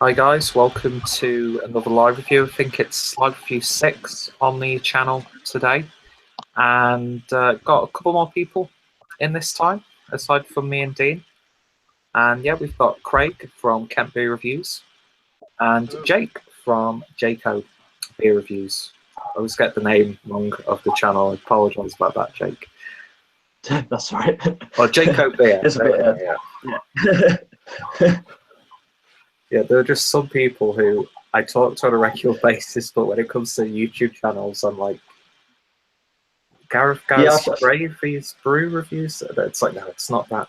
Hi guys, welcome to another live review. I think it's live review 6 on the channel today, and got a couple more people in this time aside from me and Dean. And yeah, we've got Craig from Kent Beer Reviews and Jake from Jaco Beer Reviews. I always get the name wrong of the channel. I apologise about that, Jake. That's right. Or Jaco Beer. It's a bit. Yeah. Yeah, there are just some people who I talk to on a regular basis, but when it comes to YouTube channels, I'm like, Gareth goes brave for his brew reviews. It's like, no, it's not that.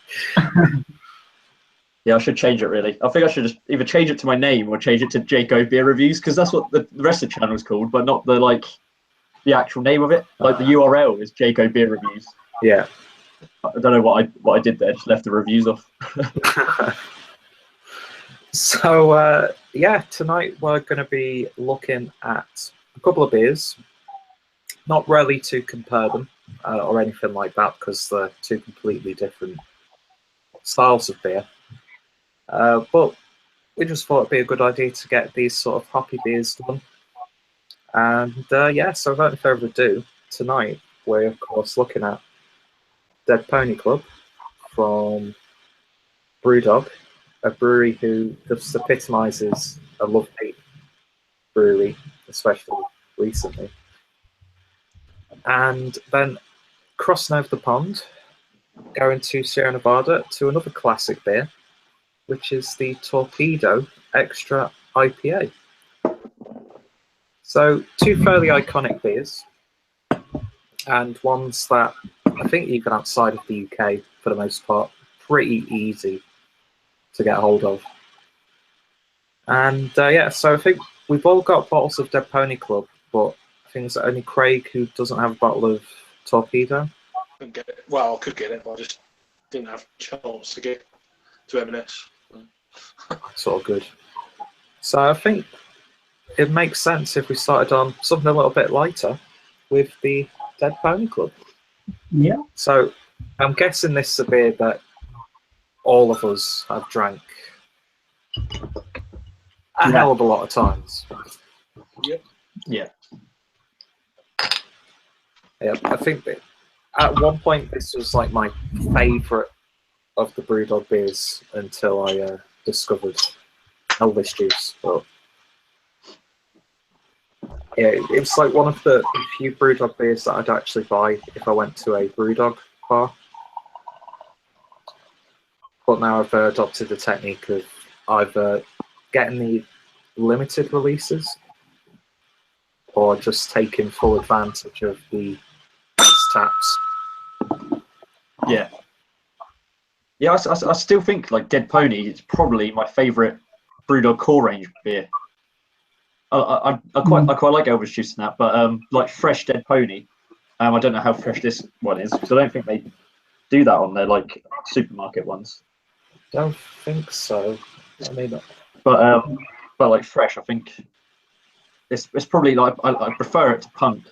Yeah, I should change it really. I think I should just either change it to my name or change it to Jaco Beer Reviews, because that's what the rest of the channel is called, but not the actual name of it. Like the URL is Jaco Beer Reviews. Yeah. I don't know what I did there. Just left the reviews off. So yeah, tonight we're going to be looking at a couple of beers. Not really to compare them or anything like that, because they're two completely different styles of beer. But we just thought it'd be a good idea to get these sort of hoppy beers done. And yeah, so without any further ado, tonight we're of course looking at Dead Pony Club from Brewdog, a brewery who just epitomises a love-hate brewery, especially recently. And then crossing over the pond, going to Sierra Nevada to another classic beer, which is the Torpedo Extra IPA. So two fairly iconic beers, and ones that I think even outside of the UK, for the most part, pretty easy to get hold of. And yeah, so I think we've all got bottles of Dead Pony Club, but I think it's only Craig who doesn't have a bottle of Torpedo. Couldn't get it. Well, I could get it, but I just didn't have a chance to get to M&S. It's all good. So I think it makes sense if we started on something a little bit lighter with the Dead Pony Club. Yeah. So I'm guessing this is a beer that all of us have drank a hell of a lot of times. Yep. Yeah. Yeah, I think that at one point this was like my favourite of the Brewdog beers until I discovered Elvis Juice. But yeah, it was like one of the few Brewdog beers that I'd actually buy if I went to a Brewdog bar. But now I've adopted the technique of either getting the limited releases or just taking full advantage of the taps. Yeah. Yeah, I still think like Dead Pony is probably my favourite Brewdog core range beer. I quite like Elvis Juice and that, but like fresh Dead Pony, I don't know how fresh this one is, because I don't think they do that on their like supermarket ones. Don't think so. I mean, but like fresh, I think it's probably like I prefer it to Punk.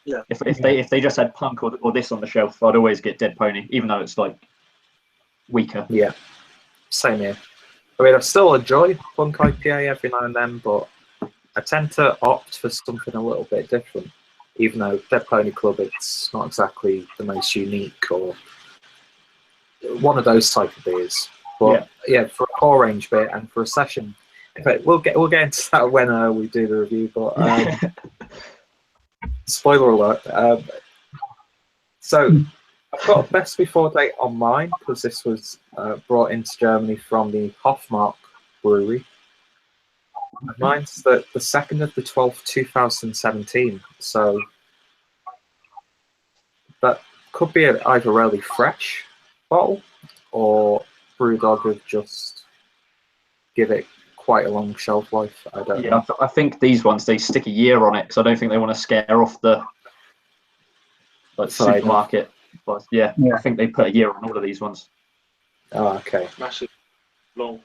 Yeah. If they just had Punk or this on the shelf, I'd always get Dead Pony, even though it's like weaker. Yeah, same here. I mean, I still enjoy Punk IPA every now and then, but I tend to opt for something a little bit different. Even though Dead Pony Club, it's not exactly the most unique or one of those type of beers. But yeah, for a core range beer and for a session, in fact, we'll get into that when we do the review. But spoiler alert. So I've got a best before date on mine because this was brought into Germany from the Hofmark brewery. Mine's the 2nd of the 12th, 2017. So that could be either really fresh bottle or Brewdog would just give it quite a long shelf life. I don't know. I think these ones, they stick a year on it because I don't think they want to scare off the supermarket. But yeah, I think they put a year on all of these ones. Oh, okay. Massive, long.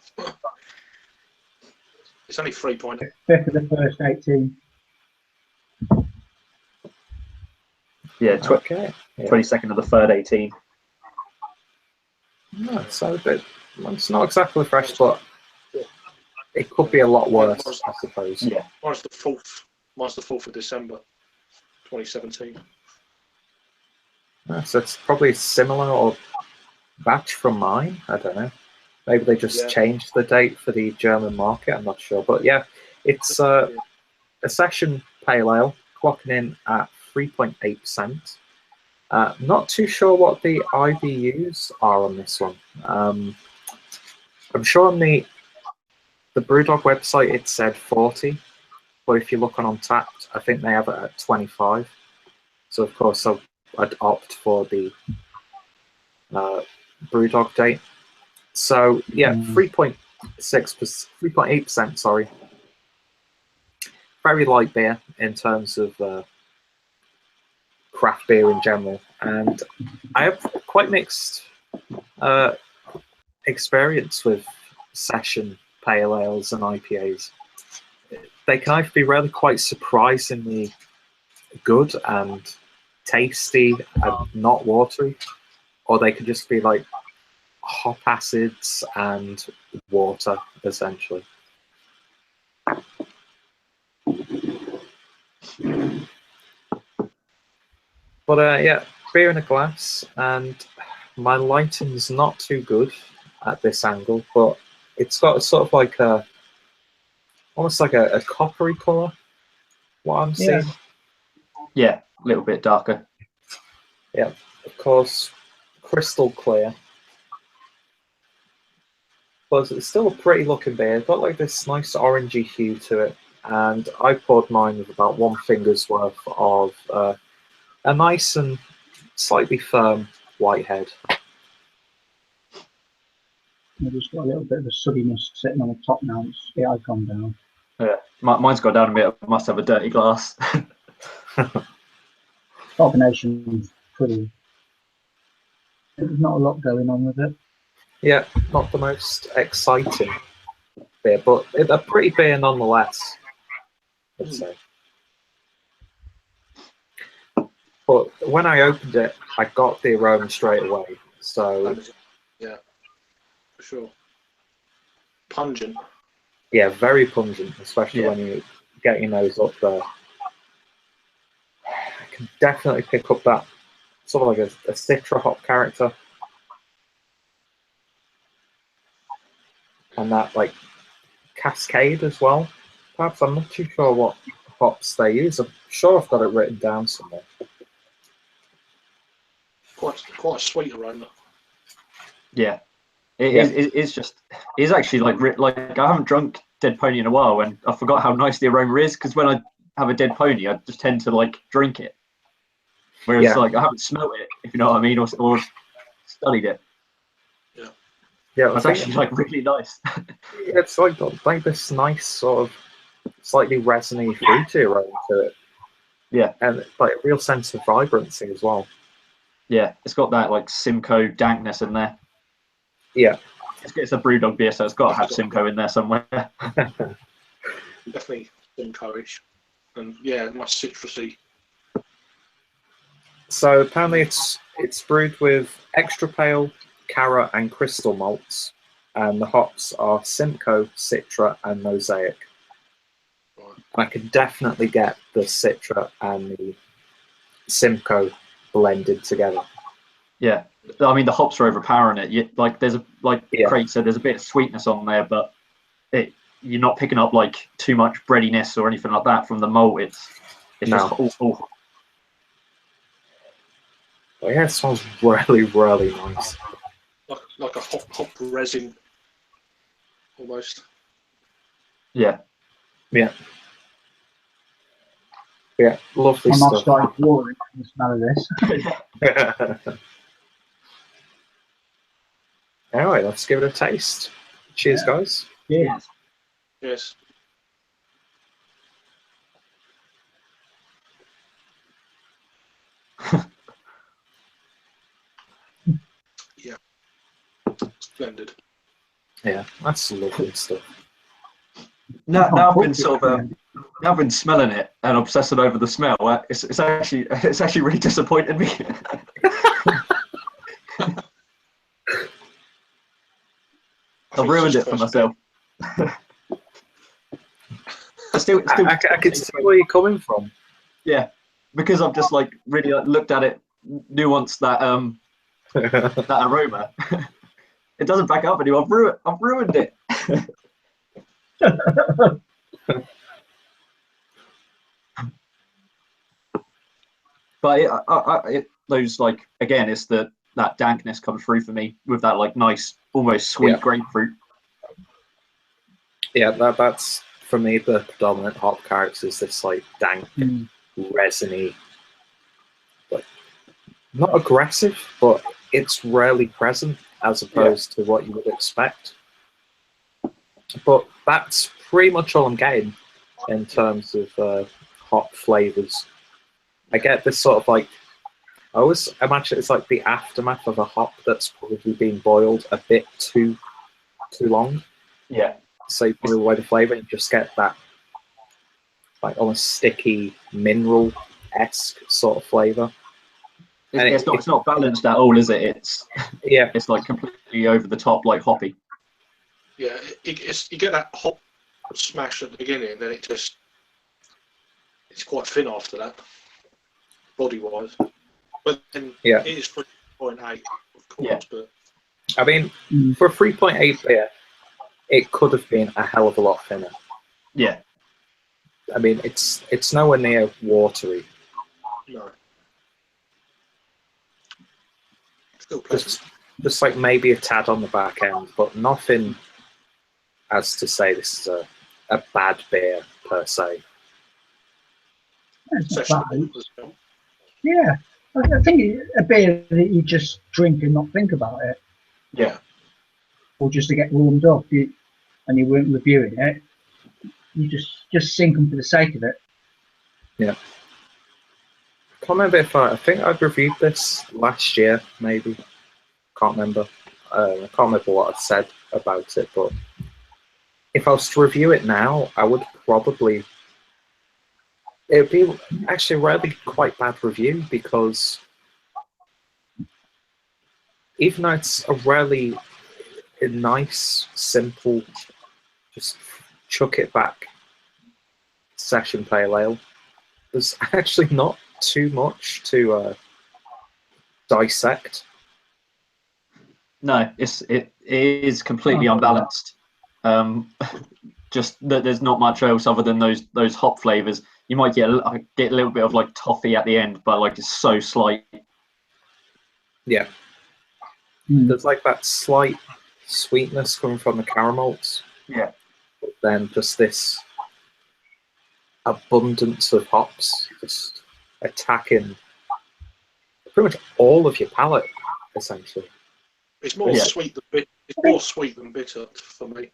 It's only 3 point. 5th of the first 18. Yeah, okay. 22nd of the third 18. No, so it's not exactly fresh, but it could be a lot worse, I suppose. Yeah. Mine's the 4th. Mine's the 4th of December, 2017. So it's probably similar or batch from mine. I don't know. Maybe they just changed the date for the German market. I'm not sure. But yeah, it's a session pale ale, clocking in at 3.8%. Not too sure what the IBUs are on this one. I'm sure on the Brewdog website it said 40, but if you look on Untappd, I think they have it at 25. So of course I'd opt for the Brewdog date. So yeah, 3.8%. Sorry, very light beer in terms of craft beer in general, and I have quite mixed experience with session pale ales and IPAs. They can either be really quite surprisingly good and tasty and not watery, or they could just be like hop acids and water, essentially. But yeah, beer in a glass, and my lighting's not too good at this angle, but it's got a sort of like almost like a coppery colour, what I'm seeing. Yeah, a little bit darker. Yeah, of course, crystal clear. But it's still a pretty looking beer. It's got like this nice orangey hue to it, and I poured mine with about one finger's worth of a nice and slightly firm white head. I've just got a little bit of a suddiness sitting on the top now. It's the icon down. Yeah, mine's got down a bit. I must have a dirty glass. Combination's pretty. There's not a lot going on with it. Yeah, not the most exciting beer, but a pretty beer nonetheless, I'd say. But when I opened it, I got the aroma straight away. So yeah, for sure. Pungent. Yeah, very pungent, especially when you get your nose up there. I can definitely pick up that sort of like a citra hop character. And that like cascade as well. Perhaps I'm not too sure what hops they use. I'm sure I've got it written down somewhere. Quite a sweet aroma. Yeah, it's actually like I haven't drunk Dead Pony in a while, and I forgot how nice the aroma is. Because when I have a Dead Pony, I just tend to like drink it, whereas like I haven't smelt it, if you know what I mean, or studied it. Yeah, it's actually like really nice. It's like this nice sort of slightly resiny, fruity aroma to it. Yeah, and like a real sense of vibrancy as well. Yeah, it's got that like Simcoe dankness in there. Yeah, it's a Brewdog beer, so it's got to have Simcoe in there somewhere. Definitely Simcoe-ish, and yeah, nice citrusy. So apparently it's brewed with extra pale, Cara, and crystal malts, and the hops are Simcoe, Citra, and Mosaic. Right. I can definitely get the Citra and the Simcoe blended together. Yeah, I mean the hops are overpowering it. Like there's Craig said, there's a bit of sweetness on there, but you're not picking up like too much breadiness or anything like that from the malt. It's just awful. But yeah, it smells really, really nice. Like a hop resin, almost. Yeah. Yeah. Yeah, lovely I'm stuff. not starting to worry from the smell of this. Anyway, let's give it a taste. Cheers, guys. Cheers. Yes. Yeah. Splendid. Yeah, that's lovely stuff. Now I've been now I've been smelling it and obsessing over the smell. It's actually really disappointed me. I've ruined it for myself. I can see where you're coming from. Yeah, because I've just like really looked at it, nuanced that that aroma. It doesn't back up anymore. I've ruined it. But those like again, it's that dankness comes through for me with that like nice, almost sweet grapefruit. Yeah, that's for me the predominant hop character is this like dank, resiny, like not aggressive, but it's rarely present as opposed to what you would expect. But that's pretty much all I'm getting in terms of hop flavors. I get this sort of like, I always imagine it's like the aftermath of a hop that's probably been boiled a bit too long. Yeah. So you boil away the flavor and you just get that like almost sticky mineral-esque sort of flavor. It's not balanced at all, is it? It's like completely over the top, like hoppy. Yeah, you get that hop smash at the beginning, and then it's quite thin after that, body-wise. But then it is 3.8, of course. Yeah. But I mean, for a 3.8 beer, it could have been a hell of a lot thinner. Yeah. I mean, it's nowhere near watery. No. Still pleasant. Just like maybe a tad on the back end, but nothing as to say this is a bad beer per se. That's not bad. Yeah, I think it's a beer that you just drink and not think about it. Yeah. Or just to get warmed up, and you weren't reviewing it. You just sink them for the sake of it. Yeah. I can't remember if I think I've reviewed this last year, maybe. Can't remember. I can't remember what I said about it, but if I was to review it now, I would probably. It would be actually a really quite bad review because even though it's a really nice, simple, just chuck it back session pale ale, there's actually not too much to dissect. No, it is completely unbalanced. Just that there's not much else other than those hop flavors. You might get a little bit of like toffee at the end, but like it's so slight. Yeah. There's like that slight sweetness coming from the caramels. Yeah. But then just this abundance of hops just attacking pretty much all of your palate, essentially. It's more sweet than bitter. It's more sweet than bitter for me.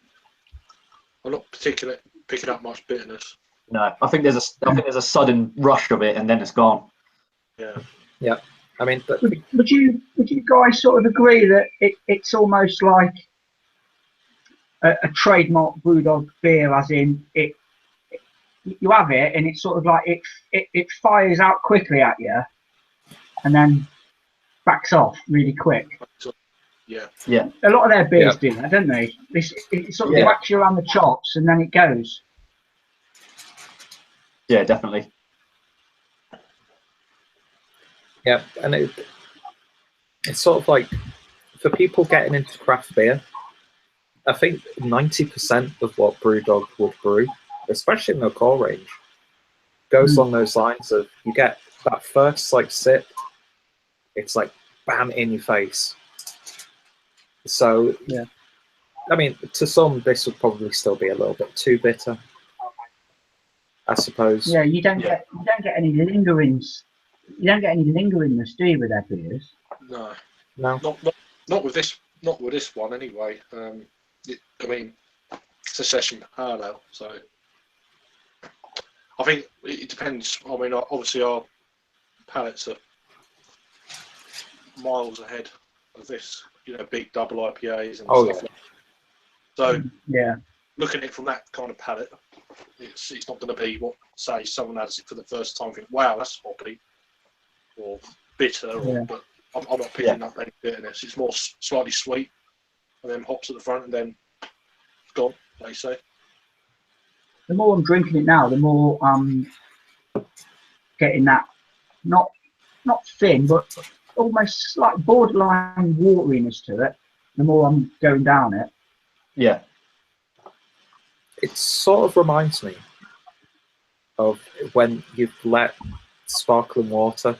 I'm not particularly picking up much bitterness. No, I think there's a sudden rush of it and then it's gone. Yeah. Yeah. I mean, would you guys sort of agree that it's almost like a trademark Brewdog beer, as in you have it and it's sort of like it fires out quickly at you and then backs off really quick. Yeah. Yeah. A lot of their beers do that, don't they? It sort of whacks you around the chops and then it goes. Yeah, definitely. Yeah, and it's sort of like for people getting into craft beer, I think 90% of what Brewdog would brew, especially in their core range, goes along those lines of you get that first like sip, it's like bam in your face. So I mean, to some this would probably still be a little bit too bitter, I suppose. Yeah, you don't get any lingerings. You don't get any lingeringness, do you, with their beers? No. Not with this one anyway. I mean, it's a session parallel, so I think it depends. I mean, obviously our palates are miles ahead of this, big double IPAs and stuff like that. So looking at it from that kind of palate, it's not going to be what, say, someone has it for the first time, think, wow, that's hoppy or bitter, but I'm not picking up any bitterness. It's more slightly sweet, and then hops at the front, and then gone, they say. the more I'm drinking it now, the more I'm getting that not thin, but almost like borderline wateriness to it. The more I'm going down it. Yeah. It sort of reminds me of when you've let sparkling water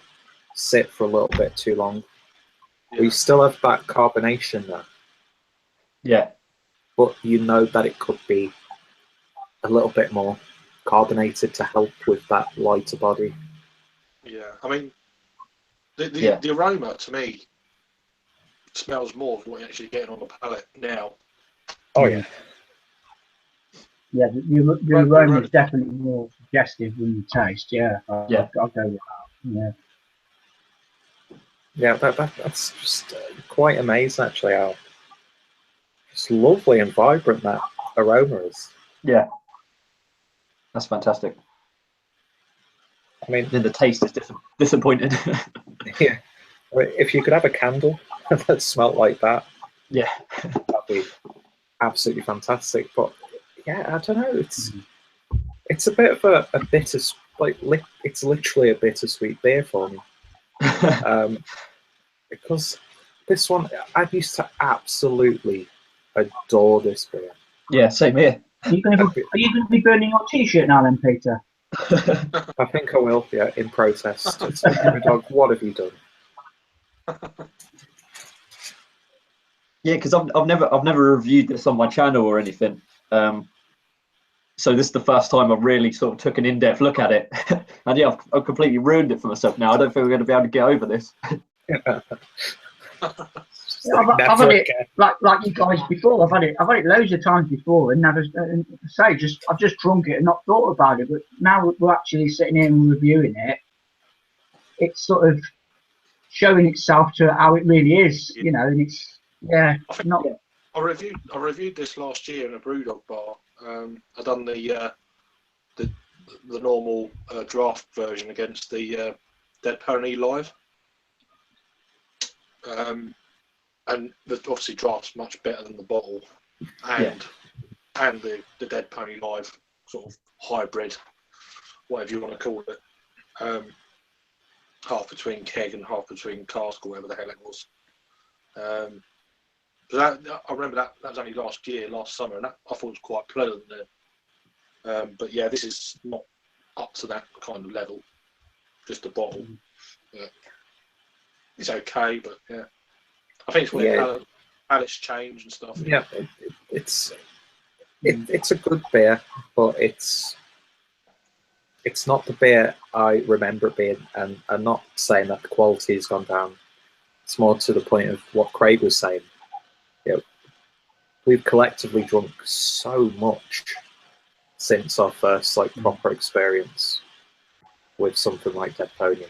sit for a little bit too long. Yeah. You still have that carbonation there, Yeah. but you know that it could be a little bit more carbonated to help with that lighter body. Yeah, I mean, the aroma to me smells more of what you're actually getting on the palate now. Oh yeah. Yeah, the aroma is definitely more suggestive than the taste. Yeah, I'll go with that. Yeah. Yeah, that's just quite amazing actually how just lovely and vibrant that aroma is. Yeah. That's fantastic. I mean, then the taste is disappointed. Yeah. I mean, if you could have a candle that smelled like that, yeah, that'd be absolutely fantastic. But yeah, I don't know. It's a bit of a bitter, it's literally a bittersweet beer for me. Because this one, I used to absolutely adore this beer. Yeah, same here. Are you going to be burning your T-shirt now, then, Peter? I think I will. Yeah, in protest. It's like, Brewdog, what have you done? Yeah, because I've never reviewed this on my channel or anything. So this is the first time I really sort of took an in-depth look at it. And yeah, I've completely ruined it for myself now. I don't think we're going to be able to get over this. I've had it like you guys before. I've had it loads of times before, and I've just drunk it and not thought about it. But now we're actually sitting here and reviewing it. It's sort of showing itself to how it really is, you know. And it's I reviewed this last year in a Brewdog bar. I done the normal draft version against the Dead Pony Live. And obviously draft's much better than the bottle, and the Dead Pony Live sort of hybrid, whatever you want to call it, half between keg and half between cask or whatever the hell it was. But I remember that was only last summer, and that I thought was quite pleasant there. But yeah, this is not up to that kind of level. Just a bottle. It's okay, but yeah. I think it's where palates change and stuff. Yeah, it's a good beer, but it's not the beer I remember it being, and I'm not saying that the quality has gone down. It's more to the point of what Craig was saying. You know, we've collectively drunk so much since our first proper experience with something like Dead Pony.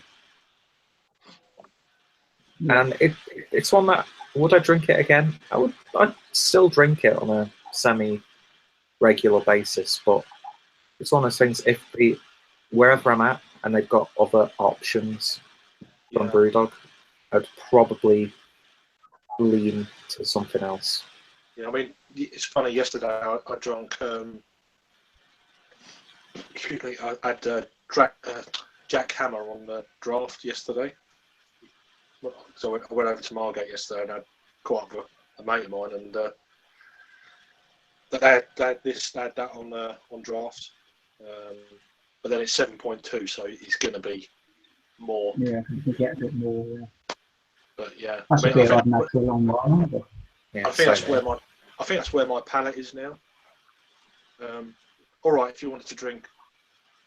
And it's one that, would I drink it again? I'd still drink it on a semi-regular basis, but it's one of those things, wherever I'm at and they've got other options from Brewdog, I'd probably lean to something else. Yeah, I mean, it's funny, yesterday I drank, I had Jack Hammer on the draft yesterday. So I went over to Margate yesterday and I caught up with a mate of mine, and they had that on draft, but then it's 7.2, so it's going to be more. Yeah, you get a bit more. Yeah. But yeah, that's a bit I've had for a long while. But I think that's where my palate is now. All right, if you wanted to drink,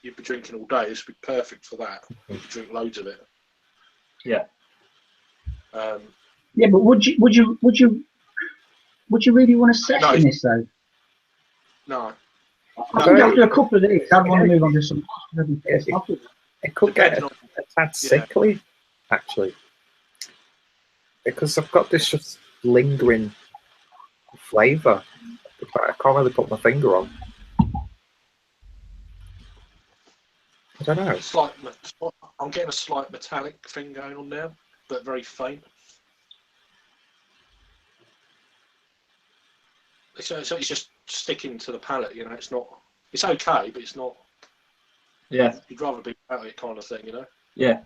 you'd be drinking all day. This would be perfect for that. You could drink loads of it. Yeah. Yeah, but would you really want to session this though? No. I think after a couple of these, I'd want to move on to some. It could get a tad sickly, actually, because I've got this just lingering flavour. I can't really put my finger on. I don't know. I'm getting a slight metallic thing going on now, but very faint. So it's just sticking to the palate, you know. It's it's okay, but it's not. Yeah. You'd rather be about it, kind of thing, you know. Yeah.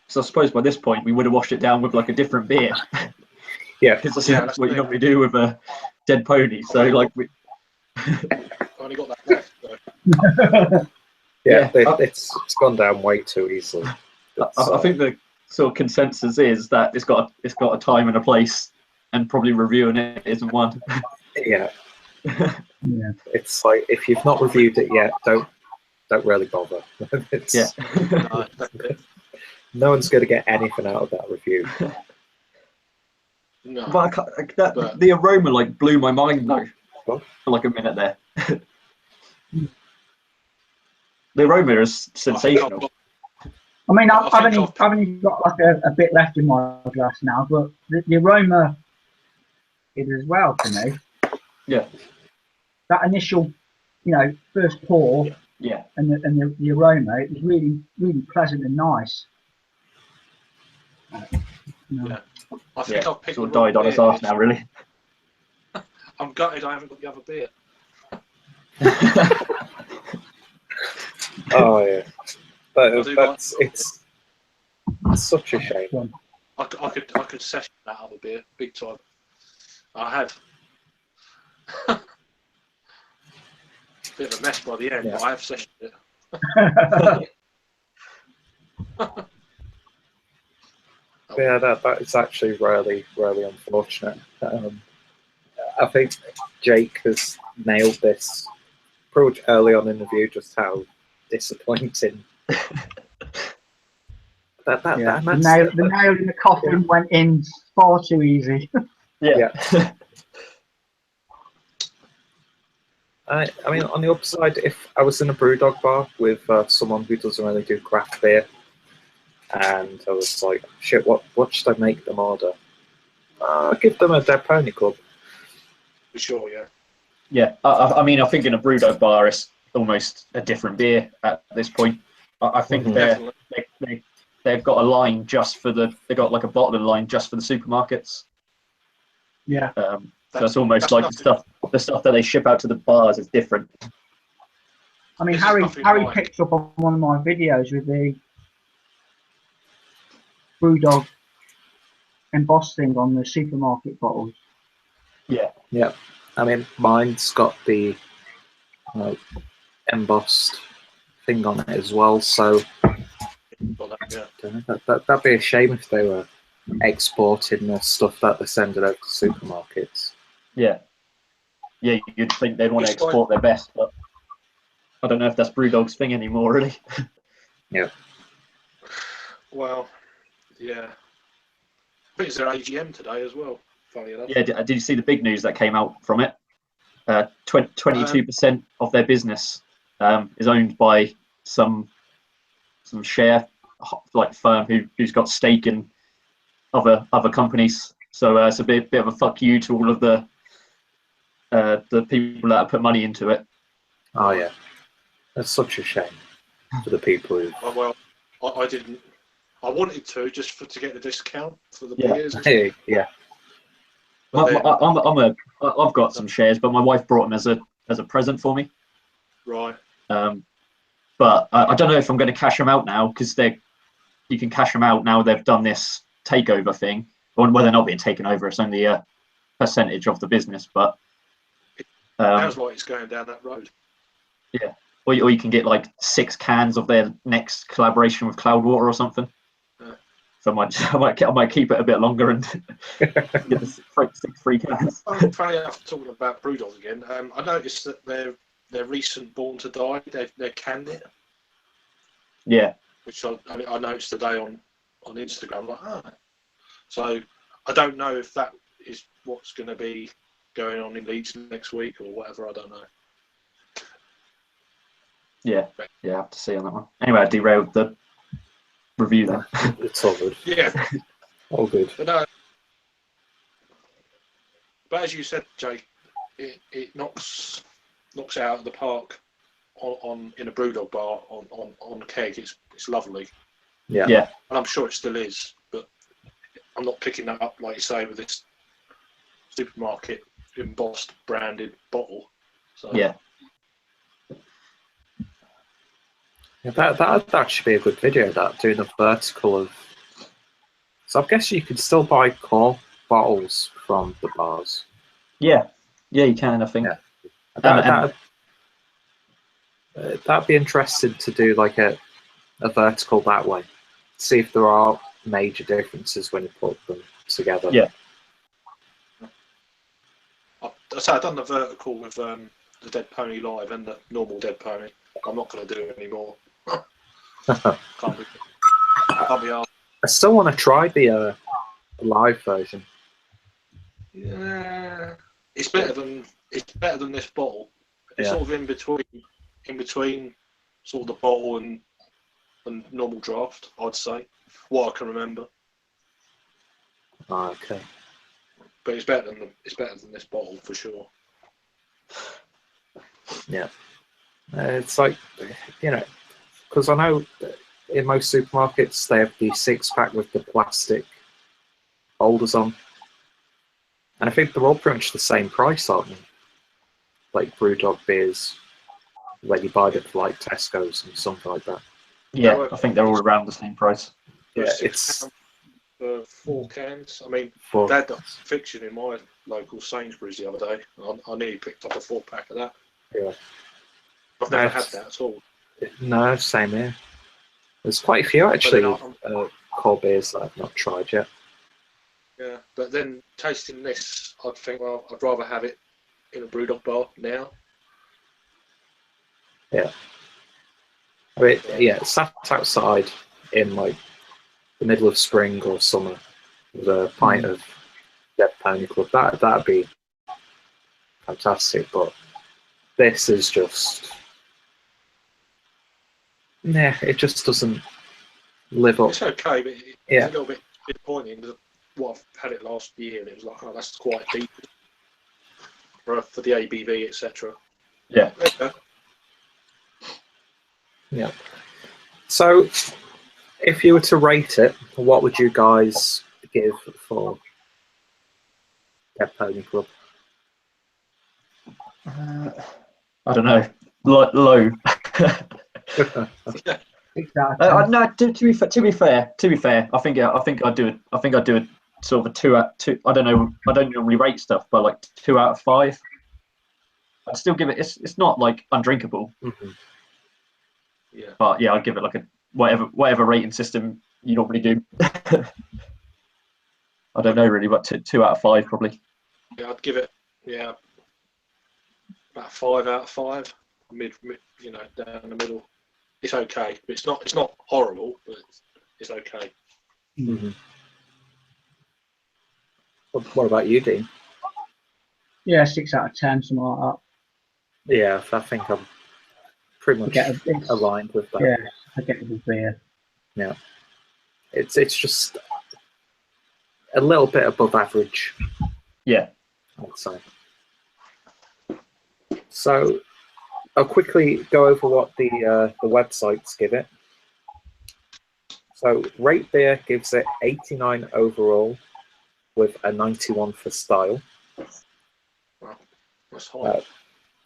So I suppose by this point we would have washed it down with like a different beer. Yeah. Because that's what you normally do with a dead pony. So like we. I've only got that left. So. It's gone down way too easily. I think the sort of consensus is that it's got a time and a place, and probably reviewing it isn't one. Yeah. Yeah. It's like if you've not reviewed it yet, don't really bother. No one's going to get anything out of that review. No. But the aroma like blew my mind though What? for like a minute there. The aroma is sensational. I mean, I've only got like a bit left in my glass now, but the aroma is as well for me. Yeah. That initial, first pour. Yeah. And the aroma, it was really, really pleasant and nice. Yeah. I think I've picked sort of died on his arse now, really. I'm gutted I haven't got the other beer. Oh yeah, it's such a shame. I could session that other beer big time. I have. Bit of a mess by the end, but I have sessioned it. Yeah, that is actually really, really unfortunate. I think Jake has nailed this pretty early on in the view, just how disappointing. The nail in the coffin went in far too easy. Yeah. I mean, on the upside, if I was in a Brewdog bar with someone who doesn't really do craft beer, and I was like, shit, what should I make them order? I'd give them a Dead Pony Club. For sure, yeah. Yeah, I mean, I think in a Brewdog bar, it's almost a different beer at this point. I think they've got a line just for they've got like a bottling line just for the supermarkets. Yeah. So it's almost like the stuff that they ship out to the bars is different. I mean, Harry picked up on one of my videos with the Brewdog embossed thing on the supermarket bottles. Yeah. Yeah. I mean, mine's got the embossed thing on it as well, so that'd be a shame if they were exporting the stuff that they're sending over to supermarkets. Yeah. Yeah, you'd think they'd want to export their best, but I don't know if that's Brewdog's thing anymore, really. Yeah. Well, yeah. I think it's their AGM today as well, funny enough. Yeah, did you see the big news that came out from it? 22% of their business is owned by some share like firm who's got stake in other companies. So it's a bit of a fuck you to all of the people that have put money into it. Oh yeah, that's such a shame for the people who. Well, I didn't. I wanted to just to get the discount for the beers. Hey, yeah. I've got some shares, but my wife brought them as a present for me. Right. But I don't know if I'm going to cash them out now because you can cash them out now. They've done this takeover thing. Well, they're not being taken over. It's only a percentage of the business, but sounds like it's going down that road. Yeah, or you can get like 6 cans of their next collaboration with Cloudwater or something. Yeah. So I might keep it a bit longer and get the 6 free cans. Funny enough, talking about Brewdog again, I noticed that their recent Born to Die, they're canned it. Yeah. Which I noticed today on Instagram. Like, so I don't know if that is what's going to be going on in Leeds next week or whatever. I don't know. Yeah, I have to see on that one. Anyway, I derailed the review then. It's all good. Yeah. All good. But as you said, Jake, it knocks out of the park in a Brewdog bar on keg. It's lovely. Yeah. Yeah. And I'm sure it still is, but I'm not picking that up, like you say, with this supermarket embossed branded bottle. So Yeah. Yeah, that'd actually be a good video. That doing a vertical of. So I guess you could still buy core bottles from the bars. Yeah, you can. I think. Yeah. That'd be interesting to do like a vertical that way. See if there are major differences when you put them together. Yeah. I've done the vertical with the Dead Pony Live and the normal Dead Pony. I'm not going to do it anymore. Can't be asked. I still want to try the live version. Yeah, it's better than this bottle. It's Yeah. sort of in between sort of the bottle and normal draft, I'd say. What I can remember. Oh, okay. But it's better than this bottle for sure. Yeah. It's like, because I know in most supermarkets they have the 6-pack with the plastic holders on. And I think they're all pretty much the same price, aren't they? Like Brewdog beers, when you buy them for like Tesco's and something like that. Yeah, I think they're all around the same price. Yeah, it's for 4 cans. I mean, they had the fiction in my local Sainsbury's the other day. I nearly picked up a 4-pack of that. Yeah. I've never had that at all. No, same here. There's quite a few actually core beers that I've not tried yet. Yeah, but then tasting this, I'd think, well, I'd rather have it in a Brewdog bar now. Yeah. I mean, yeah, sat outside in like the middle of spring or summer with a pint of Dead Pony Club, that'd be fantastic. But this is just, it just doesn't live up. It's okay, but it's a little bit disappointing because what I've had it last year, and it was like, oh, that's quite deep for the ABV, etc. Yeah. Yeah. So, if you were to rate it, what would you guys give for Dead Pony Club? I don't know. Low. No. To be fair, I think I'd do it. I think I'd do it sort of a 2 out 2. I don't know. I don't normally rate stuff, but like 2 out of 5. I'd still give it. It's not like undrinkable. Mm-hmm. Yeah. But yeah, I'd give it like a whatever rating system you normally do. I don't know really, but 2 out of 5 probably. Yeah, I'd give it about 5 out of 5. Mid, down the middle. It's okay, but it's not horrible, but it's okay. Mm-hmm. What about you, Dean? Yeah, 6 out of 10, something like that. Yeah, I think I'm pretty much aligned with that. Yeah, I get it with beer. Yeah, it's just a little bit above average. Yeah, I'd say. So I'll quickly go over what the websites give it. So Rate Beer gives it 89 overall, with a 91 for style. Wow, that's high.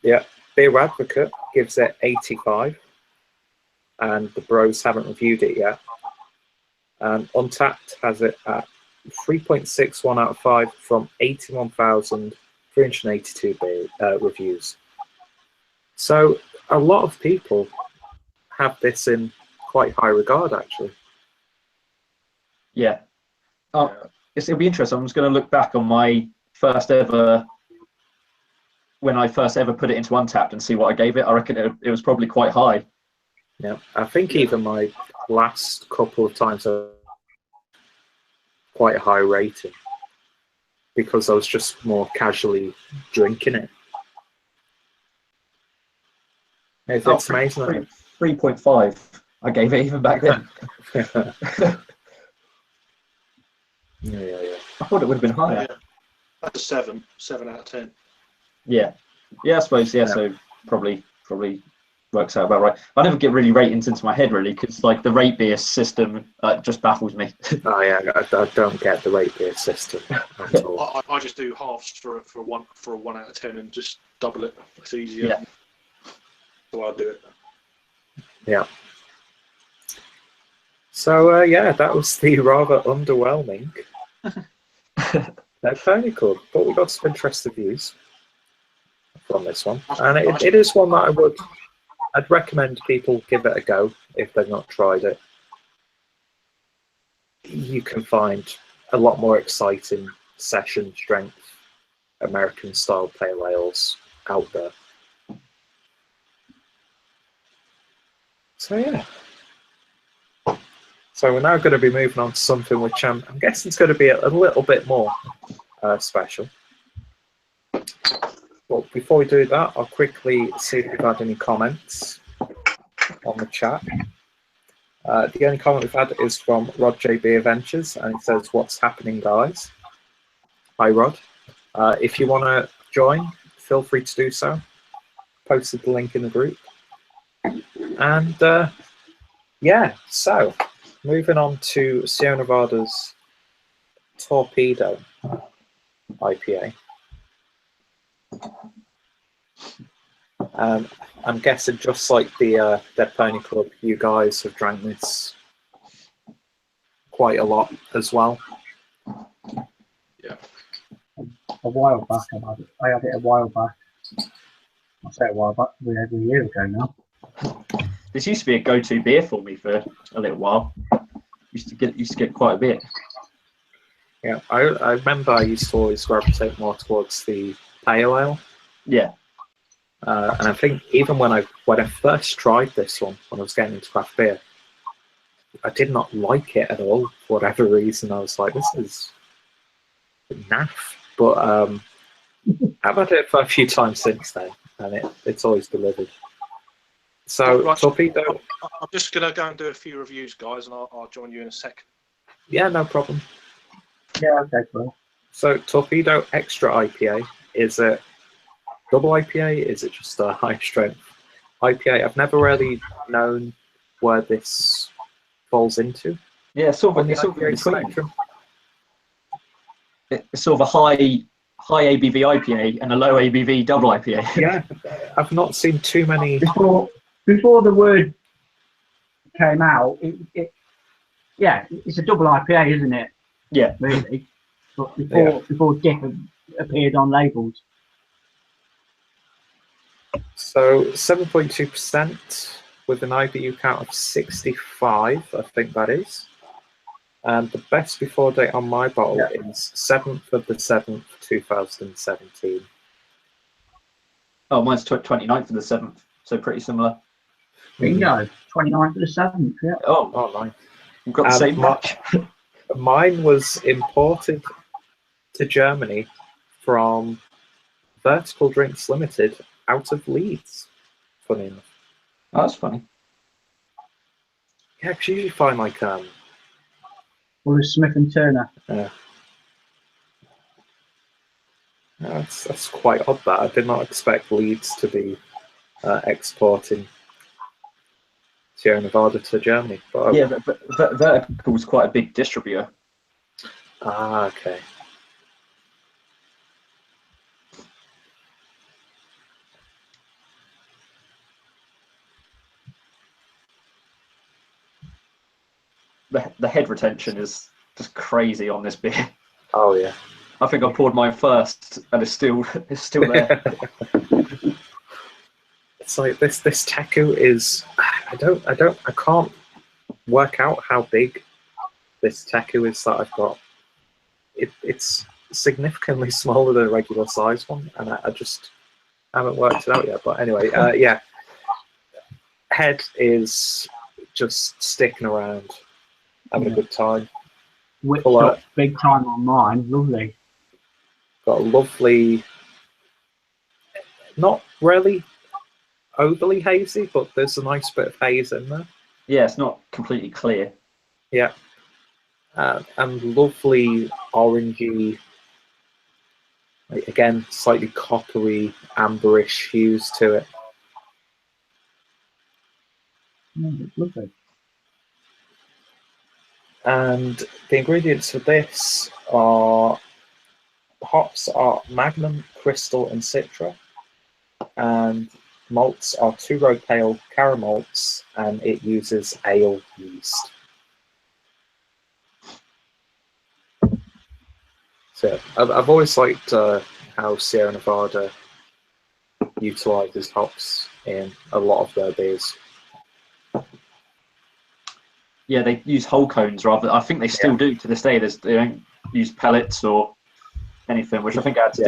Yeah, Beer Advocate gives it 85, and the Bros haven't reviewed it yet. And Untapped has it at 3.61 out of 5 from 81,382 reviews. So a lot of people have this in quite high regard, actually. Yeah. It'll be interesting. I'm just going to look back on my when I first ever put it into Untapped and see what I gave it. I reckon it was probably quite high. Yeah, I think even my last couple of times quite a high rating because I was just more casually drinking it. It's amazing. 3.5. I gave it even back then. Yeah. I thought it would have been higher. Yeah. That's a 7 out of 10. Yeah, I suppose. Yeah, so probably works out about right. I never get really ratings into my head really because like the rate beer system just baffles me. Oh yeah, I don't get the rate beer system at all. I just do halves for a 1 out of 10 and just double it. It's easier. Yeah. So I'll do it. Yeah. So yeah, that was the rather underwhelming Pony Club, but we got some interesting views from this one, and it is one that I'd recommend people give it a go if they've not tried it. You can find a lot more exciting session strength American style pale ales out there. So yeah. So we're now going to be moving on to something which I'm guessing is going to be a little bit more special. But before we do that, I'll quickly see if we've had any comments on the chat. The only comment we've had is from Rod JB Adventures, and it says, "What's happening, guys?" Hi, Rod. If you want to join, feel free to do so. Posted the link in the group. And yeah, so moving on to Sierra Nevada's Torpedo IPA. I'm guessing just like the Dead Pony Club, you guys have drank this quite a lot as well. Yeah. A while back, I had it a while back. I say a while back, over a year ago now. This used to be a go-to beer for me for a little while. Used to get quite a bit. Yeah, I remember I used to always gravitate more towards the pale ale. Yeah. And I think even when I first tried this one, when I was getting into craft beer, I did not like it at all for whatever reason. I was like, this is naff. But I've had it for a few times since then, and it's always delivered. So, right, Torpedo. I'm just going to go and do a few reviews, guys, and I'll join you in a second. Yeah, no problem. Yeah, okay, cool. So, Torpedo Extra IPA, is it double IPA? Is it just a high strength IPA? I've never really known where this falls into. Yeah, sort of in between. It's sort of a high ABV IPA and a low ABV double IPA. Yeah, I've not seen too many. Before the word came out, it's a double IPA, isn't it? Yeah, really. But before Dick appeared on labels. So 7.2% with an IBU count of 65, I think that is. And the best before date on my bottle is 7th of the 7th, 2017. Oh, mine's 29th of the 7th, so pretty similar. Bingo, 29th of the 7th, yeah. Oh, nice. We've got the same match. Mine was imported to Germany from Vertical Drinks Limited out of Leeds, funny enough. Oh, that's funny. Yeah, because you usually find like Well, it's Smith and Turner. Yeah. That's quite odd. That I did not expect Leeds to be exporting Sierra Nevada to Germany. But, yeah, but Vertical was quite a big distributor. Ah, okay. The head retention is just crazy on this beer. Oh yeah. I think I poured mine first, and it's still there. It's like this taku is. I can't work out how big this taku is that I've got. It's significantly smaller than a regular size one, and I just haven't worked it out yet. But anyway, yeah. Head is just sticking around, having a good time. Whipped up big time on mine, lovely. Got a lovely, not really overly hazy, but there's a nice bit of haze in there. Yeah, it's not completely clear. Yeah. And lovely orangey, like, again, slightly coppery, amberish hues to it. It's lovely. And the ingredients for this are hops are Magnum, Crystal, and Citra, and malts are 2 Row Pale Caramalts, and it uses ale yeast. So I've always liked how Sierra Nevada utilizes hops in a lot of their beers. Yeah, they use whole cones rather. I think they still do to this day. They don't use pellets or anything, which I think adds a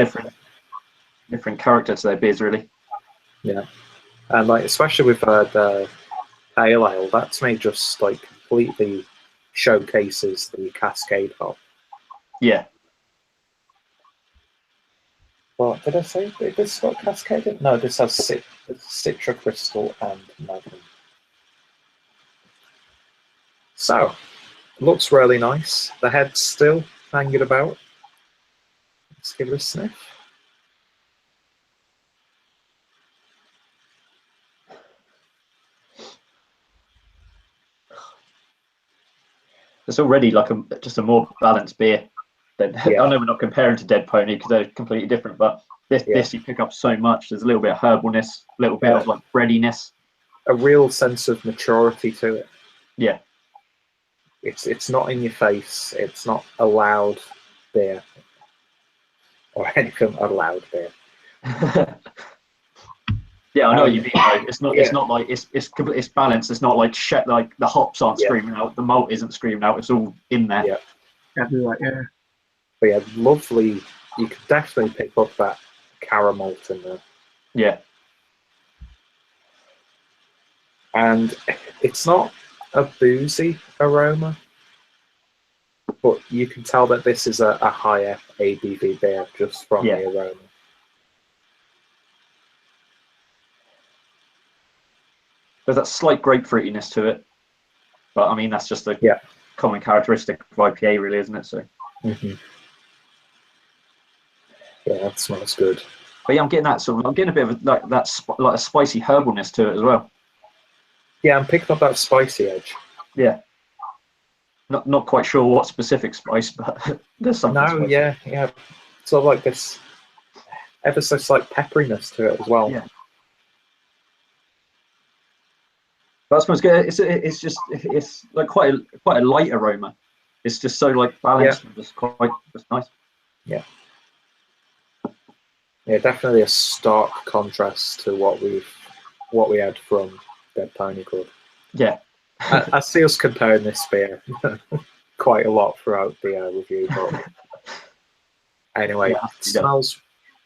different character to their beers, really. Yeah, and like especially with the pale ale, that's made just like completely showcases the Cascade hop. Yeah. Well, did I say this got Cascade? No, this has Citra Crystal and Magnum. So, looks really nice. The head's still hanging about. Let's give it a sniff. It's already like just a more balanced beer. I know we're not comparing to Dead Pony because they're completely different, but this you pick up so much. There's a little bit of herbalness, a little bit of like breadiness. A real sense of maturity to it. Yeah. It's not in your face. It's not a loud beer or anything a loud beer. Yeah, I know what you mean. Though. It's not. It's not like it's balanced. It's not like shit. Like the hops aren't screaming out. The malt isn't screaming out. It's all in there. Yeah. Right, yeah. But yeah, lovely. You can definitely pick up that caramel in there. Yeah. And it's not a boozy aroma, but you can tell that this is a higher ABV beer just from the aroma. There's that slight grapefruitiness to it, but I mean that's just a common characteristic of IPA, really, isn't it? So. Mm-hmm. Yeah, that smells good. But yeah, I'm getting a bit of like a spicy herbalness to it as well. Yeah, I'm picking up that spicy edge. Yeah. Not quite sure what specific spice, but there's something. No, spicy. Yeah. Sort of like this ever so slight pepperiness to it as well. Yeah. But I suppose it's like quite a light aroma. It's just so like balanced and just nice. Yeah. Yeah, definitely a stark contrast to what we had from Dead Pony Club. Yeah. I see us comparing this beer quite a lot throughout the review, but anyway, it smells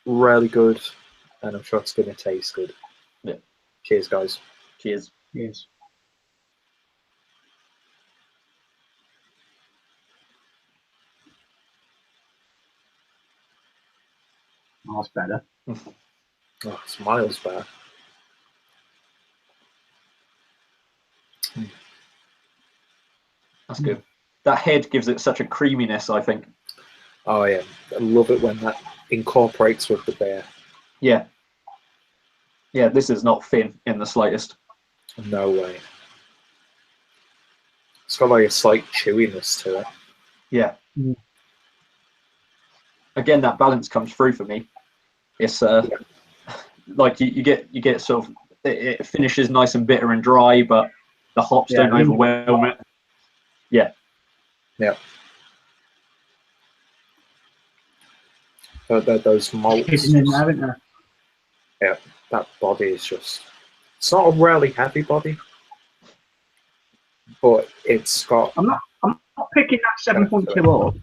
really good, and I'm sure it's going to taste good. Yeah. Cheers, guys. Cheers. Cheers. Oh, that's better. Oh, it's miles better. That's good. That head gives it such a creaminess, I think. Oh yeah, I love it when that incorporates with the beer. Yeah. Yeah, this is not thin in the slightest. No way. It's got like a slight chewiness to it. Yeah. Mm. Again, that balance comes through for me. It's like you get sort of it finishes nice and bitter and dry, but the hops don't overwhelm it. Yeah. Yeah. Those malts. Yeah, that body is just. It's not a really heavy body, but it's got. I'm not picking that 7.2 up.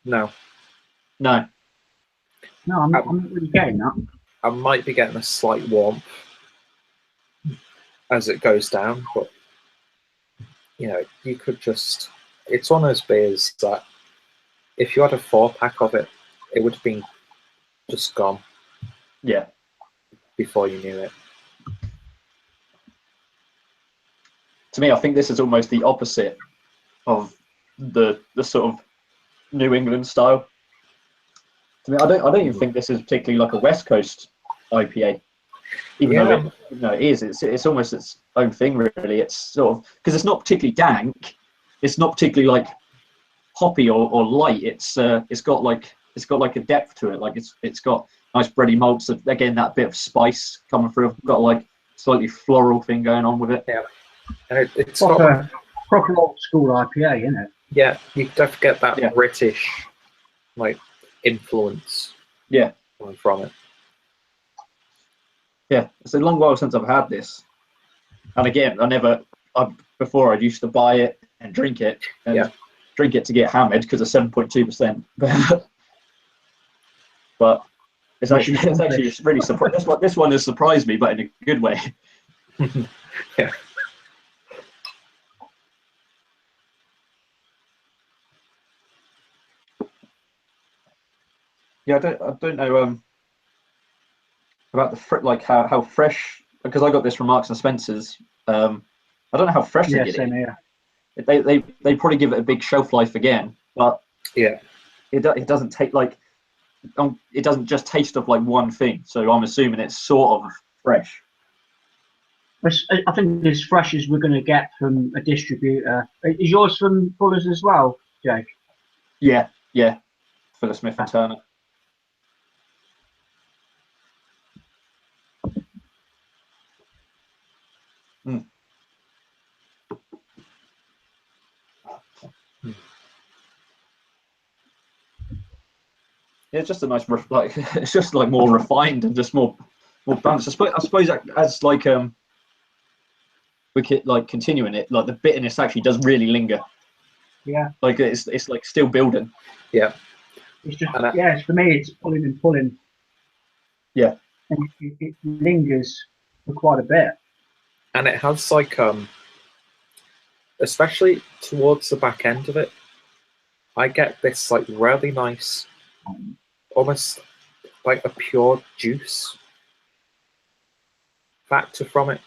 No. No, I'm not really getting that. I might be getting a slight warmth as it goes down, but you know, you could just. It's one of those beers that if you had a 4-pack of it, it would have been just gone. Yeah. Before you knew it. To me, I think this is almost the opposite of the sort of New England style. To me, I don't even think this is particularly like a West Coast IPA. Even though it is, it's almost its own thing, really. It's sort of because it's not particularly dank. It's not particularly like hoppy or light. It's got like a depth to it. Like it's got nice bready malts. Again, that bit of spice coming through. Got like slightly floral thing going on with it. Yeah, and it's proper old school IPA, isn't it? Yeah, you definitely get that British, like influence. Yeah. Coming from it. Yeah, it's a long while since I've had this, and again, before I used to buy it and drink it to get hammered because of 7.2%. But it's actually really surprised. This one has surprised me, but in a good way. Yeah. Yeah, I don't know about how fresh, because I got this from Marks and Spencer's. I don't know how fresh they get it. They probably give it a big shelf life again, but yeah, it doesn't take it doesn't just taste of like one thing. So I'm assuming it's sort of fresh. I think as fresh as we're going to get from a distributor. Is yours from Fuller's as well, Jake? Yeah, Fuller Smith and Turner. Mm. Yeah, it's just a nice it's just like more refined and just more balanced. I suppose as like we keep like continuing it, like the bitterness actually does really linger. Yeah. Like it's like still building. Yeah. It's just for me it's pulling and pulling. Yeah. And it lingers for quite a bit. And it has like especially towards the back end of it, I get this like really nice, almost like a pure juice factor from it,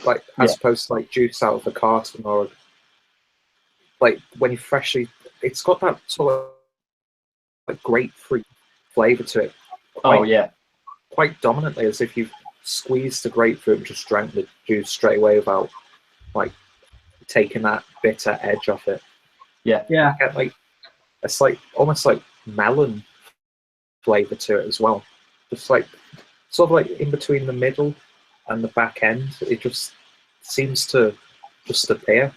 like as opposed to like juice out of a carton or like when you freshly. It's got that sort of like grapefruit flavor to it. Quite dominantly, as if you've squeezed the grapefruit and just drank the juice straight away without like taking that bitter edge off it. Yeah. You get like it's like almost like melon flavor to it as well. Just like sort of like in between the middle and the back end, it just seems to just appear.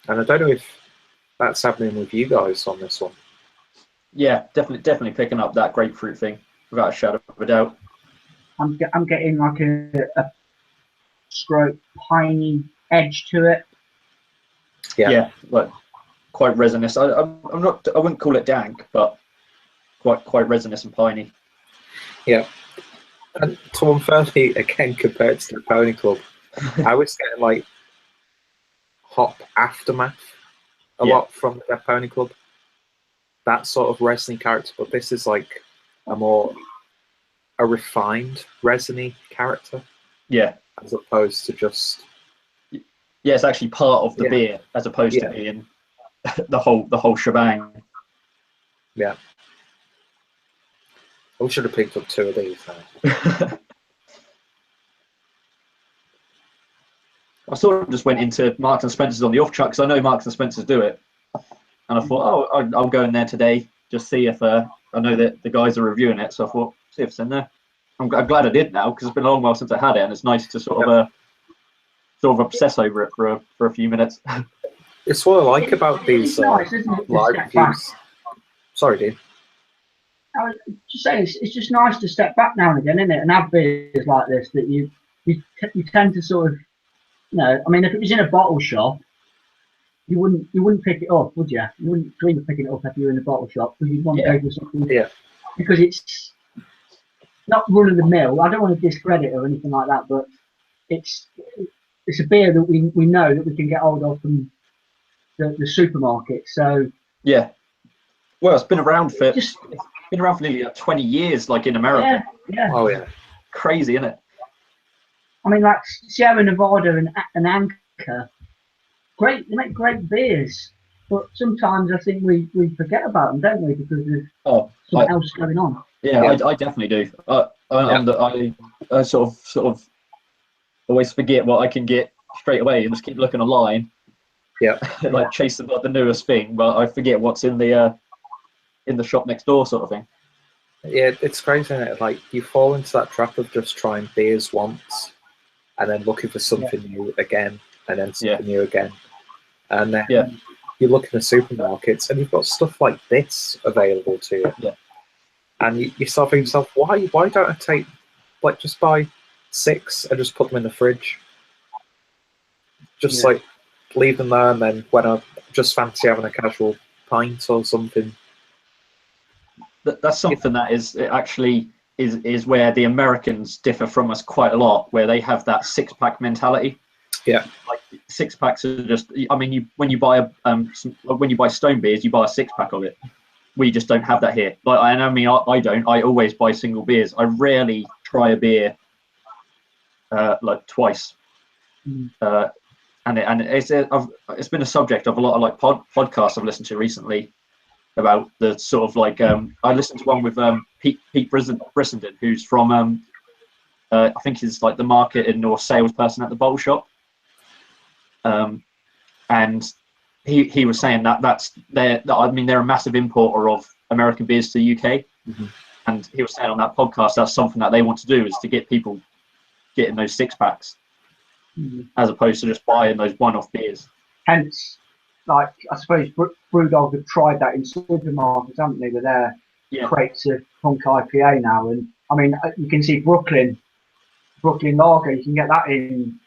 And I don't know if that's happening with you guys on this one. Yeah, definitely picking up that grapefruit thing without a shadow of a doubt. I'm getting like a stroke piney edge to it. Yeah, like quite resinous. I wouldn't call it dank, but quite resinous and piney. Yeah. And to unfairly again compared to the Pony Club, I was getting like hop aftermath a lot from the Pony Club. That sort of resiny character, but this is like a refined resiny character. Yeah. As opposed to just it's actually part of the beer as opposed to being the whole shebang. Yeah. We should have picked up 2 of these now. I sort of just went into Marks and Spencer's on the off chance because I know Marks and Spencer's do it, and I thought, I'll go in there today, just see if I know that the guys are reviewing it. So I thought, see if it's in there. I'm glad I did now because it's been a long while since I had it, and it's nice to sort of obsess over it for a few minutes. It's what I like about these live reviews. Sorry, dude. I was just saying, it's just nice to step back now and again, isn't it? And have beers like this that you tend to sort of, I mean, if it was in a bottle shop, you wouldn't pick it up, would you? You wouldn't dream of picking it up if you were in a bottle shop because you'd want to go for something. Yeah. Because it's not run of the mill. I don't want to discredit it or anything like that, but it's a beer that we know that we can get hold of from the supermarket. So well, it's been around for nearly 20 years, like in America. Yeah. Oh yeah. Crazy, isn't it? I mean, like Sierra Nevada and Anchor, they make great beers, but sometimes I think we forget about them, don't we? Because there's something else going on. Yeah, I definitely do. I sort of always forget what I can get straight away and just keep looking online. Yeah. Like chasing the newest thing, but I forget what's in the shop next door, sort of thing. Yeah, it's crazy, isn't it? Like you fall into that trap of just trying beers once, and then looking for something new again, and then something new again, and then you look in the supermarkets and you've got stuff like this available to you. Yeah. And you start thinking to yourself, why don't I take, like, just buy 6 and just put them in the fridge? Just like leave them there, and then when I just fancy having a casual pint or something. That's something that is actually is where the Americans differ from us quite a lot, where they have that 6-pack mentality. Yeah, like 6-packs are just. I mean, when you buy Stone beers, you buy a 6-pack of it. We just don't have that here. Like, I mean, I don't. I always buy single beers. I rarely try a beer like twice. And it's been a subject of a lot of like podcasts I've listened to recently about the sort of like I listened to one with Pete Brissenden, who's from I think he's like the marketing or salesperson at the bottle shop, and he was saying they're a massive importer of American beers to the UK, and he was saying on that podcast that's something that they want to do, is to get people getting those 6-packs. As opposed to just buying those one-off beers. Hence, like, I suppose Brewdog have tried that in supermarkets, haven't they, with their crates of Punk IPA now. And I mean, you can see Brooklyn Lager, you can get that in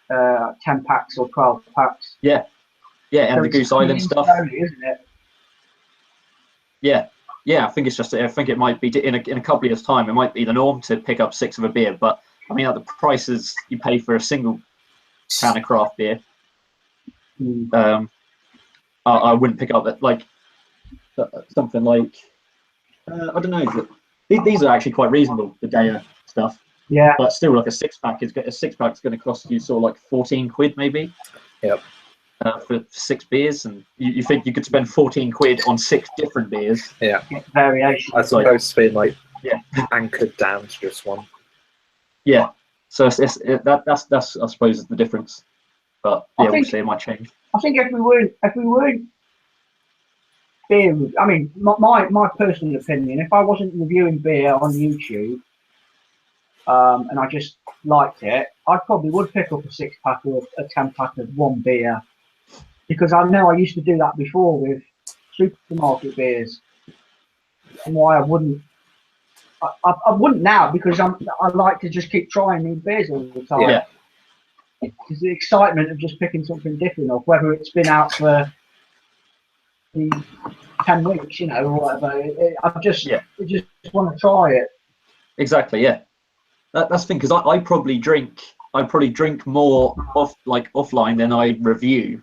10 packs or 12 packs. Yeah, and so the Goose Island stuff. Slowly, isn't it? Yeah. I think it might be in a couple of years' time. It might be the norm to pick up 6 of a beer, but I mean, at the prices you pay for a single can of craft beer, I wouldn't pick up that, like something like I don't know. These are actually quite reasonable, the Gaia stuff. Yeah, but still, like a 6-pack is going to cost you sort of like 14 quid maybe. Yep. For 6 beers, and you think you could spend 14 quid on 6 different beers? Yeah, variation. As opposed to being like anchored down to just one. Yeah. So that's I suppose is the difference, but obviously it might change. I think if we weren't beer, I mean, my personal opinion, if I wasn't reviewing beer on YouTube, and I just liked it, I probably would pick up a 6-pack or a 10-pack of one beer, because I know I used to do that before with supermarket beers, and why I wouldn't. I wouldn't now, because I like to just keep trying new beers all the time. Yeah. It's the excitement of just picking something different, or whether it's been out for 10 weeks, or whatever. I just want to try it. Exactly. Yeah. That's the thing, because I probably drink more offline than I review,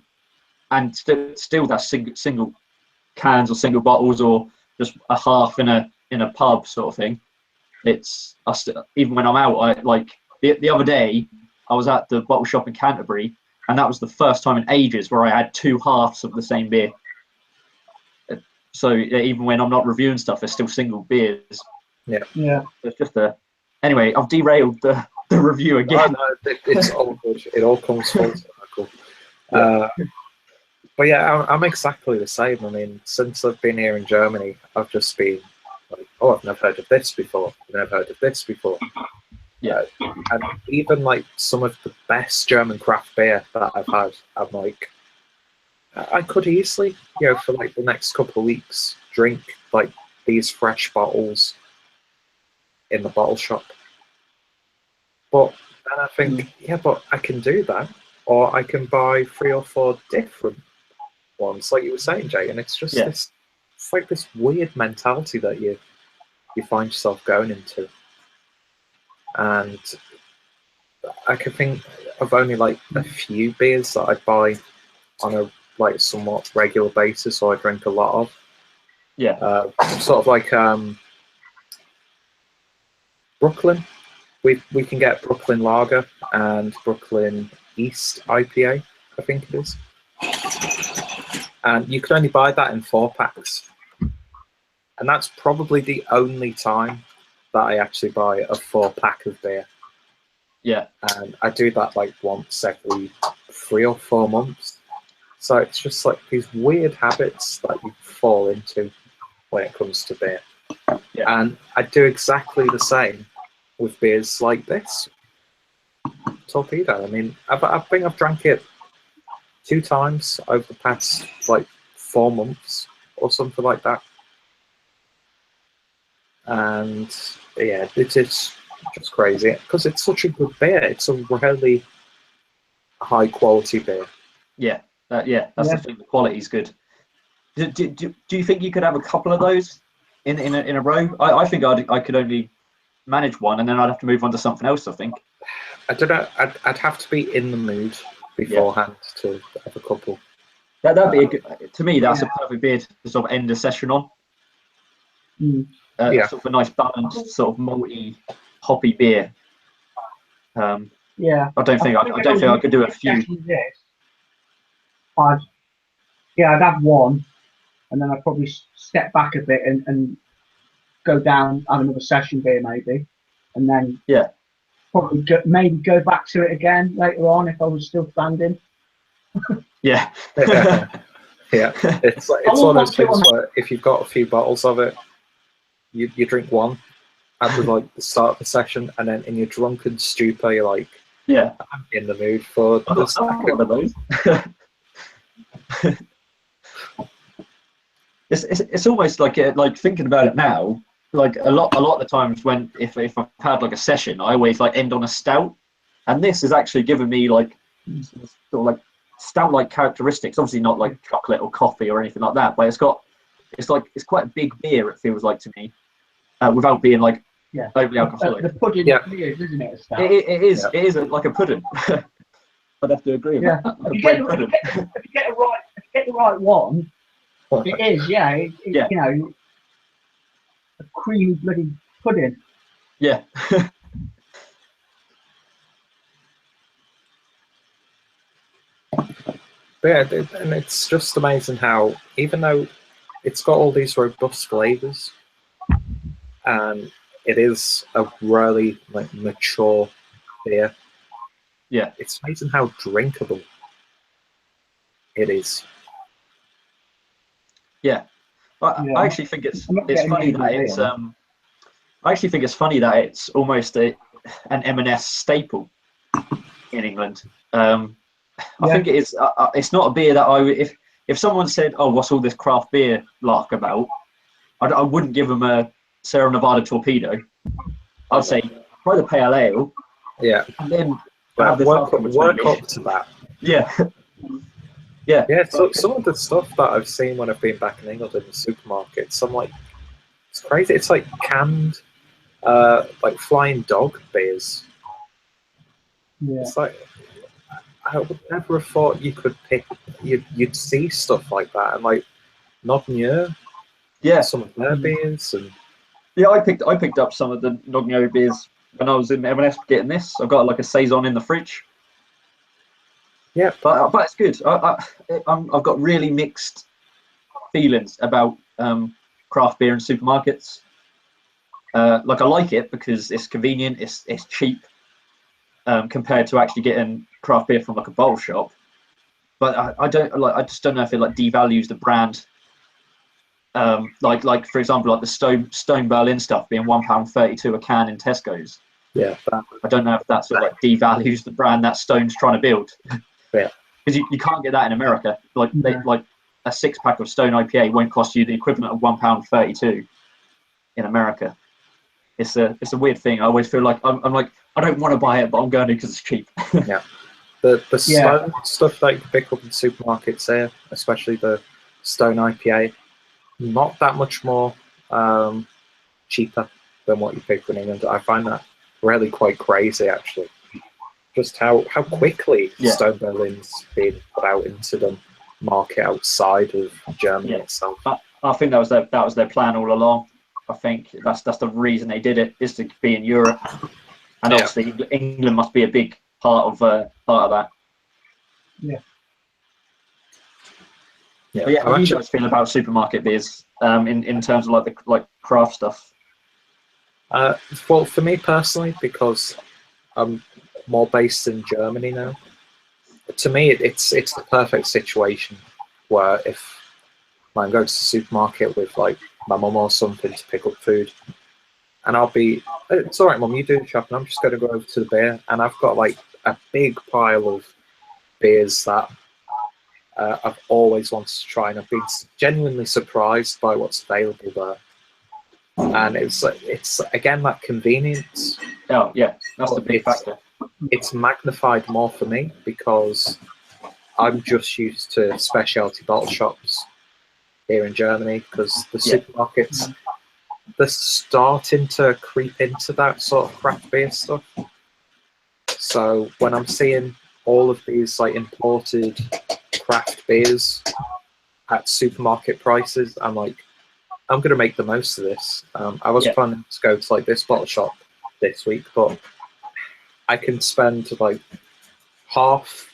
and still that's single cans or single bottles or just a half in a pub sort of thing. It's even when I'm out, the other day I was at the bottle shop in Canterbury, and that was the first time in ages where I had 2 halves of the same beer. So even when I'm not reviewing stuff, it's still single beers. Yeah. It's just anyway, I've derailed the review again. Oh, no, it's all good. It all comes full circle. But yeah, I'm exactly the same. I mean, since I've been here in Germany, I've just been like, I've never heard of this before. I've never heard of this before. Yeah. And even like some of the best German craft beer that I've had, I'm like, I could easily, for like the next couple of weeks, drink like these fresh bottles in the bottle shop. But then I think, but I can do that, or I can buy 3 or 4 different ones, like you were saying, Jay. And it's just it's like this weird mentality that you find yourself going into. And I can think of only like a few beers that I buy on a like somewhat regular basis, or I drink a lot of. Yeah. Sort of like Brooklyn. We can get Brooklyn Lager and Brooklyn East IPA, I think it is. And you can only buy that in 4-packs. And that's probably the only time that I actually buy a 4-pack of beer. Yeah. And I do that like once every 3 or 4 months. So it's just like these weird habits that you fall into when it comes to beer. Yeah. And I do exactly the same with beers like this. Torpedo. I mean, I think I've drank it 2 times over the past like 4 months or something like that. and yeah, it's just crazy because it's such a good beer. It's a really high quality beer. Yeah, that's the thing. The quality's good. Do you think you could have a couple of those in a row? I think I could only manage one, and then I'd have to move on to something else, I think. I don't know. I'd have to be in the mood beforehand to have a couple. That'd be a good, to me. That's a perfect beer to sort of end a session on. Sort of a nice balanced, sort of malty, hoppy beer. I don't think I could do a few. I'd have one, and then I'd probably step back a bit and go down, have another session beer maybe, and then probably go back to it again later on if I was still standing. Yeah, it's one of those things where if you've got a few bottles of it, you drink one at the start of the session, and then in your drunken stupor, you're like, I'm in the mood for this. One of those. It's almost like thinking about it now. Like a lot of the times when if I've had like a session, I always like end on a stout, and this has actually given me like sort of like stout-like characteristics. Obviously not like chocolate or coffee or anything like that, but it's quite a big beer. It feels like to me, without being like overly alcoholic. The pudding is, isn't it? A stout? It is. It is like a pudding. I'd have to agree. Yeah. If you get the right one, it is. You know, a creamy bloody pudding. Yeah. And it's just amazing how, even though it's got all these robust flavors, and it is a really like mature beer. Yeah, it's amazing how drinkable it is. Yeah, I actually think it's funny that it's I actually think it's funny that it's almost an M&S staple in England. I think it is. It's not a beer that if someone said, "Oh, what's all this craft beer lark about?" I wouldn't give them a Sierra Nevada Torpedo. I'd say try the pale ale. Yeah, and then work up to that. Yeah. So some of the stuff that I've seen when I've been back in England in the supermarkets, I'm like, it's crazy. It's like canned, like Flying Dog beers. Yeah. It's like, I would never have thought you'd see stuff like that, and like Nognier, some of their beers, and I picked up some of the Nognier beers when I was in M&S getting this. I've got like a saison in the fridge. Yeah, but it's good. I've got really mixed feelings about craft beer in supermarkets. Like I like it because it's convenient, it's cheap, compared to actually getting craft beer from like a bottle shop. But I just don't know if it like devalues the brand. Like for example, like the Stone Berlin stuff being £1.32 a can in Tesco's. Yeah, I don't know if that sort of like devalues the brand that Stone's trying to build. Yeah, because you can't get that in America. Like a 6-pack of Stone IPA won't cost you the equivalent of £1.32 in America. It's a weird thing. I always feel like I'm like, I don't want to buy it, but I'm going to because it's cheap. Yeah, the Stone stuff that you can pick up in supermarkets here, especially the Stone IPA, not that much more cheaper than what you pick in England. I find that really quite crazy, actually. Just how quickly Stone Berlin's been put out into the market outside of Germany itself. I think that was their plan all along. I think that's the reason they did it, is to be in Europe, and obviously England must be a big part of that. Yeah. Yeah. How do you guys feel about supermarket beers in terms of like craft stuff? Well, for me personally, because I'm more based in Germany now, to me it's the perfect situation where if I go to the supermarket with like my mum or something to pick up food, and I'll be, it's all right, Mum, you do the shopping, I'm just going to go over to the beer, and I've got like a big pile of beers that I've always wanted to try, and I've been genuinely surprised by what's available there. and it's again that convenience. Oh yeah, that's the big factor. It's magnified more for me because I'm just used to specialty bottle shops here in Germany, because the supermarkets, they're starting to creep into that sort of craft beer stuff. So when I'm seeing all of these like imported craft beers at supermarket prices, I'm like, I'm going to make the most of this. I was planning to go to like this bottle shop this week, but I can spend like half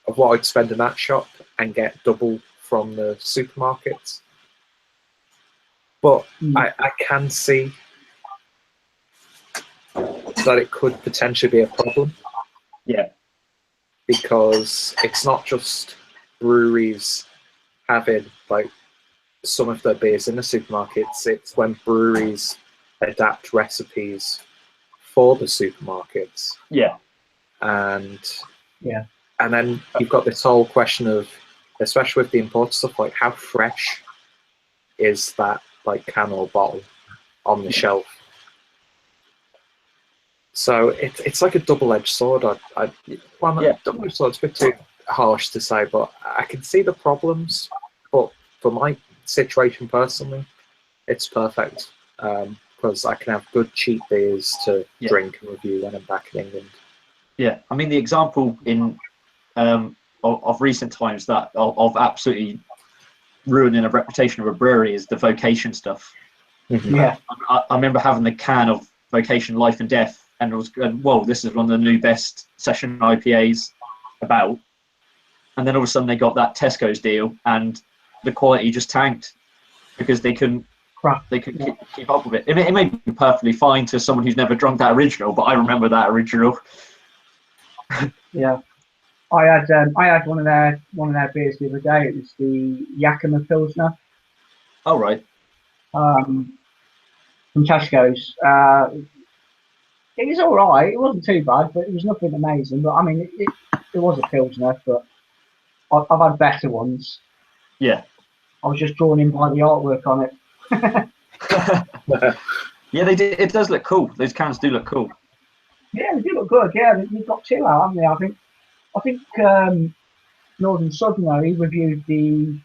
of what I'd spend in that shop and get double from the supermarkets. But I can see that it could potentially be a problem. Yeah. Because it's not just breweries having like some of their beers in the supermarkets, it's when breweries adapt recipes for the supermarkets. Yeah. And then you've got this whole question of, especially with the imported stuff, like how fresh is that like can or bottle on the shelf? So it's like a double-edged sword. Double-edged sword's a bit too harsh to say, but I can see the problems. But for my situation personally, it's perfect because I can have good cheap beers to drink and review when I'm back in England. Yeah, I mean the example in of recent times that of absolutely ruining a reputation of a brewery is the Vocation stuff. Mm-hmm. Yeah, I remember having the can of Vocation Life and Death, and it was going, whoa, this is one of the new best session IPAs about. And then all of a sudden they got that Tesco's deal, and the quality just tanked because they couldn't keep up with it. It may be perfectly fine to someone who's never drunk that original, but I remember that original. Yeah, I had one of their beers the other day. It was the Yakima Pilsner. Oh right. From Tesco's. It was all right. It wasn't too bad, but it was nothing amazing. But I mean, it was a Pilsner, but I've had better ones. Yeah. I was just drawn in by the artwork on it. Yeah, they did. It does look cool. Those cans do look cool. Yeah, they do look good. Yeah, you've got two out, haven't they? I think Northern Southerner, he reviewed the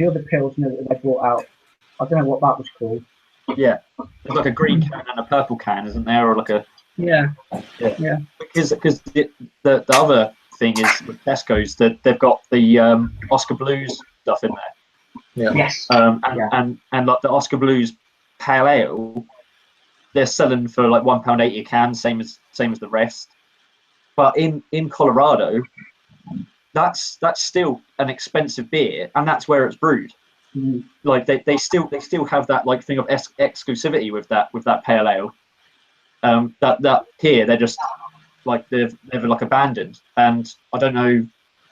other Pilsner that they brought out. I don't know what that was called. Yeah, there's like a green can and a purple can, isn't there? Or like a yeah. Because the other thing is with Tesco's that they've got the Oscar Blues stuff in there. Yeah. Yes. And like the Oscar Blues Pale Ale, they're selling for like £1.80 a can, same as the rest. But in Colorado, that's still an expensive beer, and that's where it's brewed. Mm. Like they still have that like thing of exclusivity with that pale ale. That here they're just like they've like abandoned, and I don't know.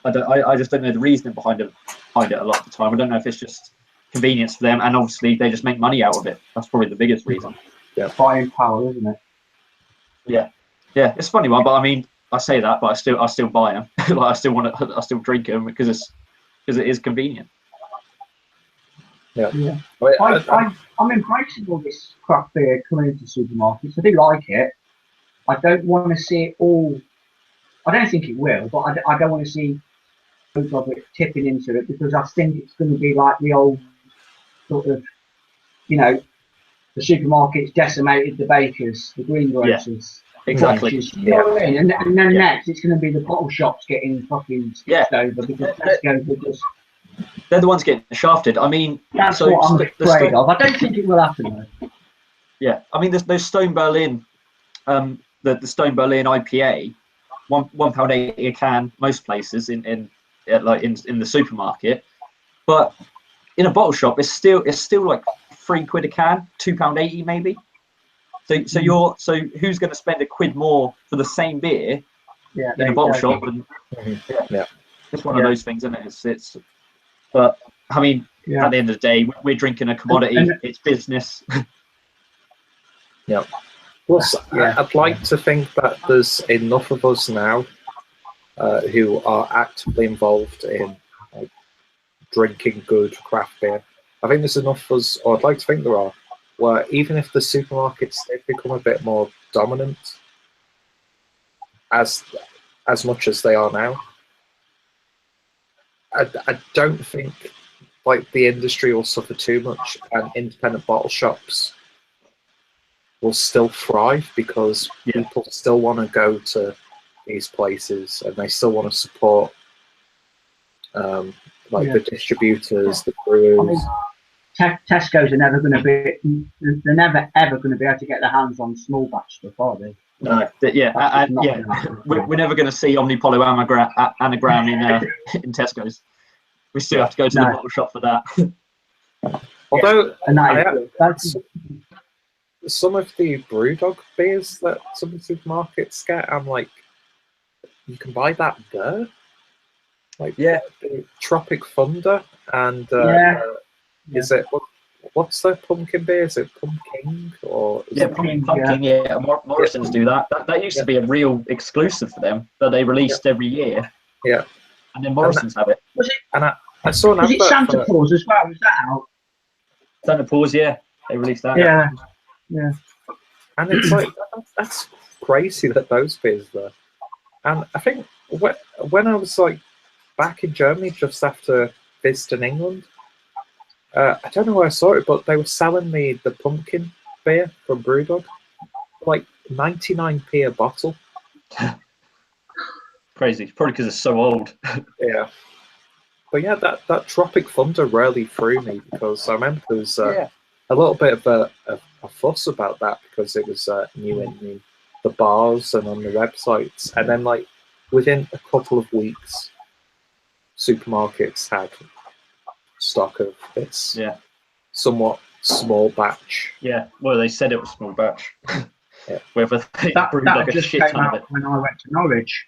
I just don't know the reasoning behind it a lot of the time. I don't know if it's just convenience for them, and obviously they just make money out of it. That's probably the biggest reason. Yeah, buying power, isn't it? Yeah, it's a funny one, but I mean, I say that, but I still buy them. Like I still drink them because it is convenient. Yeah. I'm embracing all this craft beer coming into supermarkets. I do like it. I don't want to see it all. I don't think it will, but I don't want to see most of it tipping into it, because I think it's going to be like the old sort of, the supermarkets decimated the bakers, the greengrocers. Yeah, exactly. You know what I mean? And then next it's going to be the bottle shops getting fucking skipped over because Tesco's are just. They're the ones getting shafted. I mean, that's what I'm afraid of. I don't think it will happen though. Yeah, I mean, there's Stone Berlin, the Stone Berlin IPA, £1.80 a can most places in the supermarket, but in a bottle shop it's still like £3 a can, £2.80 maybe. So who's going to spend £1 more for the same beer in a bottle shop? And it's one of those things, isn't it? It's but I mean, at the end of the day, we're drinking a commodity. It's business. Yeah. Plus, I'd like to think that there's enough of us now who are actively involved in drinking good craft beer. I think there's enough for us, or I'd like to think there are, where even if the supermarkets they've become a bit more dominant, as much as they are now, I don't think like the industry will suffer too much, and independent bottle shops will still thrive because people still want to go to these places and they still want to support the distributors, the brewers. I mean, Tesco's are never going to be. They're never ever going to be able to get their hands on small batch stuff, are they? No, we're never going to see Omnipollo anagram in Tesco's. We still have to go to the bottle shop for that. Although some of the Brewdog beers that some of the supermarkets get, I'm like, you can buy that there. Like the Tropic Thunder and is it what's their pumpkin beer? Is it Pumpkin or Pumpkin? Yeah, Morrison's do that. That used to be a real exclusive for them that they released every year. Yeah, and then Morrison's have it. Was it? And I saw an advert. Was it Santa Claus as well? Was that out? Santa Claus, they released that. Yeah. And it's like that's crazy that those beers there. And I think when I was like back in Germany just after visiting England, I don't know where I saw it, but they were selling the pumpkin beer from Brewdog, like 99p a bottle. Crazy, probably because it's so old. Yeah, but yeah, that Tropic Thunder really threw me because I remember there was a little bit of a fuss about that because it was new in the bars and on the websites, and then like within a couple of weeks, supermarkets had stock of this somewhat small batch. Yeah, well, they said it was small batch. Whether they brewed that like a just shit came ton of out it. when I went to Norwich.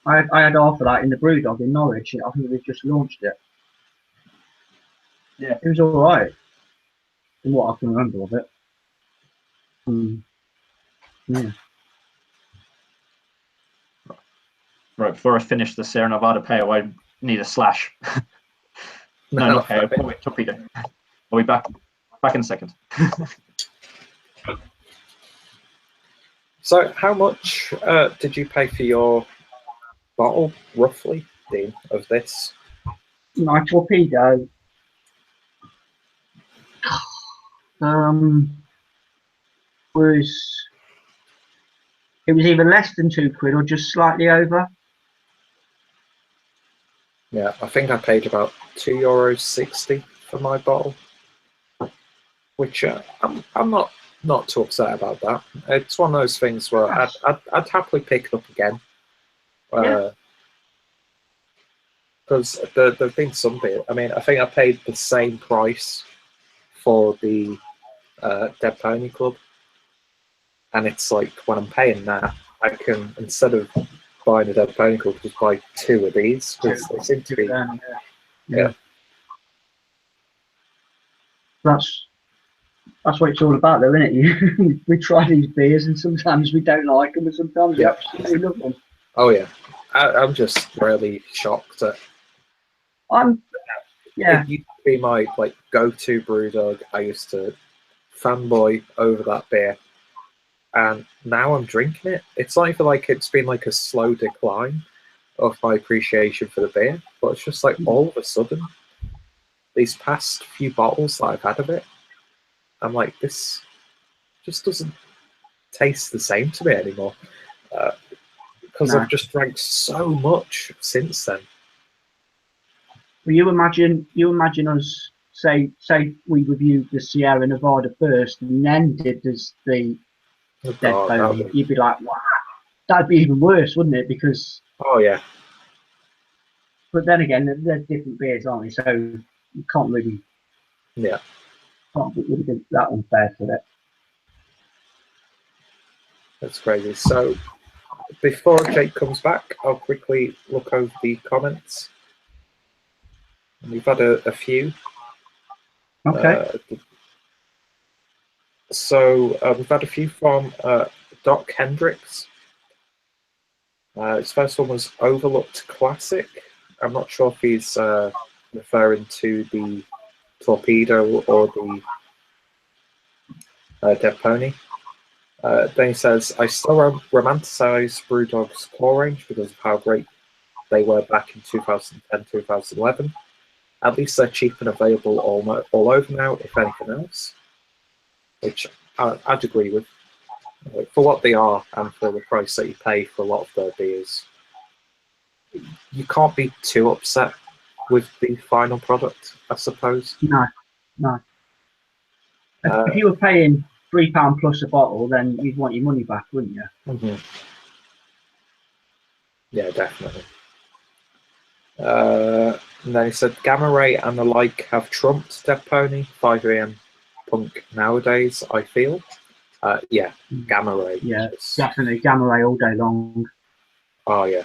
I had half of that in the Brewdog in Norwich. I think they just launched it. Yeah, it was all right, from what I can remember of it. Right, before I finish the Sierra Nevada Pale, I need a slash. No, not Pale. Torpedo. I'll be back in a second. So, how much did you pay for your bottle, roughly, Dean, of this? My Torpedo. Was either less than £2 or just slightly over. Yeah, I think I paid about €2.60 for my bottle, which I'm not too upset about that. It's one of those things where I'd happily pick it up again. Because there've been some beer. I mean, I think I paid the same price for the Dead Pony Club, and it's like when I'm paying that, I can, instead of buying a Dead Pony Club, just buy 2 of these because they seem to be. That's what it's all about, though, isn't it? We try these beers, and sometimes we don't like them, and sometimes we absolutely love them. Oh yeah, I'm just really shocked at. It used to be my go-to Brewdog. I used to fanboy over that beer, and now I'm drinking it. It's not even like it's been like a slow decline of my appreciation for the beer, but it's just like all of a sudden, these past few bottles that I've had of it, I'm like, this just doesn't taste the same to me anymore. Because I've just drank so much since then. Well, you imagine us say we reviewed the Sierra Nevada first, and then did the Dead Pony. You'd be like, wow, that'd be even worse, wouldn't it? Because but then again, they're different beers, aren't they? So you can't really be that unfair to it. That's crazy. So before Jake comes back, I'll quickly look over the comments. And we've had a few. Okay. So we've had a few from Doc Hendricks. His first one was Overlooked Classic. I'm not sure if he's referring to the Torpedo or the Dead Pony. Then he says, I still romanticize Brewdog's core range because of how great they were back in 2010, 2011. At least they're cheap and available all over now, if anything else. Which I'd agree with. For what they are and for the price that you pay for a lot of their beers, you can't be too upset with the final product, I suppose. No. If you were paying £3 plus a bottle, then you'd want your money back, wouldn't you? Mm-hmm. Yeah, definitely. And then he said, Gamma Ray and the like have trumped Dead Pony, 5 AM punk nowadays, I feel. Yeah, Gamma Ray. Yeah, definitely. Gamma Ray all day long. Oh, yeah.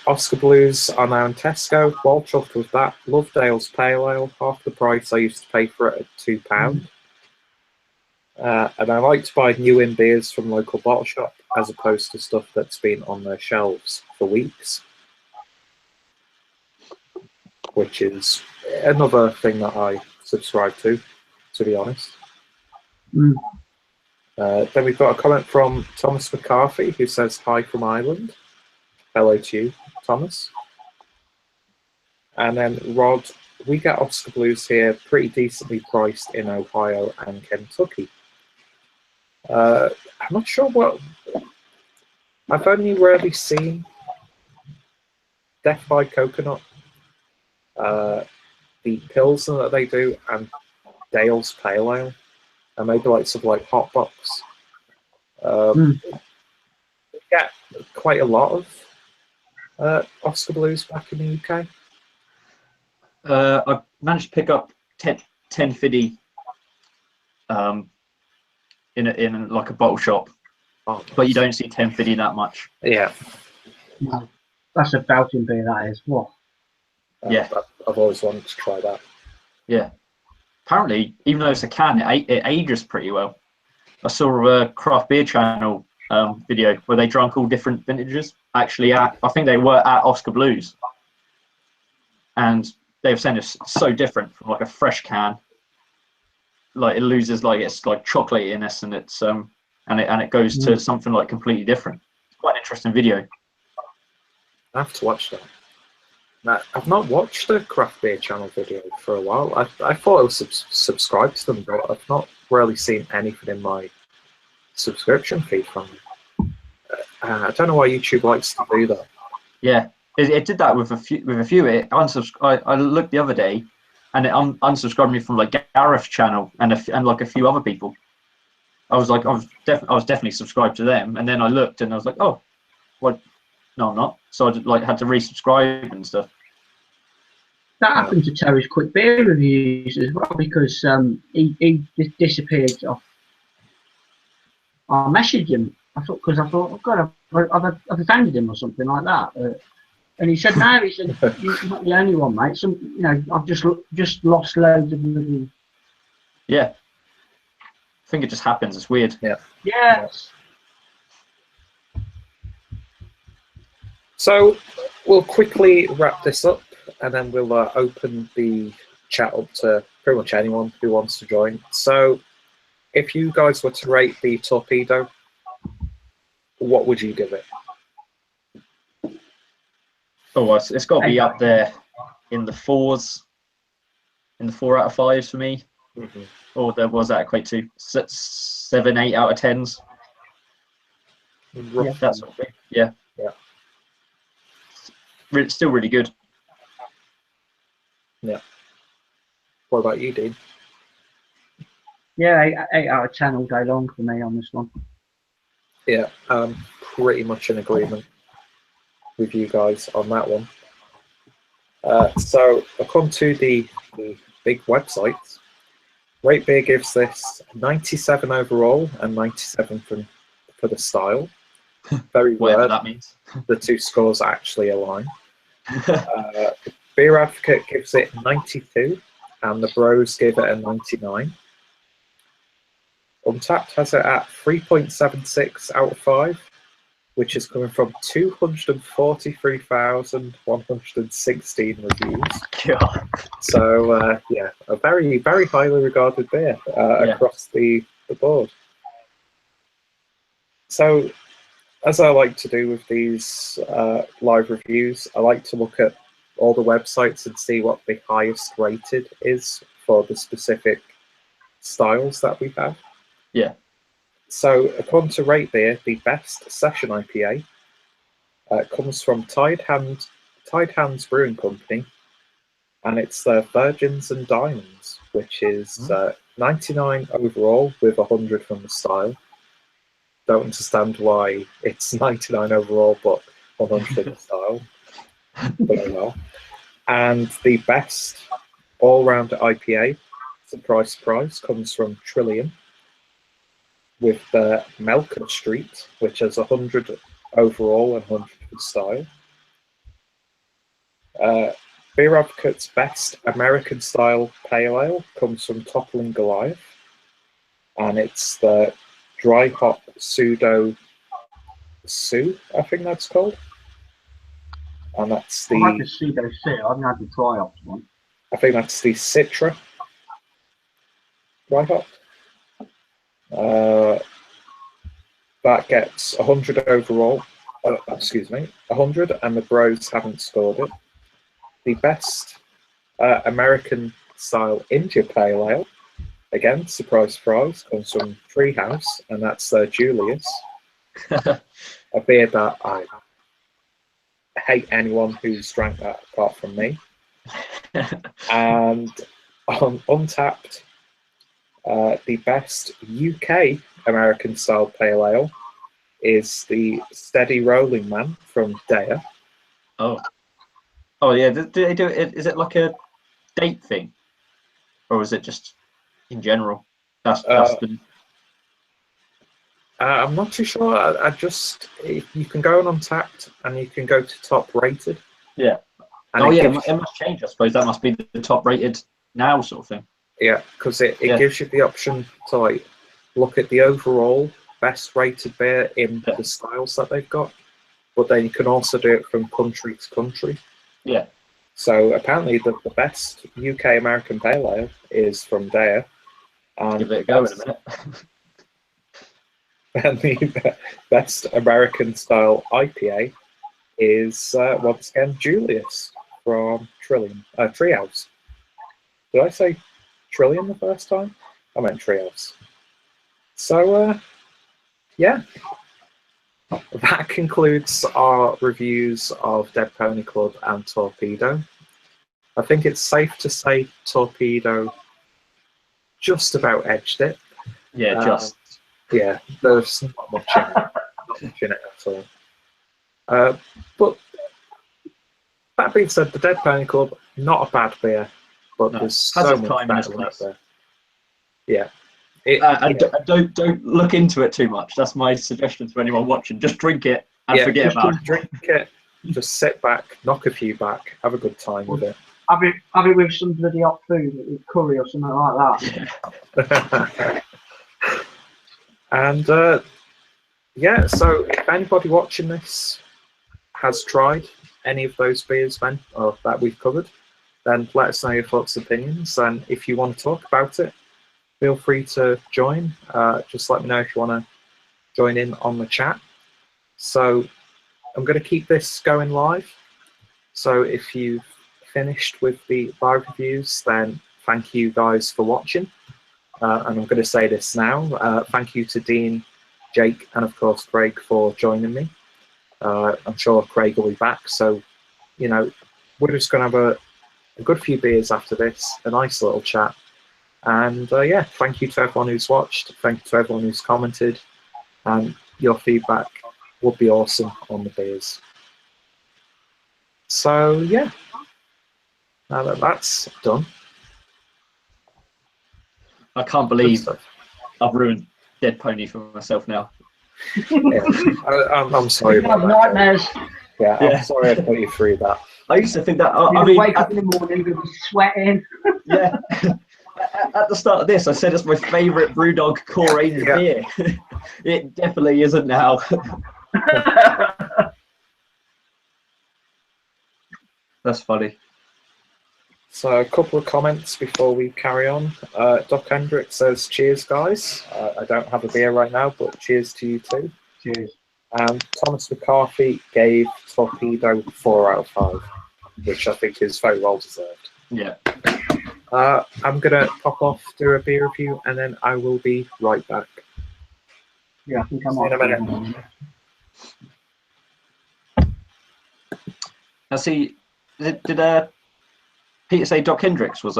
Oscar Blues are now in Tesco. Well chuffed with that. Love Dale's Pale Ale, half the price I used to pay for it at £2. And I like to buy new in beers from local bottle shop as opposed to stuff that's been on their shelves for weeks, which is another thing that I subscribe to be honest. Then we've got a comment from Thomas McCarthy who says, hi from Ireland. Hello to you, Thomas. And then Rod, we get Oscar Blues here pretty decently priced in Ohio and Kentucky. I'm not sure what... I've only rarely seen Death by Coconut, the Pilsner that they do, and Dale's Pale Ale, and maybe like some like Hot Box. We get quite a lot of Oscar Blues back in the UK. I managed to pick up 1050 in like a bottle shop, but you don't see 1050 that much. Yeah. No. That's a Belgian beer, that is. What? Yeah. I've always wanted to try that. Yeah. Apparently, even though it's a can, it ages pretty well. I saw a craft beer channel video where they drank all different vintages. Actually, I think they were at Oscar Blues, and they were saying it's so different from like a fresh can. Like it loses like it's like chocolatiness, and it's and it goes to something like completely different. It's quite an interesting video. I have to watch that. Now, I've not watched the craft beer channel video for a while. I thought I was subscribed to them, but I've not really seen anything in my subscription feed from them. I don't know why YouTube likes to do that. Yeah, it did that with a few. I looked the other day, and it unsubscribed me from like Gareth's channel and like a few other people. I was definitely subscribed to them, and then I looked and I was like, oh, what? No, I'm not. So I like had to resubscribe and stuff. That happened to Terry's Quick Beer Reviews as well, because he just disappeared off. I messaged him. I thought, oh God, I've offended him or something like that. And he said, no. He said, you're not the only one, mate. I've just lost loads of money. Yeah. I think it just happens. It's weird. Yeah. Yes. So we'll quickly wrap this up, and then we'll open the chat up to pretty much anyone who wants to join. So if you guys were to rate the Torpedo, what would you give it? Oh, it's got to be up there in the 4s, in the 4 out of 5s for me. Or what does that equate to? 7, 8 out of 10s. Yeah. That's what yeah. It's still really good. Yeah. What about you, Dean? Yeah, 8 out of 10 all day long for me on this one. Yeah, pretty much in agreement with you guys on that one. So I'll come to the big website. Rate Beer gives this 97 overall and 97 for the style. Very Whatever rare that means. the two scores actually align. Beer Advocate gives it 92 and the Bros give it a 99. Untapped has it at 3.76 out of 5 which is coming from 243,116 reviews. God. So yeah, a very, very highly regarded beer across the board. So, as I like to do with these live reviews, I like to look at all the websites and see what the highest rated is for the specific styles that we have. Yeah. So, according to Rate Beer, the best session IPA comes from Tide Hands Brewing Company, and it's their Virgins and Diamonds, which is 99 overall with 100 from the style. Don't understand why it's 99 overall, but 100 in the style. But oh well. And the best all-round IPA, surprise, comes from Trillium with the Melker Street, which has 100 overall and 100 for style. Beer Advocate's best American style pale ale comes from Toppling Goliath, and it's the dry hop pseudo Sue, I think that's called. And that's the. I like the pseudo Sue. I haven't had the dry hop one. I think that's the Citra dry hop. That gets 100 overall. 100, and the Bros haven't scored it. The best American style India Pale Ale, again, surprise, comes from Treehouse, and that's Julius. A beer that I hate anyone who's drank that apart from me. And on Untapped, the best UK American style pale ale is the Steady Rolling Man from Daya. Oh yeah, do they do it? Is it like a date thing, or is it just in general? That's the. I'm not too sure. I just you can go on Untapped and you can go to top rated. Yeah. And it must change. I suppose that must be the top rated now, sort of thing. Yeah, because it gives you the option to like look at the overall best rated beer in the styles that they've got, but then you can also do it from country to country. Yeah. So apparently the best UK American pale ale is from Daya. And give it a go in a minute. And the best American style IPA is once again Julius from Treehouse. Did I say Trillium the first time? I meant Treehouse. So yeah. That concludes our reviews of Dead Pony Club and Torpedo. I think it's safe to say Torpedo just about edged it. Yeah, Yeah, there's not much in it, at all. But that being said, the Dead Pony Club, not a bad beer, but there's so much better than that beer. Yeah. Don't look into it too much. That's my suggestion to anyone watching. Just drink it and forget about it. Drink it. Just sit back, knock a few back, have a good time with it. Have it with some bloody hot food, with curry or something like that. And yeah, so if anybody watching this has tried any of those beers, that we've covered, then let us know your thoughts and opinions. And if you want to talk about it, feel free to join. Just let me know if you want to join in on the chat. So I'm going to keep this going live. So if you've finished with the live reviews, then thank you guys for watching. And I'm going to say this now. Thank you to Dean, Jake, and of course Craig for joining me. I'm sure Craig will be back. So, we're just going to have a good few beers after this, a nice little chat. And yeah, thank you to everyone who's watched. Thank you to everyone who's commented. And your feedback would be awesome on the beers. So yeah, now that that's done. I can't believe I've ruined Dead Pony for myself now. Yeah, I'm sorry about that. Nightmares. Yeah, I'm sorry I put you through that. I used to think that. Wake up in the morning, you'll be sweating. Yeah. At the start of this, I said it's my favourite Brewdog core range beer. It definitely isn't now. That's funny. So a couple of comments before we carry on. Doc Hendrick says, cheers, guys. I don't have a beer right now, but cheers to you too. Cheers. Thomas McCarthy gave Torpedo 4 out of 5, which I think is very well deserved. Yeah. I'm going to pop off, do a beer review, and then I will be right back. Yeah, I think I'm See you in a minute. Now, see, did Peter say Doc Hendricks was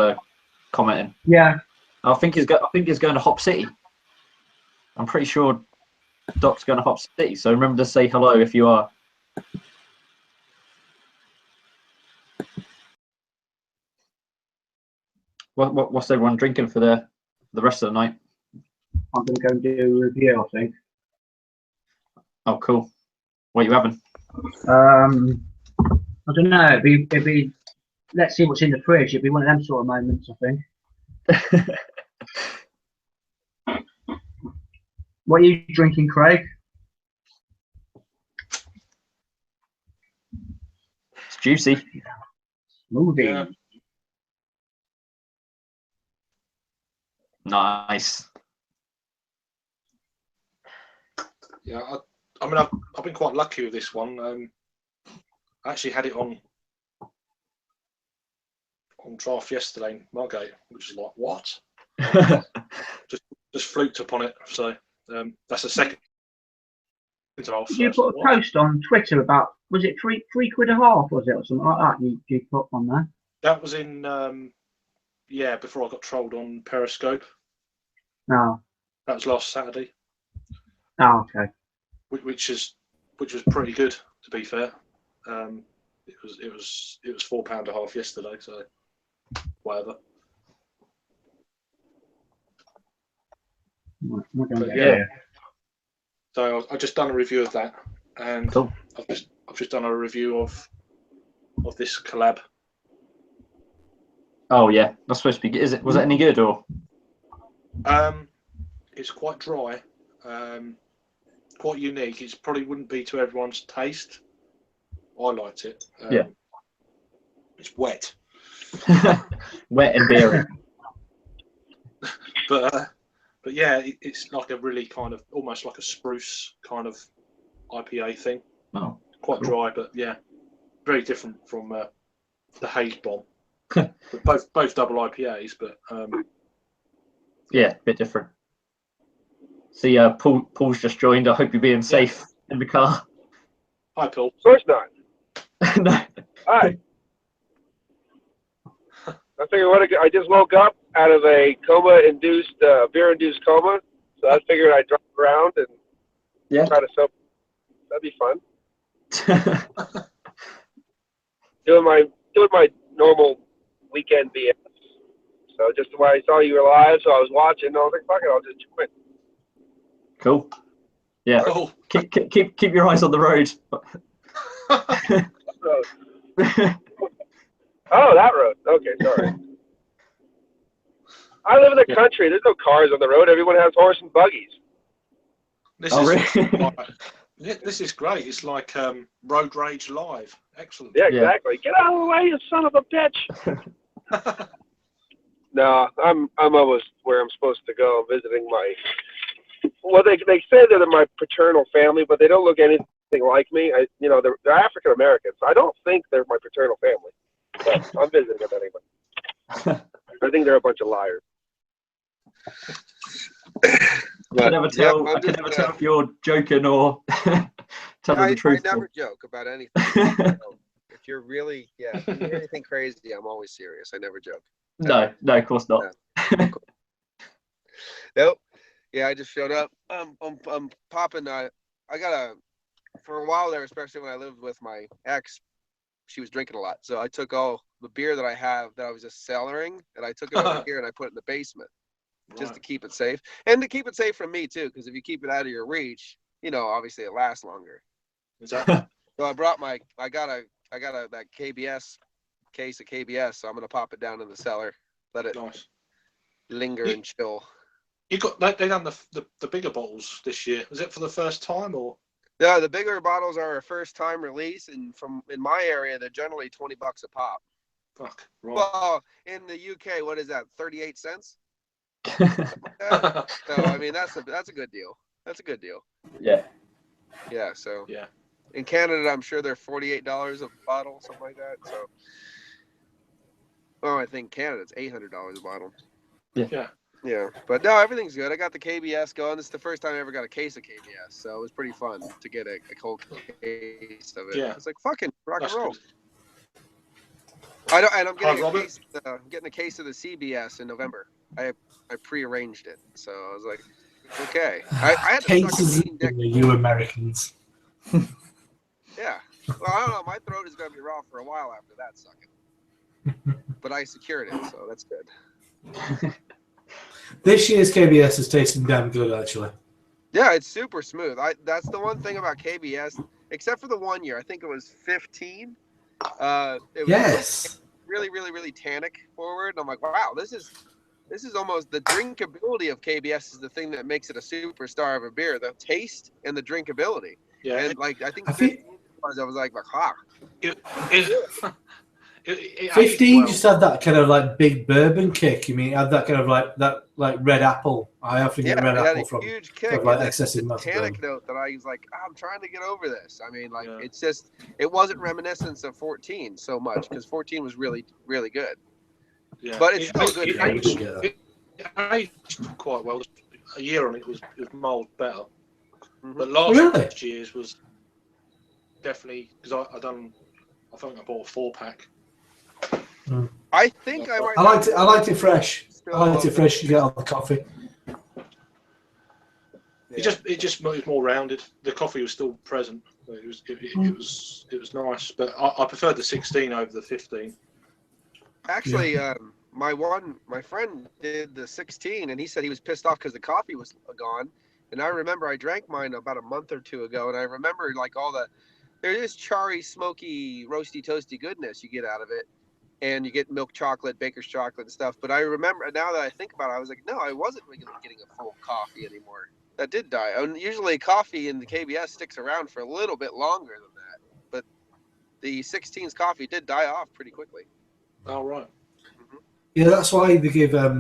commenting? Yeah. I think he's going to Hop City. I'm pretty sure Doc's going to Hop City, so remember to say hello if you are. What's everyone drinking for the rest of the night? I'm going to go and do a review, I think. Oh, cool. What are you having? I don't know. It'd be. Let's see what's in the fridge. It'd be one of them sort of moments, I think. What are you drinking, Craig? It's juicy. Movie. Yeah. Nice. Yeah, I mean, I've been quite lucky with this one. I actually had it on draft yesterday in Margate, which is like, what? just fluked upon it. So that's the second draft. You put a post on Twitter about, was it £3 a half, was it, or something like that? You put on there. That was in before I got trolled on Periscope. No. That was last Saturday. Oh, okay. Which was pretty good, to be fair. It was £4 a half yesterday, so whatever. But yeah. So I've just done a review of that, and cool. I've just done a review of this collab. Oh yeah, that's supposed to be. Was it any good or? It's quite dry, quite unique. It probably wouldn't be to everyone's taste. I liked it. Yeah. It's wet. Wet and beery. But yeah, it's like a really kind of almost like a spruce kind of IPA thing. Oh, quite cool. Dry, but yeah, very different from the Haze Bomb. But both double IPAs, but yeah, a bit different. See, Paul's just joined. I hope you're being safe in the car. Hi, Paul. Of course not. No. Hi. I figured I just woke up out of a coma-induced, beer-induced coma, so I figured I'd drive around and try to sober. That'd be fun. doing my normal weekend BS. So just when I saw you were live, so I was watching. I was like, "Fuck it, I'll just join." Cool. Yeah. Cool. Keep your eyes on the road. Oh, that road. Okay, sorry. I live in the country. There's no cars on the road. Everyone has horse and buggies. This is great. It's like Road Rage Live. Excellent. Yeah, exactly. Get out of the way, you son of a bitch. No, I'm almost where I'm supposed to go. I'm visiting my. Well, they say they're my paternal family, but they don't look anything like me. They're African Americans. So I don't think they're my paternal family. But I'm visiting them anyway. I think they're a bunch of liars. I can never tell if you're joking or telling the truth. I never joke about anything. If you're really, if you hear anything crazy, I'm always serious. I never joke. No, of course not. No. Nope. Yeah, I just showed up. I'm popping. For a while there, especially when I lived with my ex, she was drinking a lot. So I took all the beer that I have that I was just cellaring, and I took it over here and I put it in the basement just to keep it safe. And to keep it safe from me, too, because if you keep it out of your reach, obviously it lasts longer. Exactly. So I brought I got that KBS case of KBS, so I'm going to pop it down in the cellar, let it linger and chill. They done the bigger bottles this year. Was it for the first time or? Yeah, the bigger bottles are a first-time release, and in my area, they're generally $20 a pop. Fuck. Right. Well, in the UK, what is that? 38 cents. So I mean, that's a good deal. That's a good deal. Yeah. Yeah. So Yeah. in Canada, I'm sure they're $48 a bottle, something like that. So, I think Canada's $800 a bottle. Yeah. Yeah, but no, everything's good. I got the KBS going. This is the first time I ever got a case of KBS, so it was pretty fun to get a cold case of it. Yeah. It's like fucking rock That's and roll. good. I'm getting Robert? getting a case of the CBS in November. I prearranged it, so I was like, okay. I had to Cases suck a you Americans. Yeah. Well, I don't know. My throat is gonna be raw for a while after that sucking. But I secured it, so that's good. This year's KBS is tasting damn good, actually. Yeah, it's super smooth. That's the one thing about KBS, except for the 1 year. I think it was 15. It was Yes. really, really, really tannic forward. And I'm like, wow, this is almost the drinkability of KBS is the thing that makes it a superstar of a beer. The taste and the drinkability. Yeah. And like I think I think 15 I was like, ah. It 15 well. just had that kind of like big bourbon kick. You mean it had that kind of like red apple. I often get red it had apple a from huge kick, like and excessive the malt tannic bourbon. note that I was like, I'm trying to get over this. I mean, like Yeah. it's just it wasn't reminiscent of 14 so much because 14 was really, really good. Yeah. But it's still good. It aged quite well. A year on it was mulled better. Mhm. But last Really? year's was definitely because I think I bought a 4-pack. I think I might. I liked it fresh. Still I liked it love fresh. You get on the coffee. Yeah. It just was more rounded. The coffee was still present. It was nice, but I preferred the 16 over the 15. Actually, my friend did the 16, and he said he was pissed off because the coffee was gone. And I remember I drank mine about a month or two ago, and I remember like there is charry, smoky, roasty, toasty goodness you get out of it, and you get milk chocolate, baker's chocolate, and stuff. But I remember now that I think about it, I was like, no, I wasn't really getting a full coffee anymore. That did die. And usually, coffee in the KBS sticks around for a little bit longer than that, but the 16's coffee did die off pretty quickly. Oh right. Yeah, that's why they give. I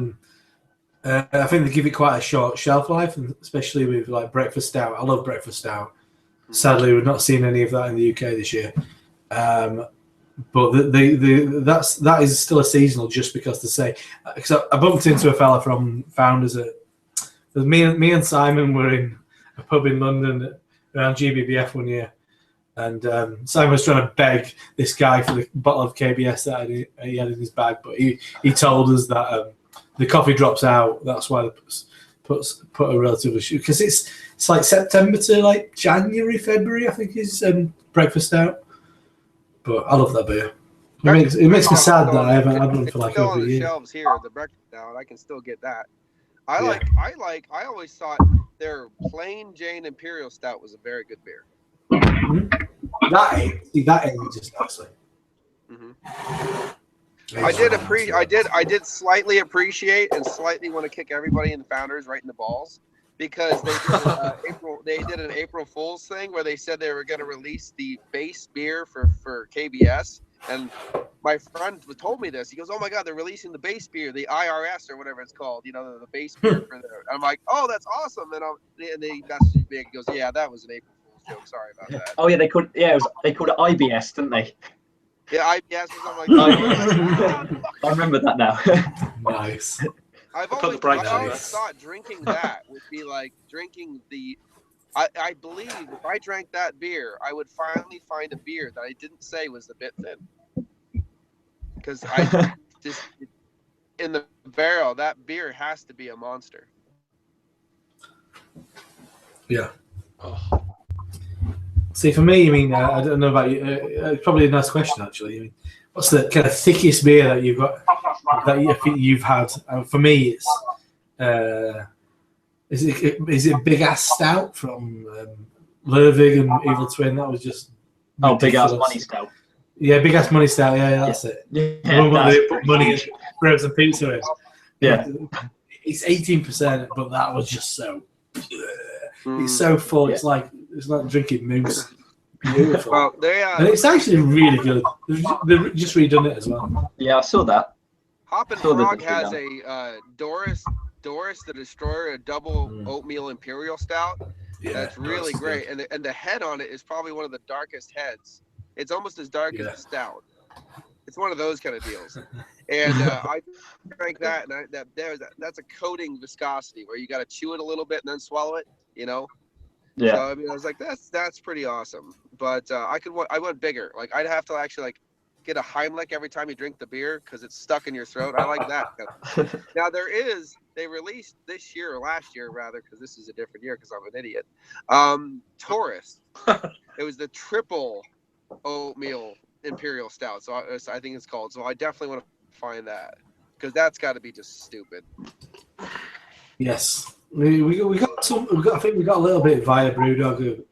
think they give it quite a short shelf life, and especially with like breakfast stout. I love breakfast stout. Sadly, we've not seen any of that in the UK this year. But that is still a seasonal, just because they say. Because I bumped into a fella from Founders at. Me and Simon were in a pub in London around GBBF one year, and Simon was trying to beg this guy for the bottle of KBS that he had in his bag, but he told us that the coffee drops out. That's why they put a relatively because it's like September to like January, February, I think is breakfast stout. But I love that beer. It makes me sad that I haven't had one for like over a year. Shelves here, the breakfast stout, I can still get that. I always thought their plain Jane Imperial Stout was a very good beer. That ages nicely. I did slightly appreciate and slightly want to kick everybody in the Founders right in the balls because they did an April Fool's thing where they said they were going to release the base beer for KBS, and my friend told me this. He goes, "Oh my God, they're releasing the base beer, the IRS or whatever it's called. You know, the base beer for there." I'm like, "Oh, that's awesome!" And they messaged me. He goes, "Yeah, that was an April Fool's joke. Sorry about that." Oh yeah, they called it IBS, didn't they? Yeah, IPS or something like that. I remember that now. Nice. I've always thought drinking that would be like drinking the. I believe if I drank that beer, I would finally find a beer that I didn't say was a bit thin. Because I just in the barrel, that beer has to be a monster. Yeah. Oh. See, for me, I mean, I don't know about you. Probably a nice question, actually. I mean, what's the kind of thickest beer that you've got that you've had? For me, it's is it Big Ass Stout from Lervig and Evil Twin? That was just Big Ass Money Stout. Yeah, Big Ass Money Stout. Yeah, that's it. Yeah, they put money and breads and pizza in. Yeah, it's 18%, but that was just so. It's so full. Yeah. It's like It's like drinking mousse. Beautiful. Well, and it's actually really good. They've just redone it as well. Yeah, I saw that. Hop and Saw that Frog it's has redone. a Doris the Destroyer, a double oatmeal imperial stout. Yeah, That's really that's great, good. and the head on it is probably one of the darkest heads. It's almost as dark as the stout. It's one of those kind of deals. And I drank that, and that's a coating viscosity where you got to chew it a little bit and then swallow it. You know. Yeah. So I mean, I was like, that's pretty awesome. But I went bigger. Like I'd have to actually like get a Heimlich every time you drink the beer because it's stuck in your throat. I like that. Now they released this year or last year rather, because this is a different year because I'm an idiot. Taurus. It was the triple oatmeal imperial stout. So I think it's called. So I definitely want to find that because that's got to be just stupid. Yes. We got some. I think we got a little bit via Brewdog,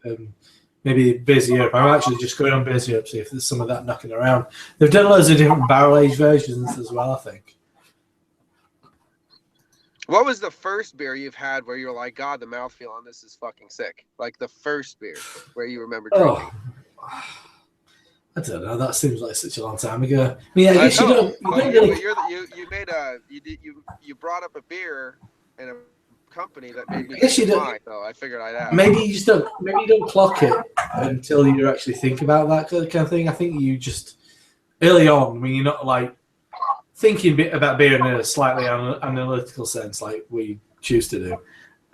maybe Beers Europe. I'm actually just going on Beers Europe to see if there's some of that knocking around. They've done loads of different barrel aged versions as well, I think. What was the first beer you've had where you're like, God, the mouthfeel on this is fucking sick? Like the first beer where you remember drinking. I don't know. That seems like such a long time ago. I mean, I guess you don't really. You brought up a beer and a company that made me. I guess you don't. Though I figured I'd ask. Maybe you just don't. Maybe you don't clock it until you actually think about that kind of thing. I think you just early on when you're not like thinking about beer in a slightly analytical sense, like we choose to do.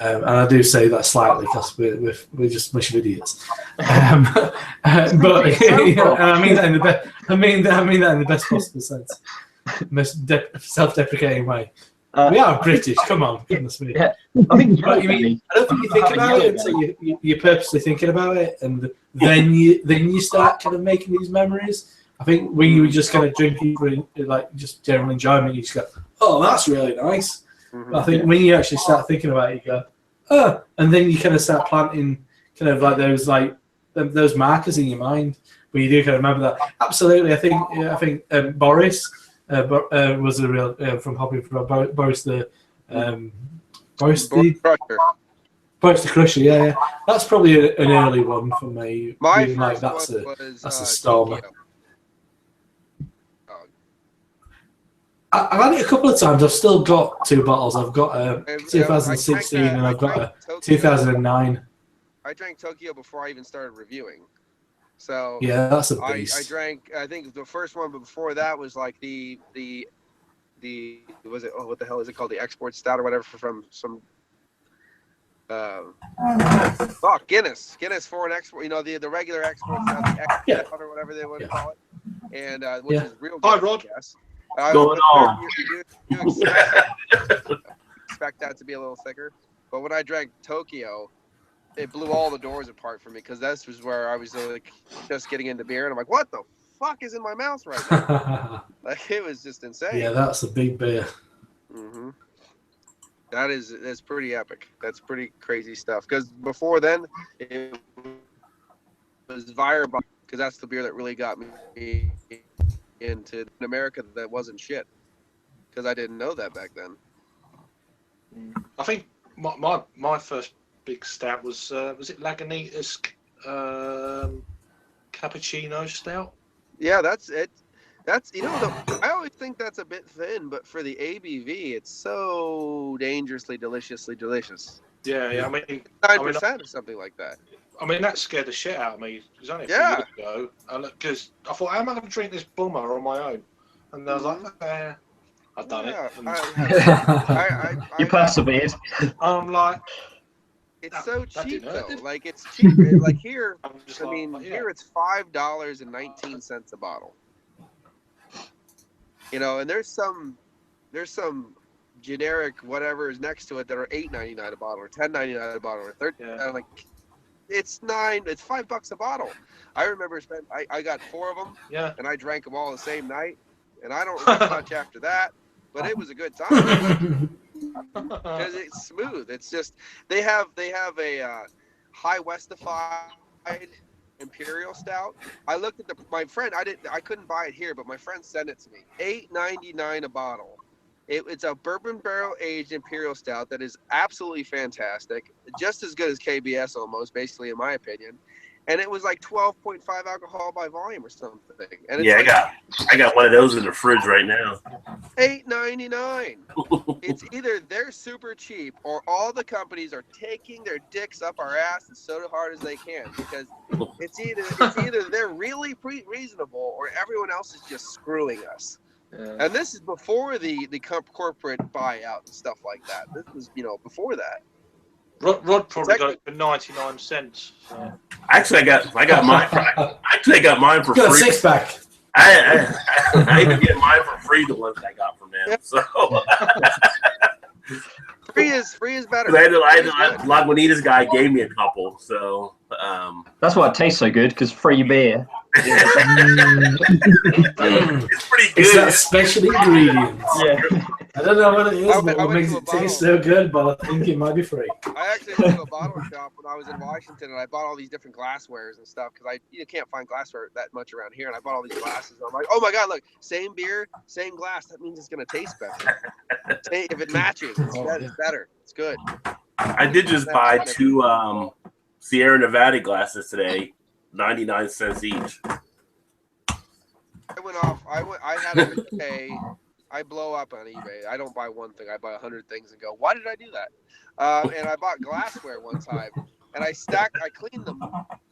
And I do say that slightly because we're just a bunch of idiots. But and I mean that in the best. I mean that in the best possible sense, most self-deprecating way. We are British. Come on, goodness me. Yeah, I think I don't think you think about it until you're purposely thinking about it, and then you start kind of making these memories. I think when you just kind of drinking for like just general enjoyment, you just go, "Oh, that's really nice." But I think when you actually start thinking about it, you go, "Oh," and then you kind of start planting kind of like those markers in your mind where you do kind of remember that. Absolutely, I think Boris was a real from Hoppy Boris the Crusher. Yeah. That's probably an early one for me. My first one was that's a stormer. Tokyo. I've had it a couple of times. I've still got 2 bottles. I've got a 2016 and I've got a 2009. I drank Tokyo before I even started reviewing. So yeah, that's a beast. I drank. I think the first one, but before that was like the was it? Oh, what the hell is it called? The export stout or whatever from some. Guinness for an export. You know the regular export stout, the export or whatever they want to call it, and which is real good. Hi, Rod. Yes. Going on. You expect that to be a little thicker, but when I drank Tokyo, it blew all the doors apart for me because this was where I was like just getting into beer, and I'm like, what the fuck is in my mouth right now? Like it was just insane. Yeah, that's a big beer. Mm-hmm. That's pretty epic. That's pretty crazy stuff. Because before then, it was Virebot, because that's the beer that really got me into America that wasn't shit. Because I didn't know that back then. I think my first big stout was it Lagunitas cappuccino stout? Yeah, that's it. That's I always think that's a bit thin, but for the ABV, it's so dangerously deliciously delicious. Yeah. I mean 9% or something like that. I mean that scared the shit out of me. It was only a few years ago. Because I thought, how am I going to drink this bummer on my own? And I was like, I've done it. You persevered. I'm like, it's so cheap though. Like it's cheap. Like here, here it's $5.19 a bottle. And there's some generic whatever is next to it that are $8.99 a bottle or $10.99 a bottle or $13. Like it's $5 a bottle. I remember I got 4 of them. Yeah. And I drank them all the same night, and I don't remember much after that. But it was a good time because it's smooth. It's just they have a high Westified Imperial Stout. I looked at my friend. I couldn't buy it here, but my friend sent it to me. $8.99 a bottle. It's a bourbon barrel aged imperial stout that is absolutely fantastic, just as good as KBS almost, basically in my opinion. And it was like 12.5 alcohol by volume or something. And it's I got one of those in the fridge right now. $8.99. It's either they're super cheap or all the companies are taking their dicks up our ass as so hard as they can, because it's either they're really reasonable or everyone else is just screwing us. Yeah. And this is before the corporate buyout and stuff like that. This was, before that. Rod probably got it for 99 cents. So. Actually, I got mine. I got mine for free. Got a 6-pack. I even get mine for free. The ones I got from them. So free is better. Lagunitas guy gave me a couple, so that's why it tastes so good, because free beer. It's pretty good. It's that special ingredient. Yeah. I don't know what it is, what makes it taste so good, but I think it might be free. I actually went to a bottle shop when I was in Washington, and I bought all these different glasswares and stuff, because you can't find glassware that much around here, and I bought all these glasses. And I'm like, oh my god, look, same beer, same glass. That means it's gonna taste better. If it matches, it's better. It's good. I did just buy 2 Sierra Nevada glasses today, 99 cents each. I went off. I had a pay. I blow up on eBay. I don't buy one thing. I buy 100 things and go, why did I do that? And I bought glassware one time, and I cleaned them,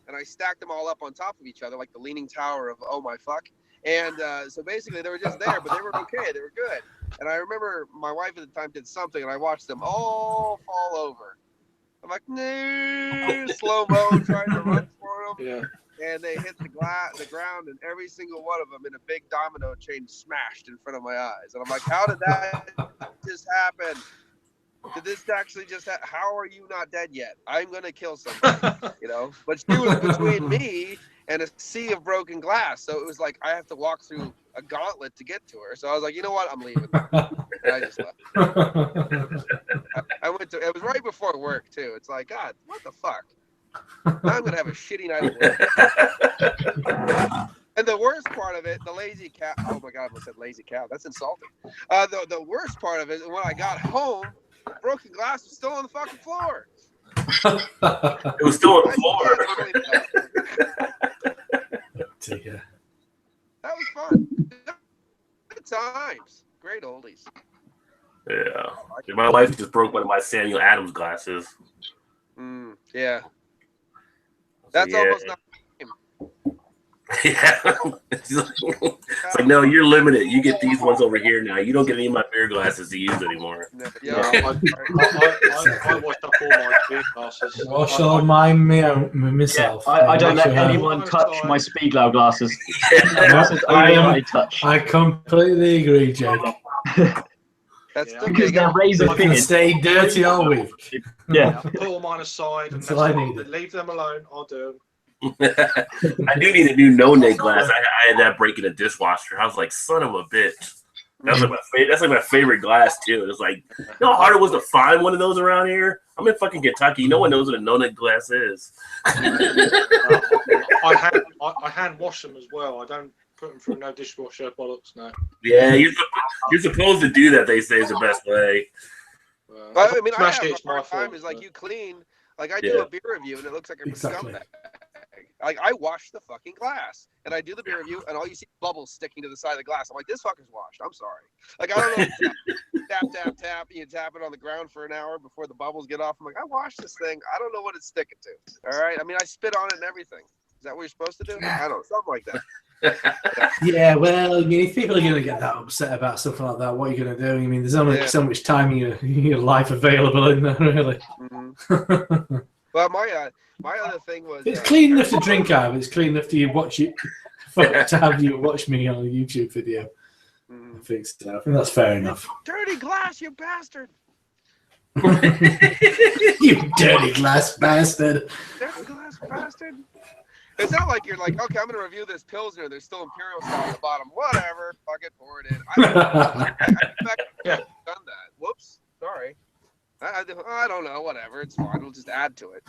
and I stacked them all up on top of each other like the Leaning Tower of oh my fuck. And so basically they were just there, but they were okay. They were good. And I remember my wife at the time did something, and I watched them all fall over. I'm like, no, slow-mo, trying to run for them. Yeah. And they hit the ground, and every single one of them in a big domino chain smashed in front of my eyes. And I'm like, how did that just happen? Did this actually just happen? How are you not dead yet? I'm going to kill somebody, But she was between me and a sea of broken glass. So it was like I have to walk through a gauntlet to get to her. So I was like, you know what? I'm leaving. And I just left. I went to, it was right before work, too. It's like, God, what the fuck? Now I'm going to have a shitty night at work. And the worst part of it, the lazy cow. Oh my God, I said lazy cow. That's insulting. The worst part of it, when I got home, the broken glass was still on the fucking floor. It was still on the floor. That was fun. Good times. Great oldies. Yeah. My wife just broke one of my Samuel Adams glasses. Yeah. That's almost not. Yeah. It's like, no, you're limited. You get these ones over here now. You don't get any of my beer glasses to use anymore. Yeah, I washed up all my beer glasses. Wash all mine myself. Yeah, I don't let anyone touch my Speedglow glasses. I completely agree, Jake. That's because they're razor thin. They stay dirty all week. Yeah. I put all mine aside and leave them alone. I'll do them. I do need a new no-neck glass. I had that break in a dishwasher. I was like, son of a bitch. That's like my favorite glass too. It's like, you know how hard it was to find one of those around here? I'm in fucking Kentucky. No one knows what a no-neck glass is. I hand wash them as well. I don't put them through no dishwasher bollocks. No. Yeah, you're supposed to do that. They say is the best way. I mean, I have a hard time. Is like you clean. Like I do a beer review and it looks like I'm a scumbag. Like I wash the fucking glass and I do the beer review and all you see bubbles sticking to the side of the glass. I'm like, this fucker's washed. I'm sorry. Like I don't know. Tap. You tap it on the ground for an hour before the bubbles get off. I'm like, I washed this thing. I don't know what it's sticking to. All right. I mean, I spit on it and everything. Is that what you're supposed to do? I don't know. Something like that. Yeah, well, if people are going to get that upset about something like that, what are you going to do? I mean, there's only so much time in your life available in there, really. Mm-hmm. Well, my other thing was it's clean enough to drink out of. It's clean enough to watch it. To have you watch me on a YouTube video. I think so. I think that's fair enough. Dirty glass, you bastard! You dirty glass bastard! Dirty glass bastard! It's not like you're like, okay, I'm going to review this Pilsner. There's still Imperial Stout at the bottom. Whatever. Fuck it, pour it in. I've done that. Whoops. Sorry. I don't know. Whatever. It's fine. We'll just add to it.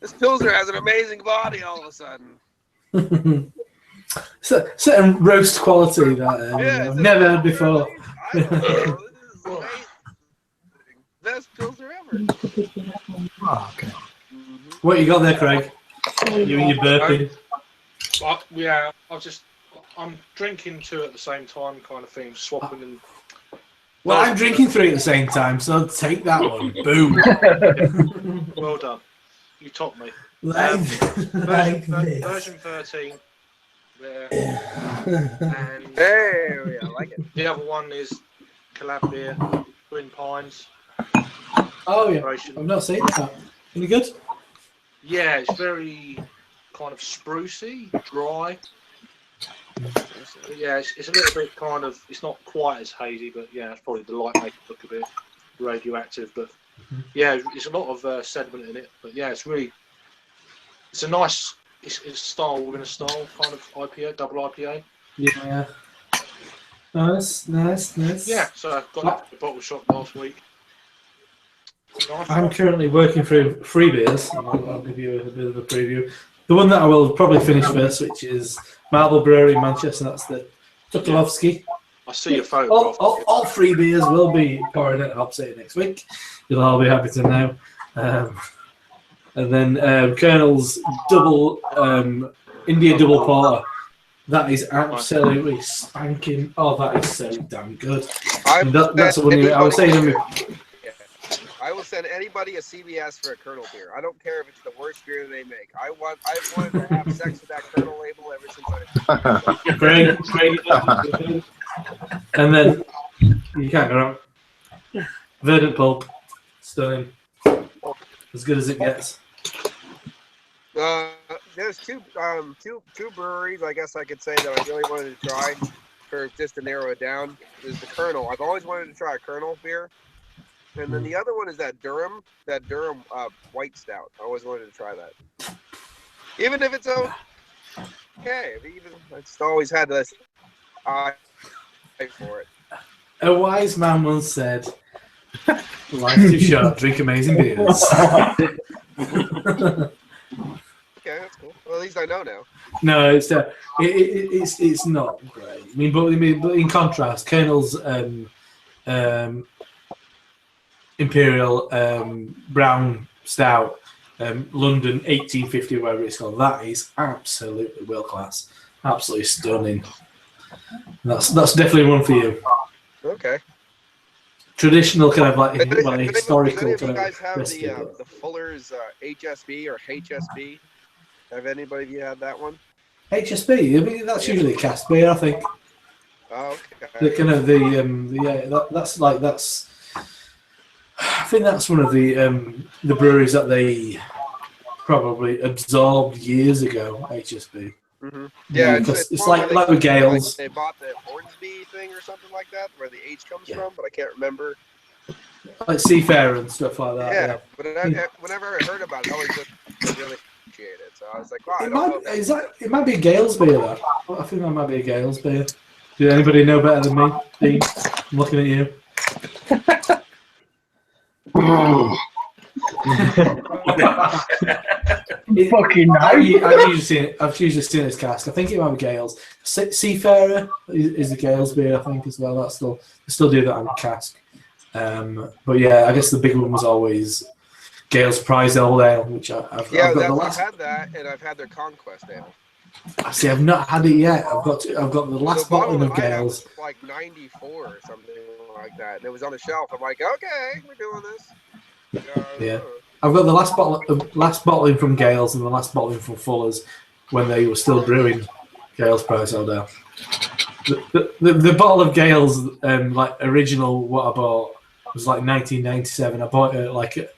This Pilsner has an amazing body all of a sudden. Certain roast quality that I've never heard before. I don't know. Oh, okay. What you got there, Craig? You and your burping. Yeah, I'm drinking two at the same time, kind of thing, swapping and. Well, I'm drinking three at the same time, so take that one. Boom. Well done. You topped me. Version 13. There. And Hey, I like it. the other one is Collab Beer, Twin Pines. Oh yeah, I've not seen that. Any good? Yeah, it's very kind of sprucey, dry. But yeah, it's a little bit kind of. It's not quite as hazy, but yeah, it's probably the light makes it look a bit radioactive. But yeah, it's a lot of sediment in it. But yeah, it's really. It's a nice. It's a style within a style, kind of IPA, double IPA. Yeah. Nice. Yeah, so I got a bottle shop last week. I'm currently working through free beers. I'll give you a bit of a preview. The one that I will probably finish first, which is Marble Brewery in Manchester, and that's the Tukolovsky. I see your photo. All free beers will be pouring at Hop City next week. You'll all be happy to know. And then Colonel's double India double porter. That is absolutely spanking. Oh, that is so damn good. That's the one I was saying. I will send anybody a CBS for a Colonel beer. I don't care if it's the worst beer they make. I've wanted to have sex with that Colonel label ever since I. Great. And then you can't go wrong. Verdant Pulp, stunning, as good as it gets. There's two breweries, I guess I could say, that I really wanted to try, for just to narrow it down. Is the Colonel. I've always wanted to try a Colonel beer. And then the other one is that Durham white stout. I always wanted to try that. Even if it's okay. It's always had this eye for it. A wise man once said, life's too short, drink amazing beers. Okay, that's cool. Well, at least I know now. No, it's not great. I mean, but in contrast, Colonel's Imperial Brown Stout, London 1850, whatever it's called. That is absolutely world class, absolutely stunning. That's definitely one for you. Okay. Traditional kind of like historical. Does any of you guys have the Fuller's HSB or HSB? Have anybody of you had that one? HSB. I mean, that's usually a cask beer, I think. Oh, okay. The kind of that's. I think that's one of the breweries that they probably absorbed years ago. HSB. Mm-hmm. Yeah, it's like with Gales. They bought the Hornsby thing or something like that, where the H comes from, but I can't remember. Like Seafarer and stuff like that. Yeah. But whenever I heard about it, I always really appreciate it. So I was like, wow. It might be a Gales beer, though. I think that might be a Gales beer. Do anybody know better than me, Dean? I'm looking at you. Fucking I've usually seen this cask. I think it might be Gales. Seafarer is the Gales beer, I think, as well. They still do that on cask. But yeah, I guess the big one was always Gales Prize Old Ale, which I've got I've had that, and I've had their Conquest Ale. I see. I've not had it yet. I've got the last bottle of Gales. Like 94 or something like that, and it was on the shelf. I'm like, okay, we're doing this. Yeah, I've got the last bottling from Gales and the last bottling from Fuller's when they were still brewing Gales Price Old Ale. The bottle of Gales, like original, what I bought was like 1997. I bought it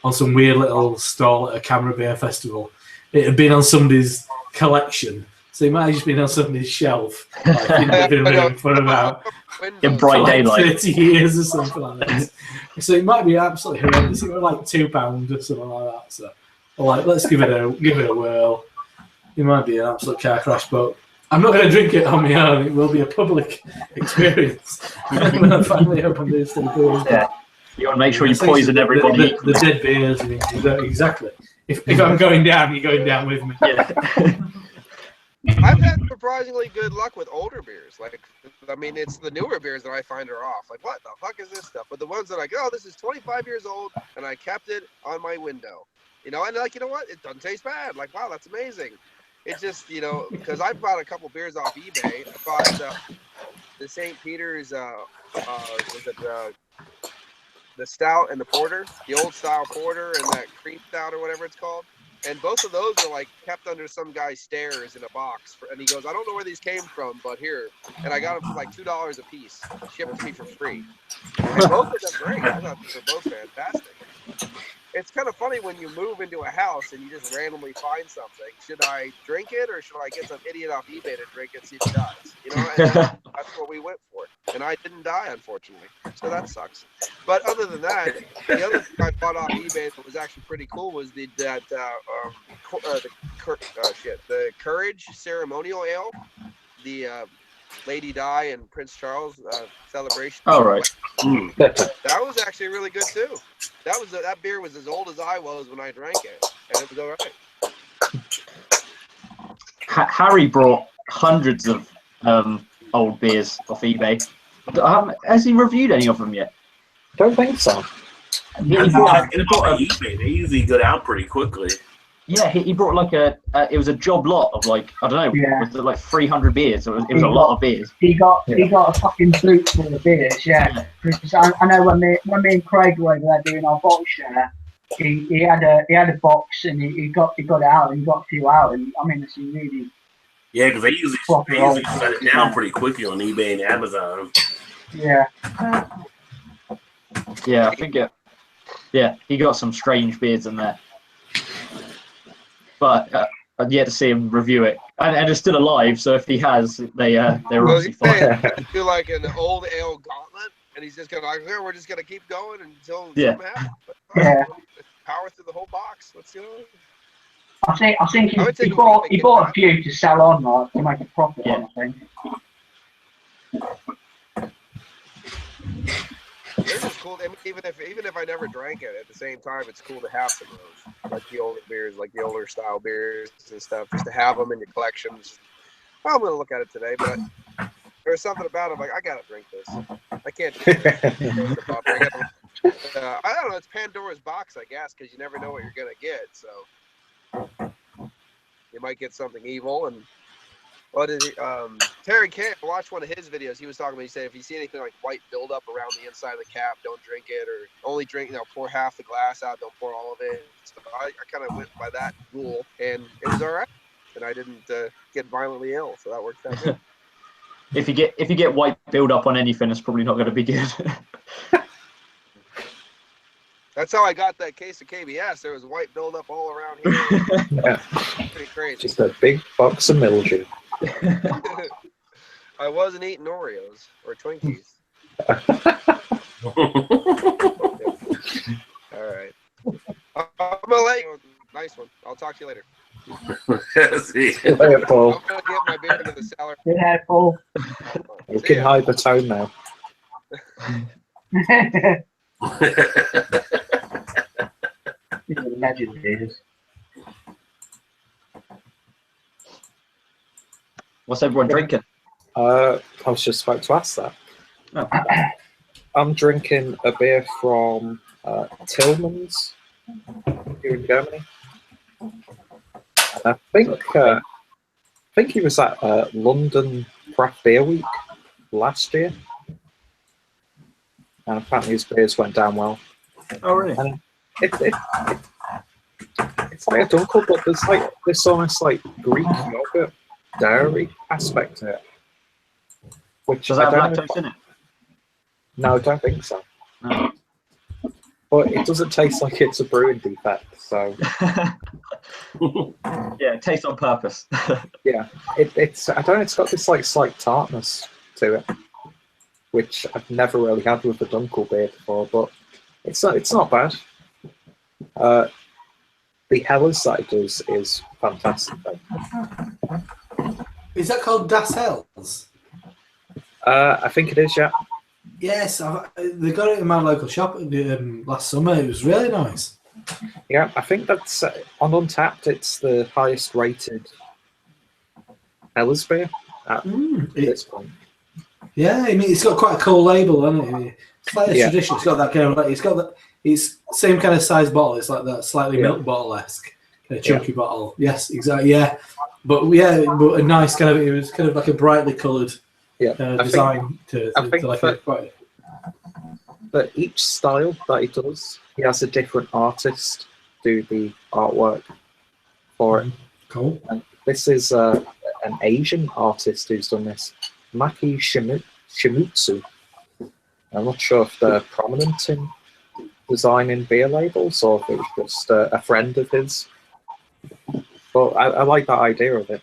on some weird little stall at a Camera Beer festival. It had been on somebody's collection, so it might have just been on somebody's shelf, like in the living room for about in bright daylight, 30 years or something like that. So it might be absolutely horrendous. It was like £2 or something like that. So, let's give it a whirl. It might be an absolute car crash, but I'm not going to drink it on my own. It will be a public experience when I finally open this thing. Yeah, you want to make sure you poison everybody. The dead beers, exactly. If I'm going down, you're going down with me. Yeah. I've had surprisingly good luck with older beers. Like, I mean, it's the newer beers that I find are off. Like, what the fuck is this stuff? But the ones that I go, oh, this is 25 years old, and I kept it on my window. You know, and like, you know what? It doesn't taste bad. Like, wow, that's amazing. It's just, you know, because I bought a couple beers off eBay. I bought the St. Peter's, was it the stout and the porter, the old style porter and that cream stout or whatever it's called. And both of those are like kept under some guy's stairs in a box. And he goes, I don't know where these came from, but here. And I got them for like $2 a piece, shipped to me for free. And both of them great. I thought these were both fantastic. It's kind of funny when you move into a house and you just randomly find something. Should I drink it or should I get some idiot off eBay to drink it and see if he dies? You know, and that's what we went for. And I didn't die, unfortunately. So that sucks. But other than that, the other thing I bought off eBay that was actually pretty cool was the Courage Ceremonial Ale, the Lady Di and Prince Charles celebration. Oh, right. That was actually really good too. That beer was as old as I was when I drank it, and it was all right. Harry brought hundreds of old beers off eBay. Has he reviewed any of them yet? Don't think so. He brought eBay. They usually go down pretty quickly. Yeah, he brought like it was a job lot of like, I don't know, was it like 300 beers? It was a lot of beers. He got a fucking boot full of beers, yeah. I know when me and Craig were over there doing our box share, he had a box and he got it out and he got a few out, and I mean it's really. Yeah, because they usually shut it down pretty quickly on eBay and Amazon. Yeah. Yeah, I think yeah, he got some strange beers in there. But I'd yet to see him review it, and it's still alive. So if he has, they're obviously fine. I feel like an old ale gauntlet, and he's just gonna like, we're just gonna keep going until something happens. Yeah. Power through the whole box. Let's go. I think he bought a few to sell on, like, to make a profit on. I think. They're just cool. I mean, even if I never drank it, at the same time, it's cool to have some of those, like the older beers, like the older style beers and stuff, just to have them in your collections. Well, I'm gonna look at it today, but there's something about it. Like, I gotta drink this. I can't drink this. I don't know. It's Pandora's box, I guess, because you never know what you're gonna get. So you might get something evil. And what is it? Terry Camp, I watched one of his videos. He was talking about, he said, if you see anything like white buildup around the inside of the cap, don't drink it, or only drink, pour half the glass out, don't pour all of it. So I kind of went by that rule, and it was all right. And I didn't get violently ill, so that worked out good. If you get white buildup on anything, it's probably not going to be good. That's how I got that case of KBS. There was white buildup all around here. Yeah. Pretty crazy. Just a big box of mildew. I wasn't eating Oreos or Twinkies. All right. I'm gonna let you. Nice one. I'll talk to you later. See. Later, Paul. I'm gonna get my beer into the cellar. Yeah, Paul. You can hide the tone now. Legend beers. What's everyone drinking? I was just about to ask that. Oh. I'm drinking a beer from Tillman's here in Germany. I think he was at London Craft Beer Week last year, and apparently his beers went down well. Oh, really? And it's like a dunkel, but there's like this almost like Greek yogurt dairy aspect to it. Which Does that I have don't lactose in it? No, I don't think so. No. But it doesn't taste like it's a brewing defect, so Yeah, it tastes on purpose. yeah. It's I don't know, it's got this like slight tartness to it, which I've never really had with a Dunkel beer before, but it's not bad. The Helles that it does is fantastic though. Is that called Das Hells? I think it is, yeah. Yes, they got it in my local shop last summer. It was really nice. Yeah, I think that's on Untapped. It's the highest rated Ellisbeer at this point. Yeah, I mean, it's got quite a cool label, hasn't it? It's like a Yeah. tradition. It's got that kind of like, it's got that. It's same kind of size bottle. It's like that slightly milk bottle-esque, kind of chunky bottle. Yes, exactly. Yeah, but a nice kind of. It was kind of like a brightly coloured design to like a quite. But each style that he does, he has a different artist do the artwork for it. Cool. And this is an Asian artist who's done this, Maki Shimutsu. I'm not sure if they're prominent in designing beer labels or if it was just a friend of his. But I like that idea of it.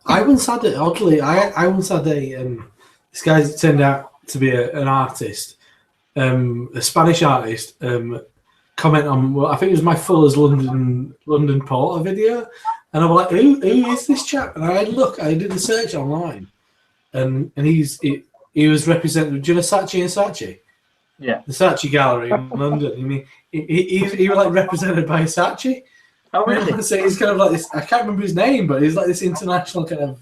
I once had it, oddly, I once had this guy turned out to be an artist, a Spanish artist, comment on, well, I think it was my Fuller's London Porter video, and I was like, who is this chap? And I did the search online, and he was represented. Do you know Saatchi and Saatchi? Yeah, the Saatchi Gallery in London. I mean, he was like represented by Saatchi. Oh really? So he's kind of like this. I can't remember his name, but he's like this international kind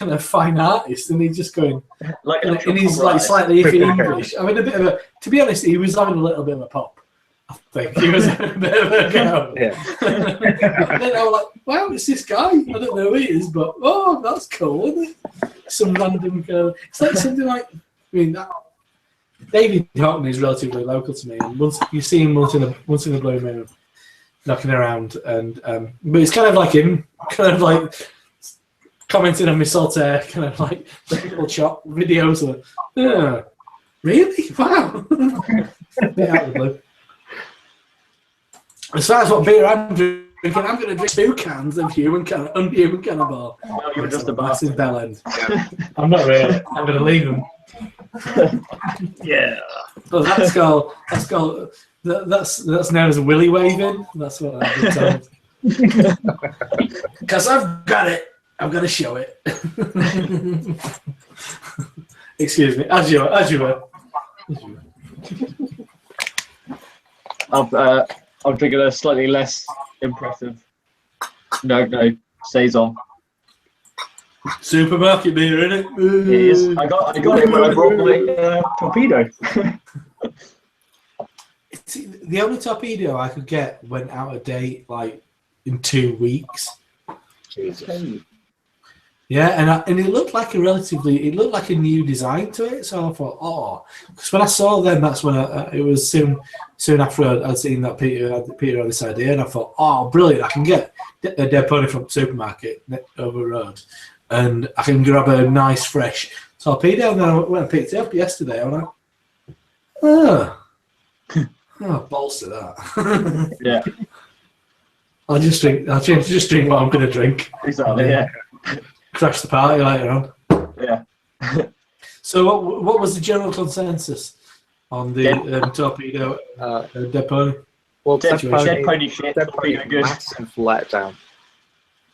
of fine artist, and he's just going like, and he's like slightly iffy English. I mean, a bit of a. To be honest, he was having a little bit of a pop. I think he was having a bit of a go. Yeah. And then I was like, "Wow, it's this guy. I don't know who he is, but oh, that's cool, isn't it?" Some random girl. It's like something like. I mean, David Hockney is relatively local to me, and once you see him once in the blue moon, knocking around, and but it's kind of like him, kind of like commenting on my Saltaire, kind of like little shop videos of, really? Wow. Bit out of the blue. As far as what beer I'm drinking, I'm going to drink 2 cans of Unhuman Cannibal. No, you were just a massive bell end. I'm not really. I'm going to leave them. Yeah. But that's known as willy waving. That's what I've been told. Because I've got it. I'm going to show it. Excuse me. As you were. I'm drinking a slightly less impressive. No, saison. Supermarket beer, isn't it? It is. I got it when I brought my Torpedo. The only Torpedo I could get went out of date like in 2 weeks. Jesus. Yeah, and it looked like a new design to it. So I thought, because when I saw them, that's when it was soon after I'd seen that Peter had this idea, and I thought, brilliant! I can get a Dead Pony from the supermarket over the road, and I can grab a nice fresh Torpedo. And then I went and picked it up yesterday. I was like, balls to that. Yeah. I'll just drink what I'm going to drink. Exactly. Yeah. Crash the party later on. Yeah. So what was the general consensus on the Torpedo Dead Pony? Well, Dead Pony shit. Dead Pony good. Massive letdown.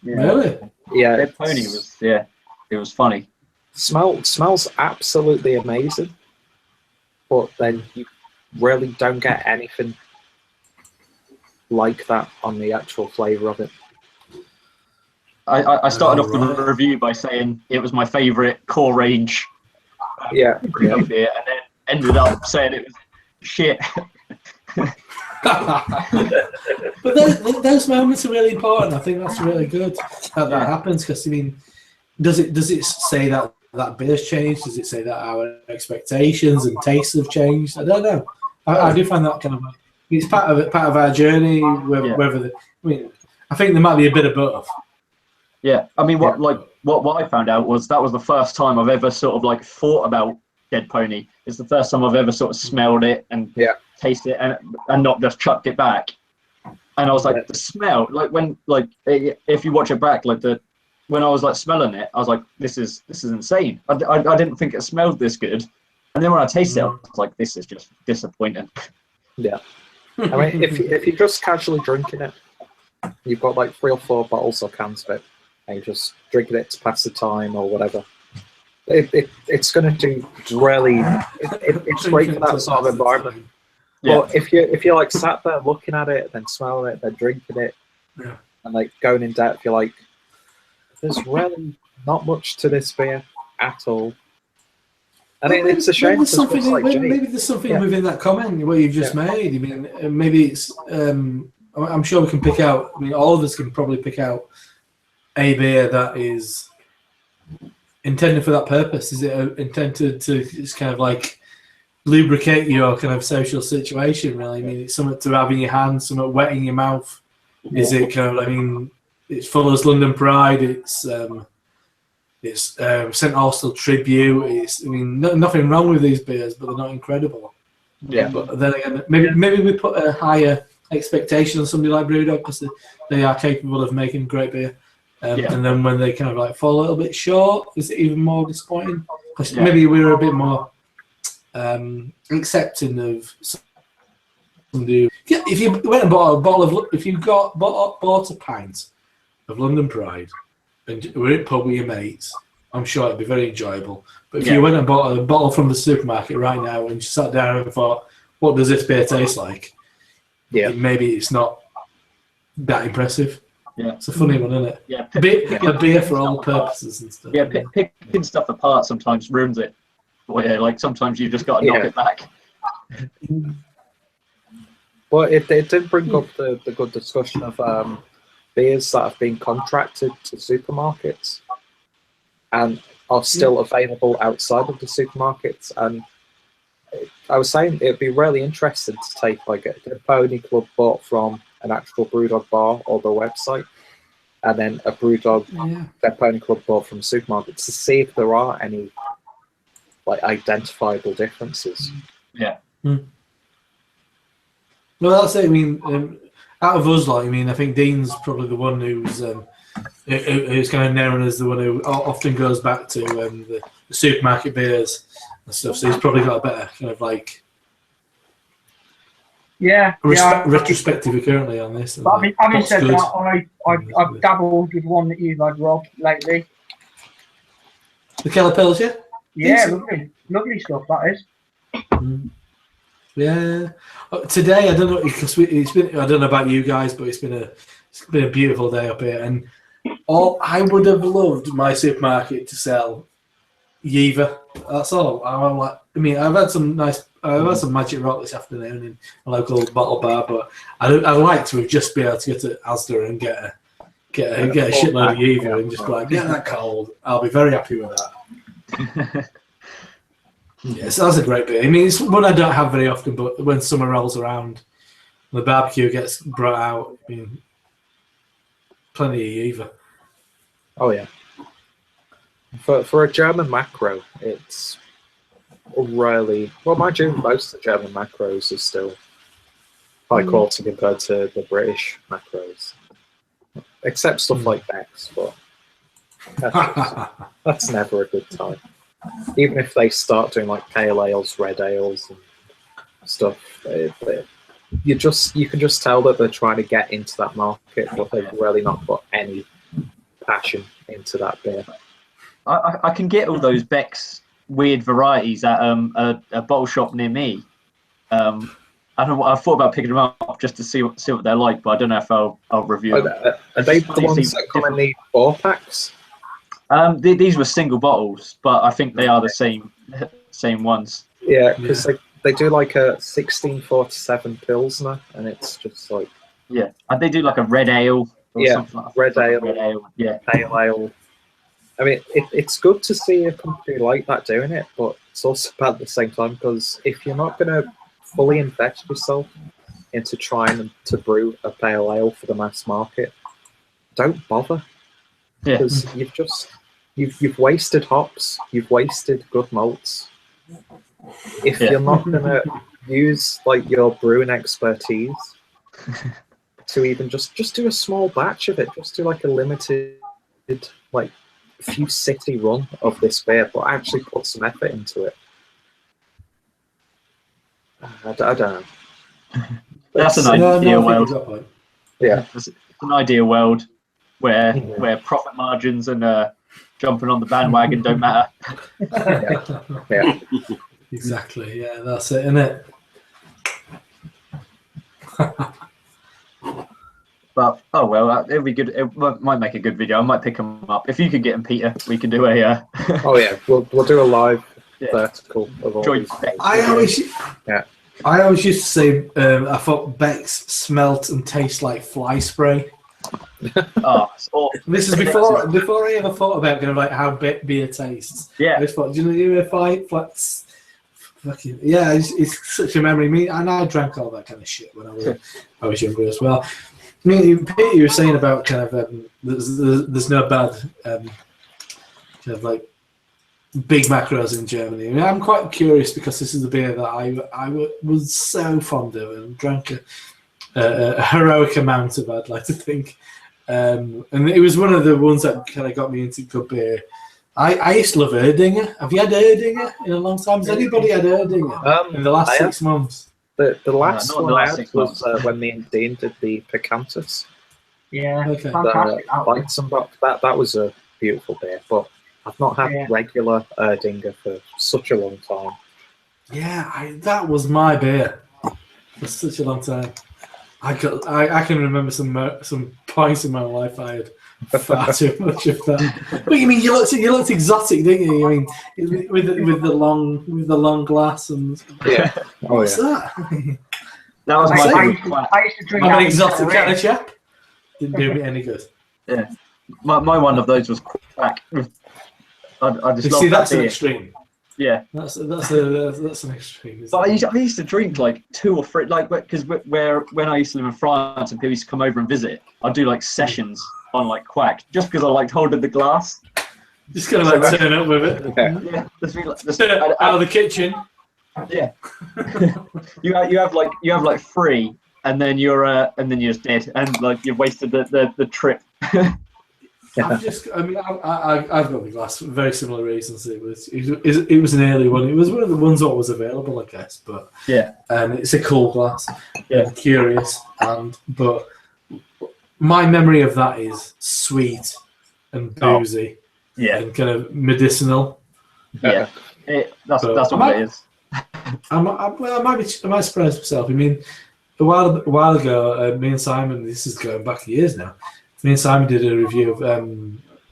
Yeah. Really? Yeah. Dead Pony was it was funny. Smells absolutely amazing, but then you really don't get anything like that on the actual flavour of it. I started off the review by saying it was my favourite core range beer, and then ended up saying it was shit. But those moments are really important. I think that's really good that happens, because I mean, does it say that beer's changed? Does it say that our expectations and tastes have changed? I don't know. I do find that kind of it's part of our journey. I think there might be a bit of both. Yeah, I mean, what I found out was that was the first time I've ever sort of like thought about Dead Pony. It's the first time I've ever sort of smelled it and tasted it and not just chucked it back. And I was like, the smell, like when if you watch it back, when I was like smelling it, I was like, this is insane. I didn't think it smelled this good. And then when I tasted it, I was like, this is just disappointing. Yeah. I mean, if you're just casually drinking it, you've got like 3 or 4 bottles or cans of it, and you're just drinking it to pass the time or whatever. It's going to do really. It's great for that sort of environment. Yeah. But if you're like sat there looking at it, then smelling it, then drinking it, and like going in depth, you're like, there's really not much to this beer at all. I mean, it's a shame. Maybe there's something within that comment what you've just made. I mean, maybe it's. I'm sure we can pick out. I mean, all of us can probably pick out a beer that is intended for that purpose. Is it intended to just kind of like lubricate your kind of social situation? Really, I mean, it's something to have in your hand, something wet in your mouth. Is it kind of? I mean, it's full as London Pride. It's St. Austell Tribute. It's, I mean, nothing wrong with these beers, but they're not incredible. Yeah. But then again, maybe we put a higher expectation on somebody like Brewdog because they are capable of making great beer. And then when they kind of like fall a little bit short, is it even more disappointing? Because maybe we were a bit more accepting of somebody. If you went and bought a bottle of, if you bought a pint of London Pride and we're at pub with your mates, I'm sure it'd be very enjoyable. But if you went and bought a bottle from the supermarket right now and you sat down and thought, what does this beer taste like? Yeah, maybe it's not that impressive. Yeah, it's a funny one, isn't it? Yeah, a beer for all purposes and stuff. Yeah, picking stuff apart sometimes ruins it. Well, yeah, like sometimes you just got to knock it back. Well, it did bring up the good discussion of beers that have been contracted to supermarkets and are still available outside of the supermarkets. And I was saying it'd be really interesting to take like a Pony Club bought from an actual Brewdog bar or the website, and then a Brewdog Dead Pony Club bought from supermarkets to see if there are any like identifiable differences. Yeah. Well, that's it. I mean, out of us, like, I mean, I think Dean's probably the one who's kind of known as the one who often goes back to the supermarket beers and stuff. So he's probably got a better kind of like retrospective currently on this. But having said that, I've dabbled with one that you've had, Rob, lately. The Keller Pills, yeah? Yeah, lovely stuff that is. Yeah. Today, I don't know because it's been. I don't know about you guys, but it's been a beautiful day up here, and I would have loved my supermarket to sell Yeeva. That's all. I mean, I've had some Magic Rock this afternoon in a local bottle bar, but I'd like to have just be able to go to Asda and get a shitload of Yeeva and just be like, get that cold. I'll be very happy with that. Yes, that's a great beer. I mean, it's one I don't have very often, but when summer rolls around, the barbecue gets brought out. I mean, plenty of Yeeva. Oh yeah. For a German macro, it's really well. Mind you, most of the German macros are still high quality compared to the British macros, except stuff like Beck's. But that's never a good time. Even if they start doing like pale ales, red ales, and stuff, you can just tell that they're trying to get into that market, but they've really not put any passion into that beer. I can get all those Beck's weird varieties at a bottle shop near me. I don't know. I thought about picking them up just to see what they're like, but I don't know if I'll review them. Are they the ones that come in the 4-packs? These were single bottles, but I think they are the same ones. Yeah, because they do like a 1647 Pilsner, and it's just like and they do like a red ale. Or something like red ale, pale ale. I mean, it's good to see a company like that doing it, but it's also bad at the same time because if you're not going to fully invest yourself into trying to brew a pale ale for the mass market, don't bother. Because you've wasted hops, you've wasted good malts. If you're not gonna use like your brewing expertise to even just do a small batch of it, just do like a limited like few city run of this beer, but actually put some effort into it. I don't know. That's an ideal world. Yeah, it's an ideal world. Where profit margins and jumping on the bandwagon don't matter. Yeah. Exactly. Yeah, that's it, isn't it? But oh well, it'll be good. It might make a good video. I might pick them up if you could get them, Peter. We can do a. Oh yeah, we'll do a live vertical of all these. I always used to say I thought Beck's smelt and taste like fly spray. This is before I ever thought about kind of like how beer tastes. Yeah, I just thought, do you know if flats? Fucking yeah, it's such a memory. Me and I drank all that kind of shit when I was younger as well. I mean, Peter, you were saying about kind of there's no bad kind of like big macros in Germany. I mean, I'm quite curious because this is the beer that I was so fond of and drank a heroic amount of, I'd like to think. And it was one of the ones that kind of got me into good beer. I used to love Erdinger. Have you had Erdinger in a long time? Has anybody had Erdinger in the last 6 months? The last one I had was when me and Dean did the Picantus. Yeah, okay. That was a beautiful beer, but I've not had regular Erdinger for such a long time. Yeah, that was my beer for such a long time. I can remember some points in my life I had far too much of that. But you mean you looked exotic, didn't you? I mean with the long glass and what's that? That was I used to drink. I'm an exotic kind of chap. Didn't do me any good. Yeah, my one of those was Quack. I just love that's that an extreme. Yeah, that's an extreme. But I used to drink like 2 or 3, like because when I used to live in France and people used to come over and visit, I'd do like sessions on like Quack just because I liked holding the glass. Just kind of like turn up with it. Yeah, out of the kitchen. Yeah, you have like 3, and then you're just dead, and like you've wasted the trip. I've got the glass for very similar reasons. It was an early one. It was one of the ones that was available, I guess. But it's a cool glass. Yeah, curious but my memory of that is sweet and boozy. And kind of medicinal. Yeah, that's what it is. I might surprise myself. I mean, a while ago, me and Simon. This is going back years now. Me and Simon did a review of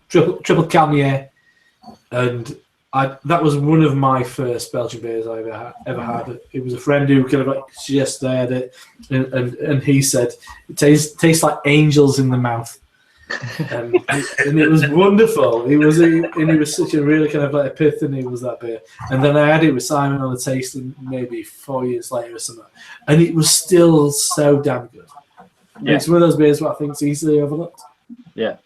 Triple Calmier, and that was one of my first Belgian beers I ever had. It was a friend who kind of like suggested it, and he said it tastes like angels in the mouth, and it was wonderful. It was such a really kind of like epiphany was that beer. And then I had it with Simon on a tasting maybe 4 years later or something, and it was still so damn good. Yeah. It's one of those beers where I think it's easily overlooked. Yeah.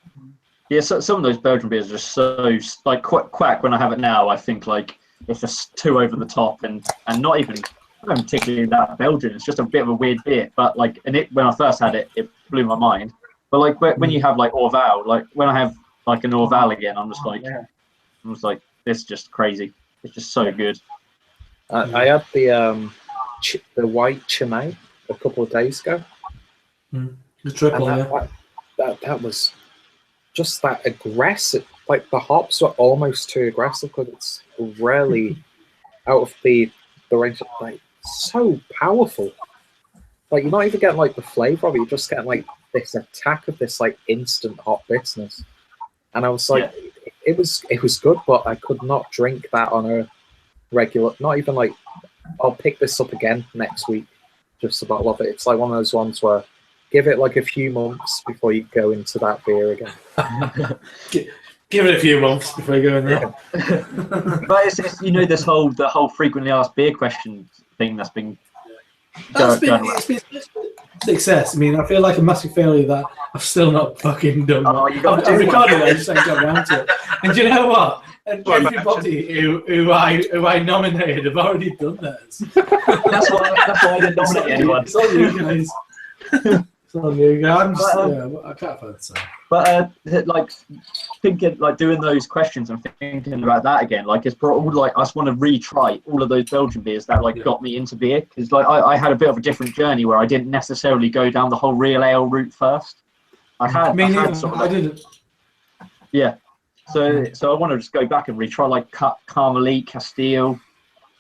So some of those Belgian beers are just so like Quack. When I have it now, I think like it's just too over the top and not even particularly that Belgian. It's just a bit of a weird beer. But like, when I first had it, it blew my mind. But like when you have like Orval, like when I have like an Orval again, I'm just like, this is just crazy. It's just so good. I had the white Chimay a couple of days ago. The triple, that was just that aggressive. Like the hops were almost too aggressive because it's really out of the range. Like so powerful. Like you're not even getting like the flavor of it. You're just getting like this attack of this like instant hot bitterness. And I was like, it was good, but I could not drink that on a regular. Not even like I'll pick this up again next week. Just a bottle of it. It's like one of those ones where give it like a few months before you go into that beer again. Give it a few months before you go in there. But it's the whole frequently asked beer question thing that's been it's been success. I mean, I feel like a massive failure that I've still not fucking done. I've recorded it, I just ain't got around to it. And do you know what? And everybody who I nominated have already done theirs. That's why I didn't nominate anyone. It's all you guys. It's all you guys. I can't find it. But like thinking, like doing those questions and thinking about that again, like it's brought all like I just want to retry all of those Belgian beers that like got me into beer because like I had a bit of a different journey where I didn't necessarily go down the whole real ale route first. I didn't. Yeah. So I want to just go back and retry like Carmelite, Castile.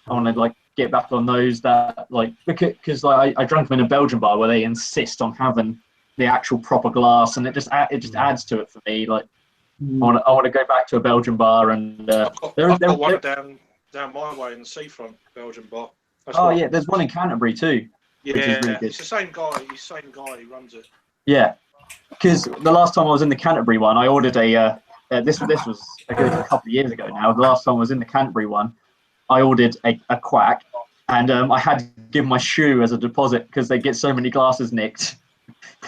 I want to like get back on those that like because like I drank them in a Belgian bar where they insist on having the actual proper glass, and it just adds to it for me. Like I want to go back to a Belgian bar, and I've got one down my way in the seafront Belgian bar. Yeah, there's one in Canterbury too. Yeah, which is really good. it's the same guy. He's the same guy who runs it. Yeah, because the last time I was in the Canterbury one, I ordered a. This was a good couple of years ago now. The last time I was in the Canterbury one, I ordered a quack, and I had to give my shoe as a deposit because they get so many glasses nicked.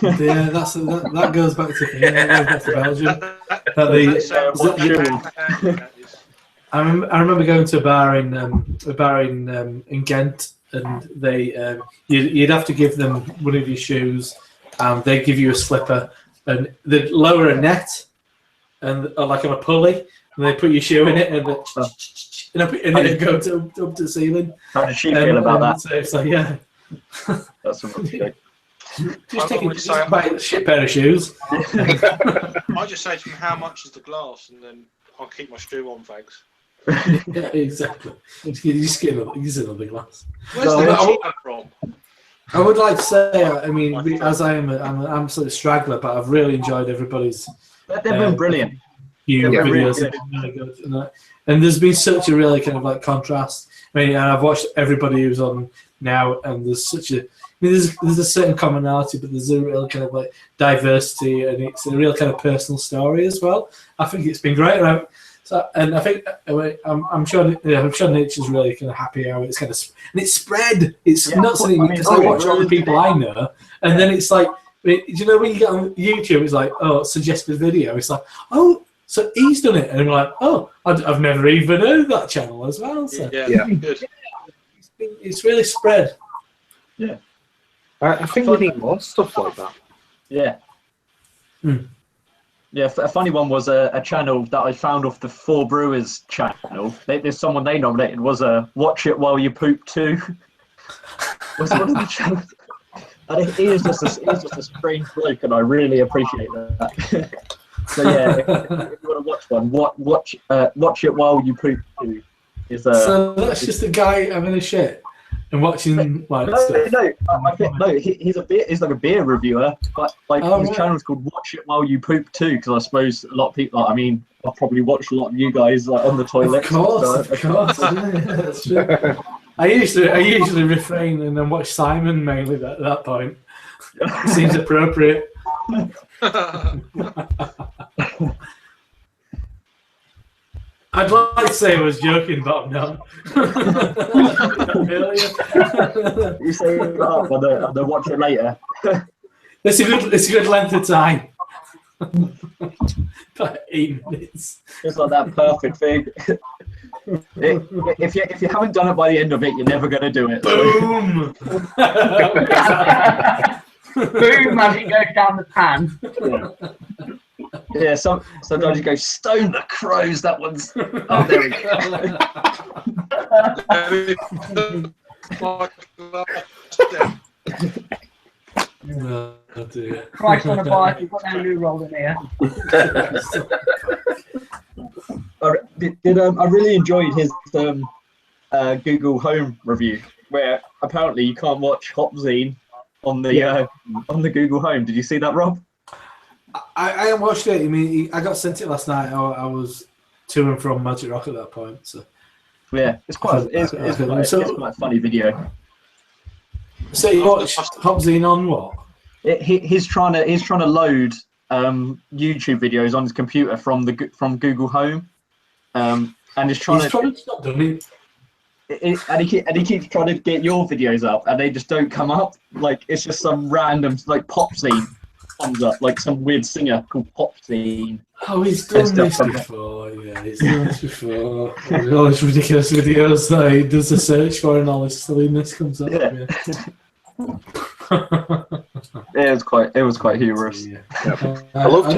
Yeah, that goes back to Belgium. I remember going to a bar in Ghent, and they you'd have to give them one of your shoes, and they give you a slipper, and they'd lower a net, and like on a pulley, and they put your shoe in it, and it'd go up to the ceiling. How did she feel about that? So it's like, yeah, that's a good. Just buy a shit pair of shoes. I just say to them, how much is the glass, and then I'll keep my shoe on, thanks. Yeah, exactly. You just get another glass. Where's the cheaper from? I would like to say, I mean, as I'm an absolute straggler, but I've really enjoyed everybody's. They've been brilliant. Videos, really good, and there's been such a really kind of like contrast. I mean, and I've watched everybody who's on now, and there's such a. I mean, there's a certain commonality, but there's a real kind of like diversity, and it's a real kind of personal story as well. I think it's been great, and I think I'm sure Nature's really kind of happy how it's kind of and it's spread. It's nuts, because I watch all the people I know, and then it's like, do you know when you get on YouTube, it's like, oh, suggested video. It's like, oh, so he's done it, and I'm like, oh, I've never even heard of that channel as well. So yeah. Good. It's really spread. Yeah. I think we need more stuff like that. Yeah. Yeah, a funny one was a channel that I found off the Four Brewers channel. There's someone they nominated was Watch It While You Poop Too. Was one of the channels. And he is just a strange bloke, and I really appreciate that. So yeah, if you want to watch one, watch it while you poop too. So that's just a guy having a shit and watching like stuff. He's like a beer reviewer, but like his channel's called Watch It While You Poop Too, because I suppose a lot of people. I mean, I've probably watched a lot of you guys like on the toilet. Of course. Yeah, that's true. I usually refrain and then watch Simon mainly at that point. Seems appropriate. I'd like to say I was joking, but I'm not. You say on the watch it later. It's a good length of time. About 8 minutes. It's like that perfect thing. If you haven't done it by the end of it, you're never going to do it. Boom! Boom as it goes down the pan. Yeah, sometimes you go, stone the crows, that one's... Oh, there we go. Oh, dear. Christ on a bike, you've got no new roll in here. I really enjoyed his Google Home review, where apparently you can't watch Hopzine on the Google Home. Did you see that, Rob? I haven't watched it. I mean, I got sent it last night. I was to and from Magic Rock at that point. So yeah, it's quite a funny video. So you watched Hopzine on what? He's trying to load YouTube videos on his computer from Google Home, and he's trying to. Probably not done it. And he keeps trying to get your videos up, and they just don't come up. Like it's just some random like pop scene comes up, like some weird singer called Pop Scene. Oh, he's done this before. Yeah, he's done this before. All these ridiculous videos that he does a search for, and all this silliness comes up. Yeah. It was quite humorous. Yeah. I loved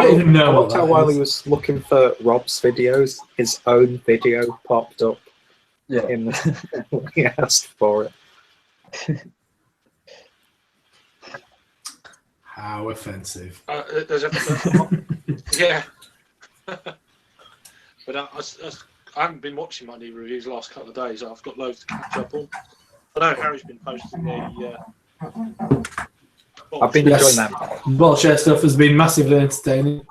how while he was looking for Rob's videos, his own video popped up. Yeah, when he asked for it. How offensive! Yeah, but I haven't been watching my new reviews the last couple of days. I've got loads to catch up on. I know Harry's been posting I've been enjoying them. Bolshare stuff has been massively entertaining.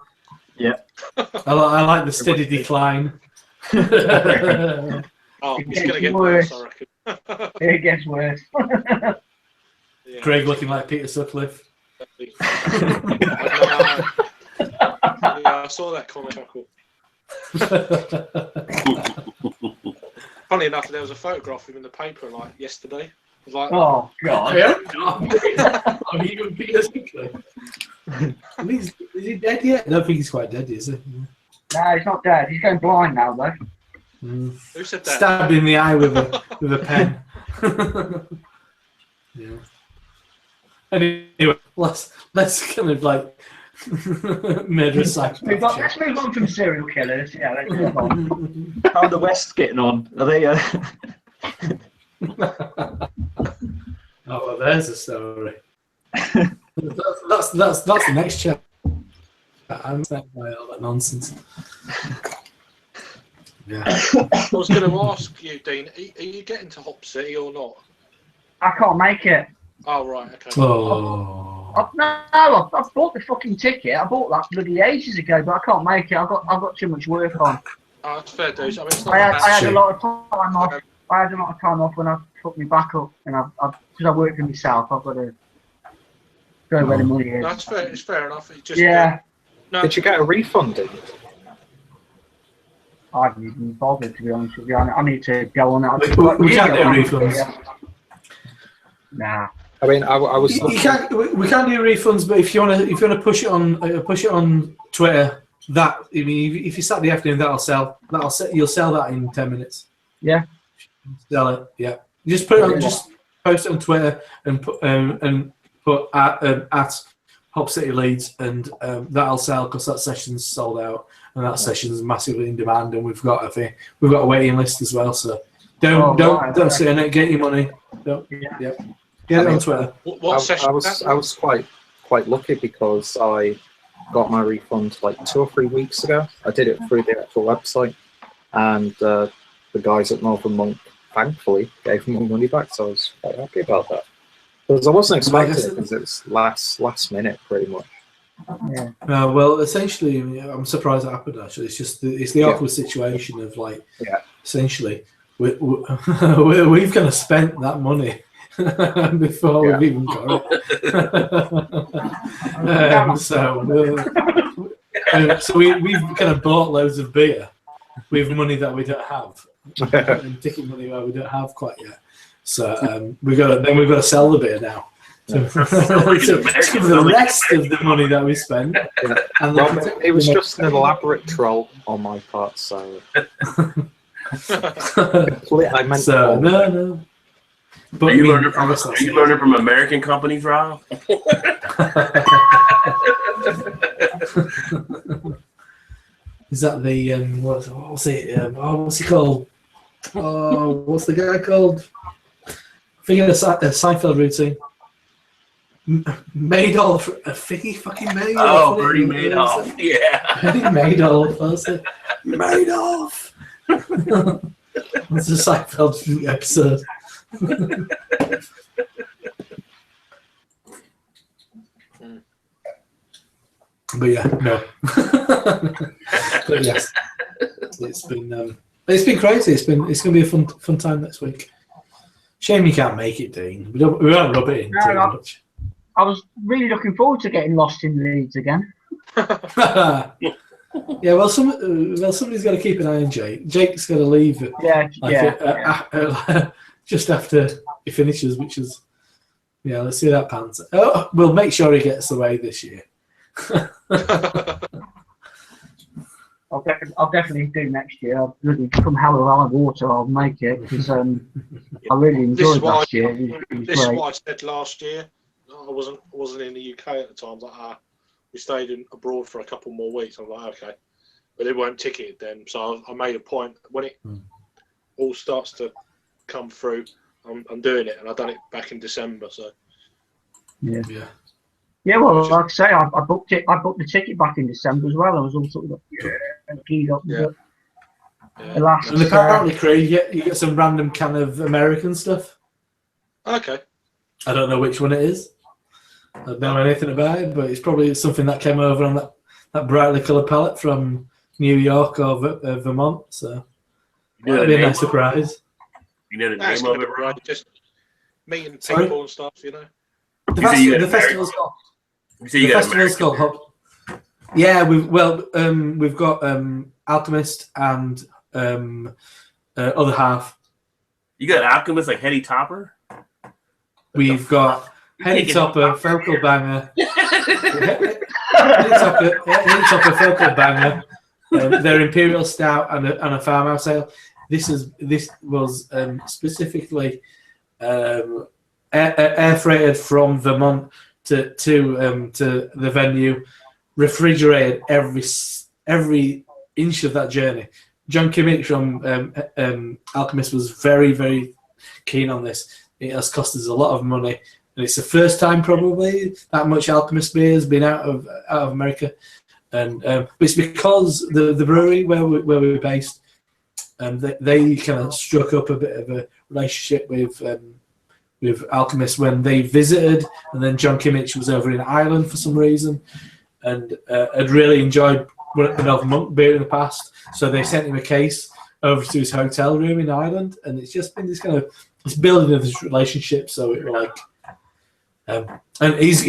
Yeah. I like the steady decline. It's going to get worse, I reckon. It gets worse. Yeah. Craig looking like Peter Sutcliffe. Yeah, I saw that comment, chuckle. Funny enough, there was a photograph of him in the paper like yesterday. It was like, Oh God! I'm even Peter Sutcliffe. Is he dead yet? I don't think he's quite dead, is he? No, he's not dead. He's going blind now, though. who said that? Stabbed in the eye with a pen. Yeah. Anyway, let's kind of like murder psychopath. Let's move on from serial killers. Yeah, let's move on. How are the West getting on? Are they? Oh, well, there's a story. that's the next chapter. I'm upset by all that nonsense. Yeah. I was going to ask you, Dean, are you getting to Hop City or not? I can't make it. Oh, right, okay. Oh. I've bought the fucking ticket. I bought that bloody ages ago, but I can't make it. I've got too much work on. Oh, that's fair, dude. I mean, it's not I bad. had a lot of time off. I had a lot of time off when I put me back up, and because I work for myself, I've got to go where the money is. That's fair. It's fair enough. It just, Yeah. No, Did you get a refund? Did you? I haven't even bothered, to be honest with you. I need to go on that. We can't do refunds. Nah. I mean, I was. We can't do refunds, but if you wanna push it on Twitter, that I mean, if you Saturday afternoon, you'll sell that in 10 minutes. Yeah. Sell it. Yeah. Just put it on. Just post it on Twitter and put at Hop City Leeds, and that'll sell because that session's sold out, and that session's massively in demand, and we've got a waiting list as well. So don't sit in it. Get your money. Get it on Twitter. What session? I was quite lucky because I got my refund like 2 or 3 weeks ago. I did it through the actual website, and the guys at Northern Monk thankfully gave me my money back. So I was quite happy about that. Because I wasn't expecting it because it was last minute pretty much. Yeah. Well, essentially, I'm surprised it happened. Actually, it's the awkward situation of like, essentially, we've kind of spent that money before we've even got it. So we've kind of bought loads of beer with money that we don't have, and ticket money that we don't have quite yet. So we've got to sell the beer now. To give the rest of the money that we spent. Yeah. And well, it was just an elaborate troll on my part, so. I meant so no. But are you learning from American companies, Rob? Is that the what's it? What's he called? Oh, what's the guy called? Thinking of Seinfeld routine. Madoff, a figgy fucking Madoff. Oh, Bernie Madoff. Yeah. Bernie Madoff. That's it. Madoff. It's a Seinfeld episode. But yeah, no. But yes, it's been crazy. It's going to be a fun time next week. Shame you can't make it, Dean. We won't rub it in too much. I was really looking forward to getting lost in Leeds again. Yeah, well, somebody's got to keep an eye on Jake. Jake's got to leave it. Just after he finishes, which is let's see that pans. Oh, we'll make sure he gets away this year. I'll definitely do next year. I'll really come hell or high water. I'll make it because I really enjoyed last year. This is what I said last year. I wasn't in the UK at the time. Like, we stayed abroad for a couple more weeks. I'm like, okay, but they weren't ticketed then. So I made a point when it all starts to come through. I'm doing it, and I've done it back in December. So yeah. Well, like I say, I booked it. I booked the ticket back in December as well. I was all sort of keyed up. Yeah. And apparently, Craig, you get some random kind of American stuff. Okay. I don't know which one it is. I don't know anything about it, but it's probably something that came over on that brightly coloured palette from New York or Vermont. So that'd be a nice surprise. You know the name of it, bro? Just meeting people and stuff, you know. The festival's called Hop. Yeah, we've got Alchemist and other half. You got Alchemist like Heady Topper? We've got Heady Topper, Focal Banger. Heady Topper, Focal Banger. Their Imperial Stout and a Farmhouse Ale. This was specifically air freighted from Vermont to the venue, refrigerated every inch of that journey. John Kimmich from Alchemist was very, very keen on this. It has cost us a lot of money, and it's the first time probably that much Alchemist beer has been out of America, and it's because the brewery where we're based, they kind of struck up a bit of a relationship with Alchemist when they visited, and then John Kimmich was over in Ireland for some reason, and had really enjoyed the Northern Monk beer in the past, so they sent him a case over to his hotel room in Ireland, and it's just been this kind of building of this relationship. So it like, and he's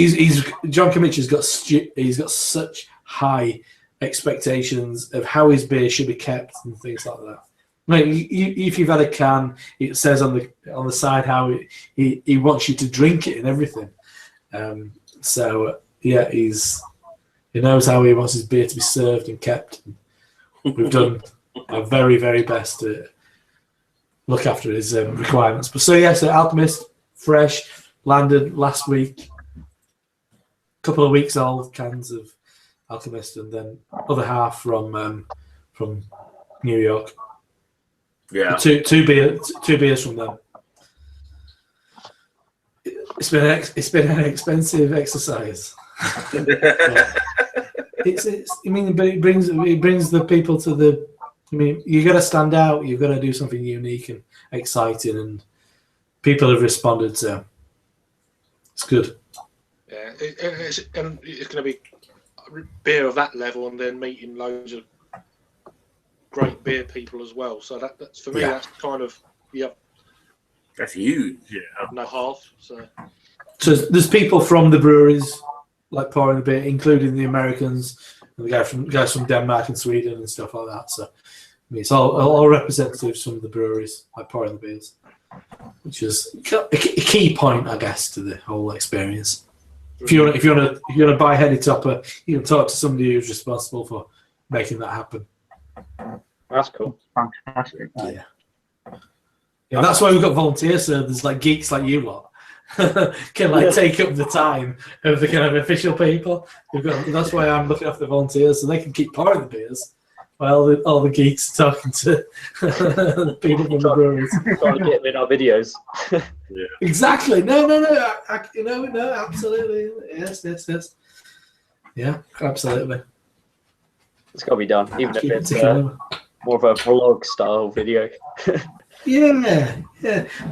John Kimmich he's got such high expectations of how his beer should be kept and things like that. Like, if you've had a can, it says on the side how he wants you to drink it and everything. So yeah, he knows how he wants his beer to be served and kept. We've done our very, very best to look after his requirements. But so Alchemist, fresh, landed last week. Couple of weeks old cans of Alchemist, and then other half from New York. Yeah, two beers from them. It's been an expensive exercise. But it brings the people to the. I mean, you got to stand out. You've got to do something unique and exciting, and people have responded. So it's good. Yeah, it's going to be beer of that level, and then meeting loads of great beer people as well. So that's for me. Yeah. That's kind of That's huge. Yeah. No half. So there's people from the breweries like pouring the beer, including the Americans and the guys from Denmark and Sweden and stuff like that. So I mean, it's all representatives from the breweries like pouring the beers, which is a key point, I guess, to the whole experience. If you want to buy Heady Topper, you can talk to somebody who's responsible for making that happen. That's cool. Fantastic. Yeah, that's why we've got volunteers. So there's like geeks like you lot can like take up the time of the kind of official people. That's why I'm looking after the volunteers, so they can keep pouring the beers while all the geeks are talking to the people from the breweries. Trying to get them in our videos. Yeah. Exactly. No. Absolutely. Yes. Yeah, absolutely. It's got to be done, even if it's more of a vlog style video. Yeah.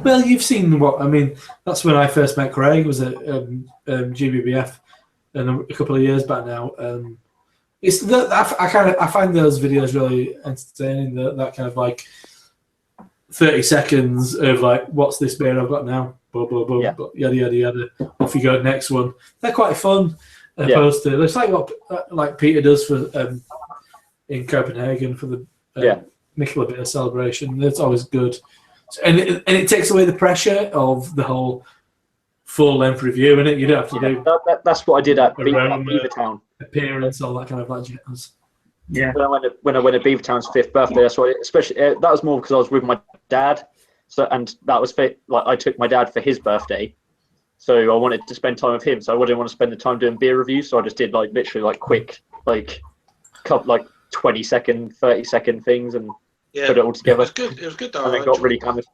Well, you've seen what I mean. That's when I first met Craig. Was at GBBF, and a couple of years back now. It's I find those videos really entertaining. That kind of like 30 seconds of like, what's this beer I've got now? Boom, boom, boom. Yeah. Yada. Off you go, next one. They're quite fun. Opposed to it's like what like Peter does for in Copenhagen for the Mikkeller Beer celebration. It's always good, and it takes away the pressure of the whole full length review. And you don't have to do that's what I did at Beavertown appearance, all that kind of like jazz. Yeah. When I went to Beavertown's 5th birthday, that's what especially that was more because I was with my dad. So and that was like I took my dad for his birthday. So I wanted to spend time with him. So I didn't want to spend the time doing beer reviews. So I just did like literally like quick couple 20-second, 30-second things and put it all together. It was good though. And then got really kind of.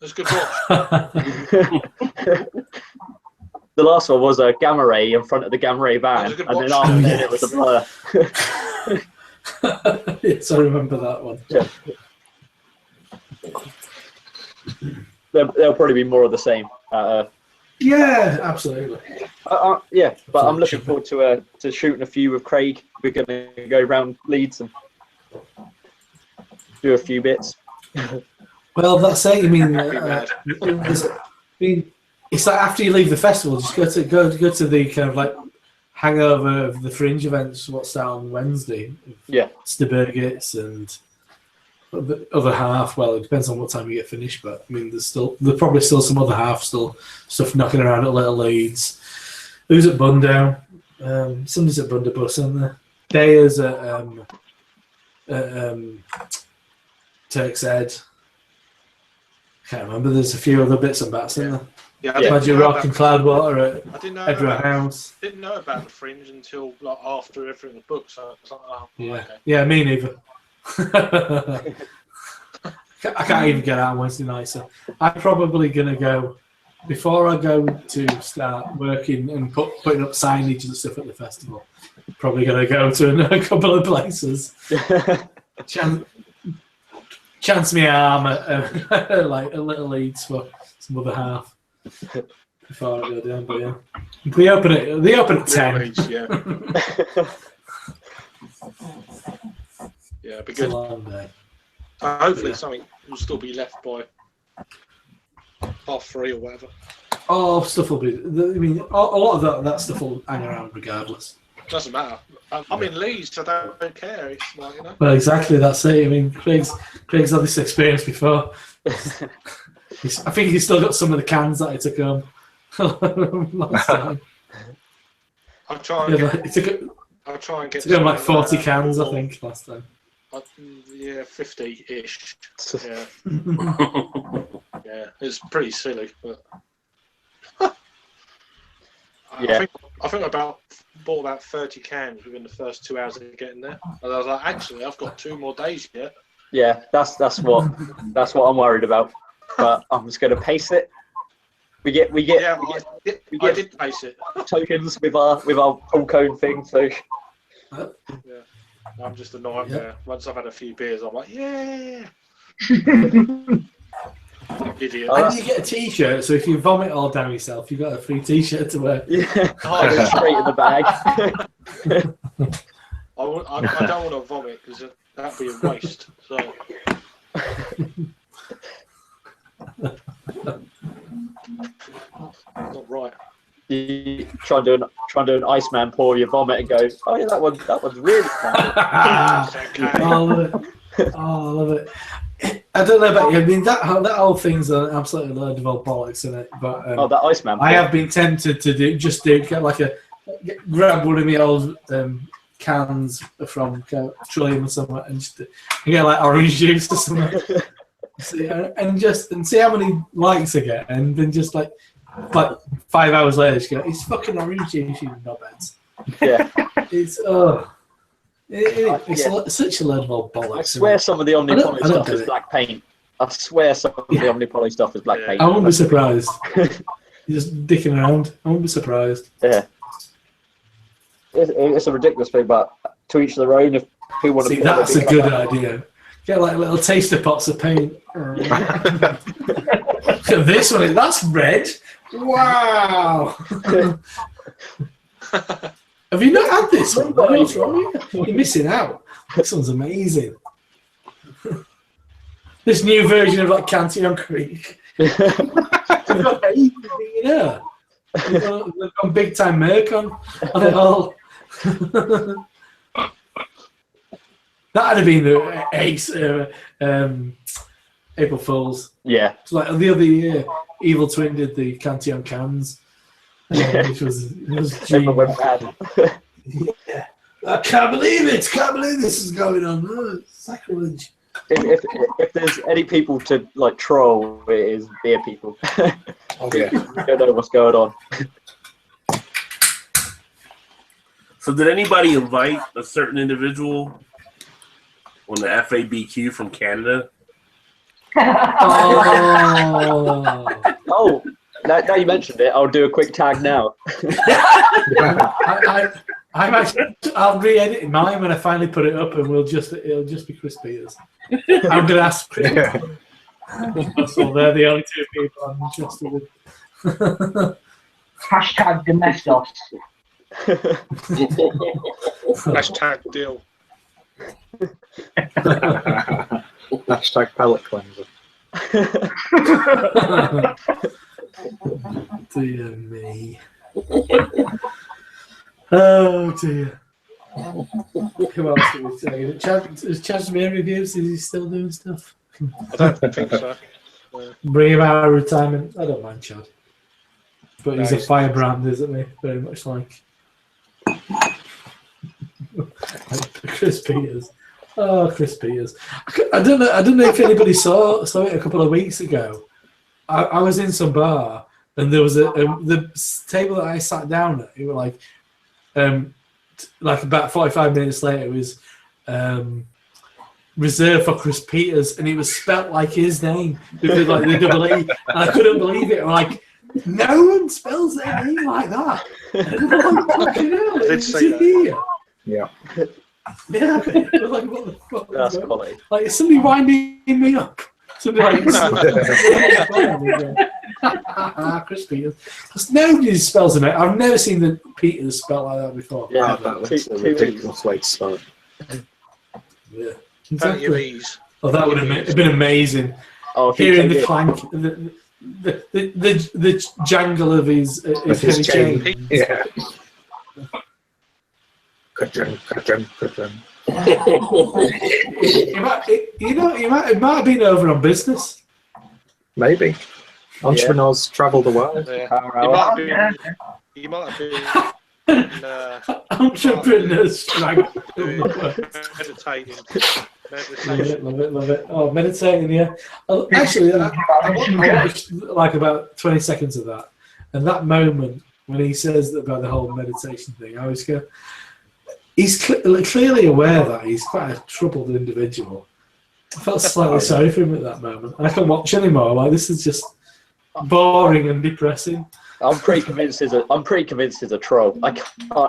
It was good watch. The last one was a Gamma Ray in front of the Gamma Ray van, and then after that it was a Blur. Yes, I remember that one. Yeah. There'll probably be more of the same Yeah, absolutely. Yeah, but I'm looking forward to shooting a few with Craig. We're going to go around Leeds and do a few bits. Well, that's it. I mean, it's like after you leave the festival, just go to the kind of like hangover of the fringe events. What's out on Wednesday? Yeah, Sturgis and the other half. Well, it depends on what time you get finished, but I mean, there's probably still some other half stuff knocking around at Little Leeds. Who's at Bundown? Somebody's at Bundabus, isn't there? Daya's at Turk's Head. Can't remember. There's a few other bits and bats, isn't there? Yeah, Magic Rock and Cloudwater at Edinburgh House. Didn't know about the fringe until like after everything was booked. So I was like, oh, yeah, okay. Yeah, me neither. I can't even get out on Wednesday night, so I'm probably gonna go before I go to start working and putting up signage and stuff at the festival. Probably gonna go to a couple of places. Chance me arm at like a Little Leeds for some other half before I go down. But yeah, they open at 10. Leeds, yeah. Yeah, it'd be good. It's a long day. Hopefully something will still be left by 3:30 or whatever. Oh, stuff will be. I mean, a lot of that stuff will hang around regardless. Doesn't matter. I'm in Leeds, so I don't care. It's like, you know. Well, exactly. That's it. I mean, Craig's had this experience before. I think he's still got some of the cans that I took home last time. I'll try and get. Took home like 40 cans, I think, last time. Yeah, 50-ish. Yeah. Yeah, it's pretty silly, but. Yeah. I think I bought about 30 cans within the first 2 hours of getting there, and I was like, actually, I've got 2 more days yet. Yeah, that's what I'm worried about. But I'm just going to pace it. I did pace it. Tokens with our full cone thing. So yeah, I'm just a nightmare. Yeah. Once I've had a few beers, I'm like, yeah. Idiot. And you get a T-shirt, so if you vomit all down yourself, you got a free T-shirt to wear. Yeah, straight in the bag. I don't want to vomit because that'd be a waste. So. Not right. You try and do an Iceman pour your vomit and go, oh yeah, that one's really fun. I love it. I don't know about you. I mean, that whole thing's an absolute load of old bollocks, isn't it? But that Iceman. I have been tempted to grab one of my old cans from Trillium or somewhere and just get like orange juice or something. and see how many likes I get, and then just like 5 hours later, just go, it's fucking orange juice, you knobheads. Yeah, it's such a load of old bollocks. I swear some of the Omnipoly stuff is black paint. I swear some of the Omnipoly stuff is black paint. I won't be surprised. You're just dicking around. I won't be surprised. Yeah. It's a ridiculous thing, but to each their own. If who want to see, that's a good idea. Get like little taster pots of paint. Look at this one. That's red. Wow. Have you not had this one? What's wrong? You're missing out. This one's amazing. This new version of like Cantillon Creek. They've got everything in there. They've got big time Merc on it all. That'd have been the ace April Fools. Yeah. It's like the other year, Evil Twin did the Cantillon cans, which was went bad. Yeah. I can't believe it! Can't believe this is going on. Oh, sacrilege. If there's any people to like troll, it is beer people. Okay. Don't know what's going on. So did anybody invite a certain individual on the FABQ from Canada? Oh, now you mentioned it, I'll do a quick tag now. I'll re-edit mine when I finally put it up, and it'll just be Chris Peters. I'm gonna ask Chris. So they're the only two people I'm interested in. Hashtag Domestos. Hashtag deal. Hashtag palate cleanser. Dear me. Oh dear. Who else are we saying? Is Chaz Mir reviews? Is he still doing stuff? I don't think so. Bring him out of retirement. I don't mind Chad. But he's a Nice. firebrand, isn't he? Very much like Chris Peters. Oh, Chris Peters. I don't know if anybody saw it a couple of weeks ago. I was in some bar and there was the table that I sat down at. It was like about 45 minutes later. It was reserved for Chris Peters, and it was spelt like his name with like the double E. And I couldn't believe it. I'm like, no one spells their name like that. And I'm like, I did say that. here? Yeah. Yeah. Like, what the fuck? That's quality. Like, is somebody winding me up? Somebody like Chris Peters. Because nobody spells the name. I've never seen the Peters spelled like that before. Yeah, That's a ridiculous way to spell it. Yeah. Plenty of Exactly. ease. Oh, that would have been amazing. Oh, if he Hearing can the get- clank, the jangle of his heavy chain. Yeah. Ka-chung, ka-chung, ka-chung. It might have been over on business. Maybe. Entrepreneurs travel the world. Yeah. You might have been Entrepreneurs struggle. meditating. Love it. Oh, meditating, yeah. Actually, I watched like about 20 seconds of that. And that moment when he says about the whole meditation thing, I always go, he's clearly aware that he's quite a troubled individual. I felt slightly sorry for him at that moment. I can't watch anymore. Like, this is just boring and depressing. I'm pretty convinced he's a troll.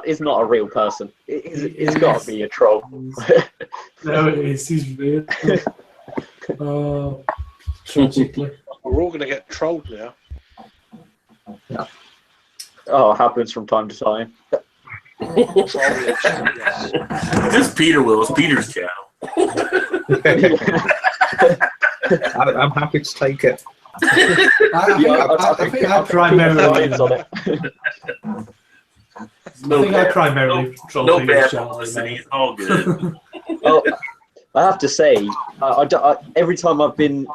He's not a real person. It's got to be a troll. No, it is. He's real. Oh, tragically. We're all going to get trolled now. Oh, it happens from time to time. This Peter will. It's Peter's channel. I'm happy to take it. I think I primarily. Troll No Peter's bad channel, publicity. mate. It's all good. Well, I have to say, every time I've been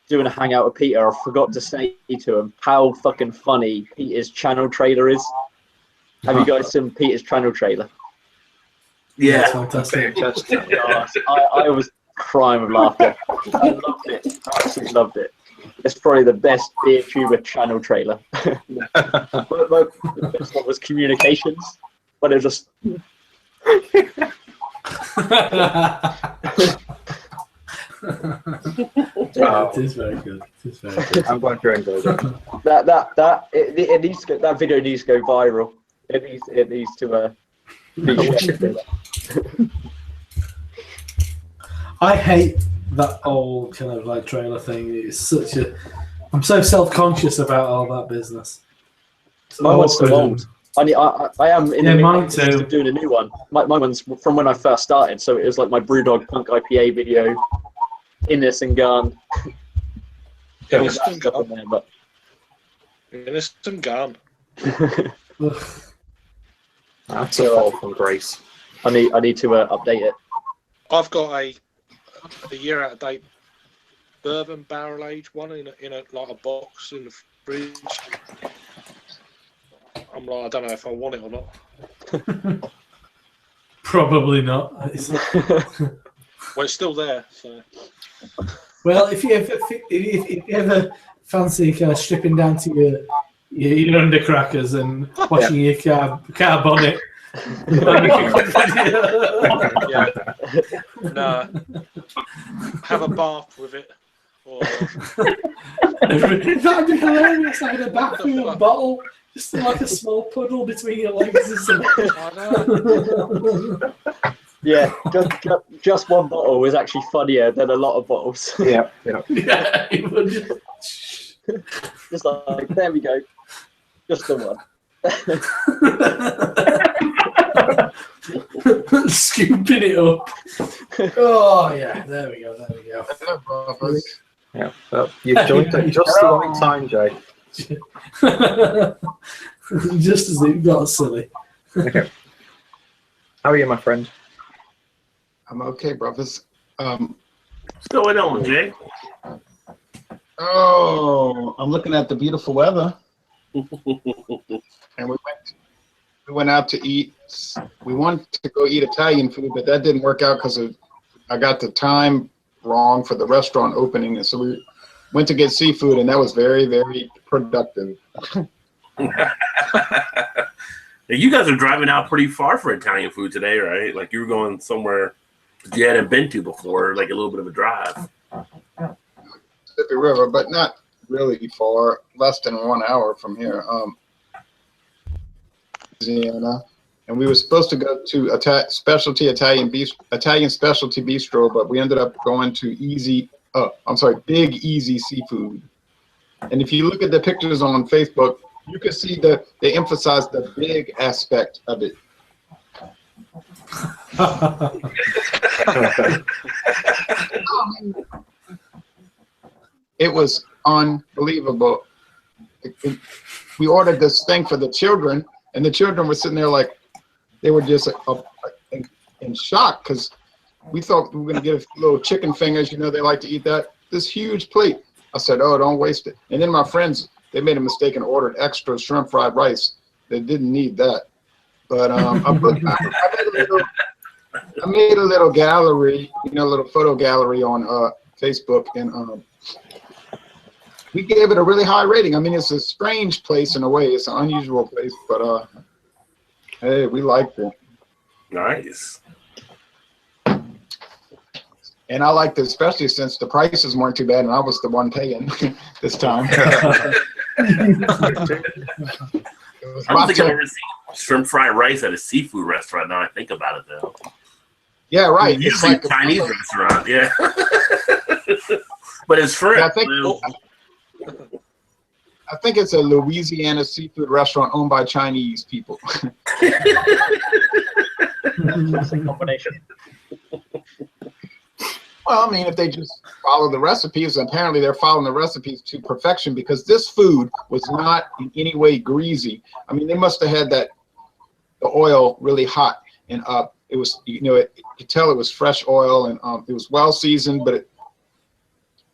doing a hangout with Peter, I forgot to say to him how fucking funny Peter's channel trailer is. Have you guys seen Peter's channel trailer? Yeah, Yeah. it's fantastic. I was crying with laughter. I loved it. I absolutely loved it. It's probably the best beer tuber channel trailer. The best one was communications, but it was just. It is very good. I'm glad you enjoyed it. It needs to go, that video needs to go viral. It needs to be shared. I hate that old kind of like trailer thing. It's such a. I'm so self-conscious about all that business. My one's so old. I am in the mine midst too. of doing a new one. My one's from when I first started, so it was like my Brewdog Punk IPA video, Innocent Gun. Innocent Stuff Gun. in there, but Innocent Gun. That's a fall from grace. I need to update it. I've got a year out of date bourbon barrel aged one in a like a box in the fridge. I'm like, I don't know if I want it or not. Probably not. Well, it's still there, so. Well, if you ever fancy kind of stripping down to your undercrackers and washing your car bonnet. Yeah. No. Have a bath with it. Or That'd be hilarious, having a bath with a bottle, just like a small puddle between your legs or something. I know. Yeah, just one bottle was actually funnier than a lot of bottles. Yeah. Yeah, it would Just like, there we go. Just the one. Scooping it up. Oh yeah, there we go. Yeah, well, you've joined at just the right time, Jay. Just as it got silly. How are you, my friend? I'm okay, brothers. What's going on, Jay? Oh, I'm looking at the beautiful weather, and we went out to eat. We wanted to go eat Italian food, but that didn't work out because I got the time wrong for the restaurant opening, and so we went to get seafood, and that was very, very productive. You guys are driving out pretty far for Italian food today, right? Like you were going somewhere you hadn't been to before, like a little bit of a drive. Mississippi River, but not really far, less than 1 hour from here. Louisiana, and we were supposed to go to Italian specialty bistro, but we ended up going to Big Easy Seafood. And if you look at the pictures on Facebook, you can see that they emphasize the big aspect of it. It was unbelievable. We ordered this thing for the children, and the children were sitting there like they were just in shock because we thought we were going to get a little chicken fingers. You know, they like to eat that. This huge plate. I said, "Oh, don't waste it." And then my friends, they made a mistake and ordered extra shrimp fried rice. They didn't need that. But I made a little gallery, a little photo gallery on Facebook, and we gave it a really high rating. I mean, it's a strange place in a way. It's an unusual place, but hey, we liked it. Nice. And I liked it especially since the prices weren't too bad, and I was the one paying this time. I don't think I've ever seen shrimp fried rice at a seafood restaurant. Now I think about it, though. Yeah, right. It's usually like a Chinese restaurant, yeah. But it's shrimp. Yeah, I think it's a Louisiana seafood restaurant owned by Chinese people. Combination. Well, I mean, if they just follow the recipes, apparently they're following the recipes to perfection because this food was not in any way greasy. I mean, they must have had the oil really hot, and it was, you could tell it was fresh oil, and it was well seasoned, but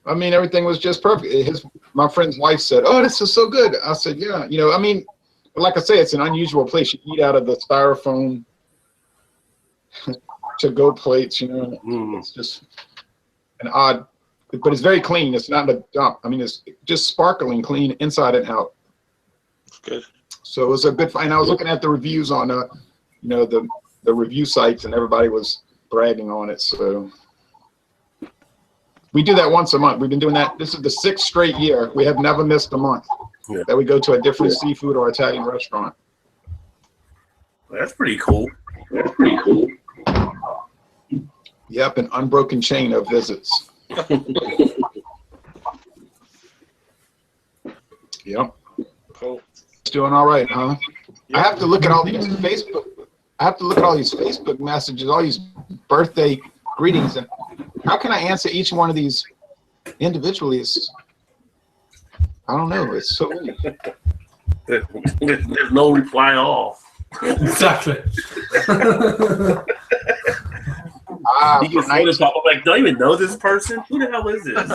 everything was just perfect. My friend's wife said, "Oh, this is so good." I said, "Yeah, like I say, it's an unusual place. You eat out of the styrofoam to-go plates, It's just an odd, but it's very clean. It's not a dump. I mean, it's just sparkling clean inside and out. Good. So it was a good find. I was looking at the reviews on, the review sites, and everybody was bragging on it. So we do that once a month. We've been doing that. This is the 6th straight year. We have never missed a month that we go to a different seafood or Italian restaurant. That's pretty cool. Yep, an unbroken chain of visits. Yep. Cool. It's doing all right, huh? I have to look at all these Facebook. Messages, all these birthday greetings, and how can I answer each one of these individually? I don't know. It's so many. There's no reply all. Exactly. You can say this, I'm like, don't even know this person? Who the hell is this?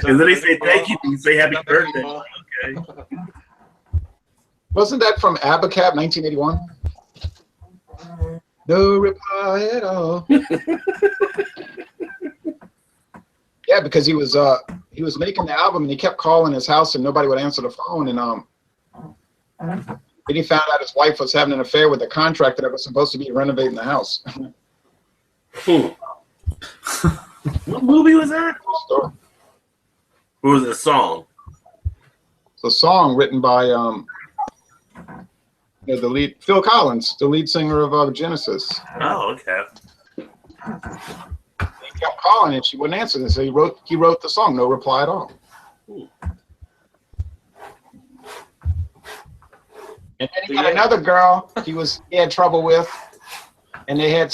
And then they say thank you, and say happy birthday. Okay. Wasn't that from Abacab, 1981? No reply at all. Yeah, because he was making the album, and he kept calling his house, and nobody would answer the phone, and then he found out his wife was having an affair with a contractor that was supposed to be renovating the house. What movie was that? Or was it a song? It's a song written by Phil Collins, the lead singer of Genesis. Oh, okay. He kept calling, and she wouldn't answer. So he wrote the song, No Reply at All. And then he had another girl he had trouble with, and they had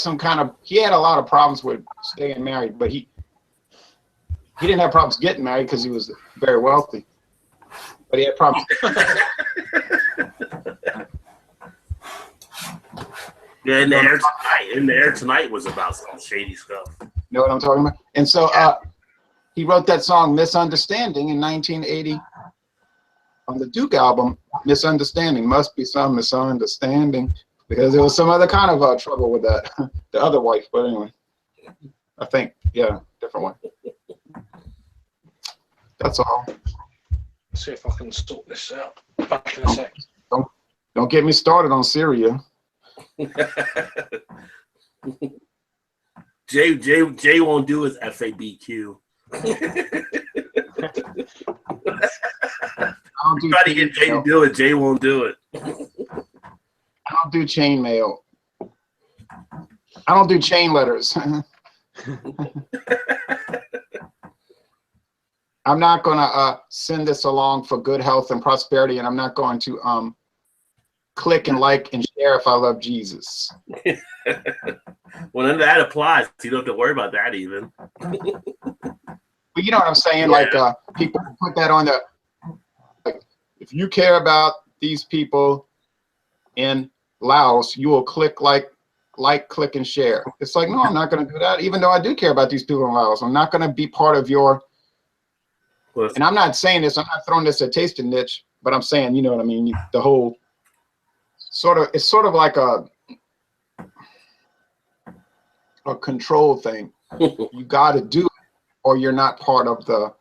he had a lot of problems with staying married, but he didn't have problems getting married because he was very wealthy. But he had problems. Yeah, in the air tonight was about some shady stuff. You know what I'm talking about? And so he wrote that song "Misunderstanding" in 1980 on the Duke album. Misunderstanding, must be some misunderstanding, because there was some other kind of trouble with that, the other wife. But anyway, I think different one. That's all. Let's see if I can sort this out. Back in a sec. Don't get me started on Syria. Jay won't do his FABQ. Try to get Jay to do it. Jay won't do it. I don't do chain mail. I don't do chain letters. I'm not going to send this along for good health and prosperity, and I'm not going to click and like and share if I love Jesus. Well, then that applies. You don't have to worry about that even. But you know what I'm saying? Like people put that on the. Like, if you care about these people in Laos, you will click like, click, and share. It's like, no, I'm not going to do that. Even though I do care about these people in Laos, I'm not going to be part of your. And I'm not saying this. I'm not throwing this at tasting niche, but I'm saying, you know what I mean. The whole it's sort of like a control thing. You got to do it, or you're not part of the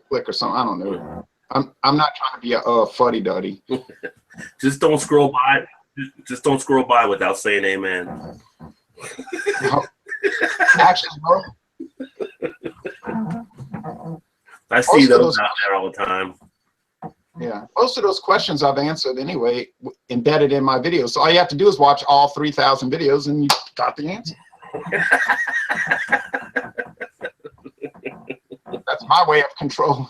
clique or something. I don't know. I'm not trying to be a fuddy-duddy. Just don't scroll by. Just don't scroll by without saying amen. Actually, no. I see those out there all the time. Yeah, most of those questions I've answered anyway, embedded in my videos. So all you have to do is watch all 3,000 videos, and you got the answer. That's my way of control.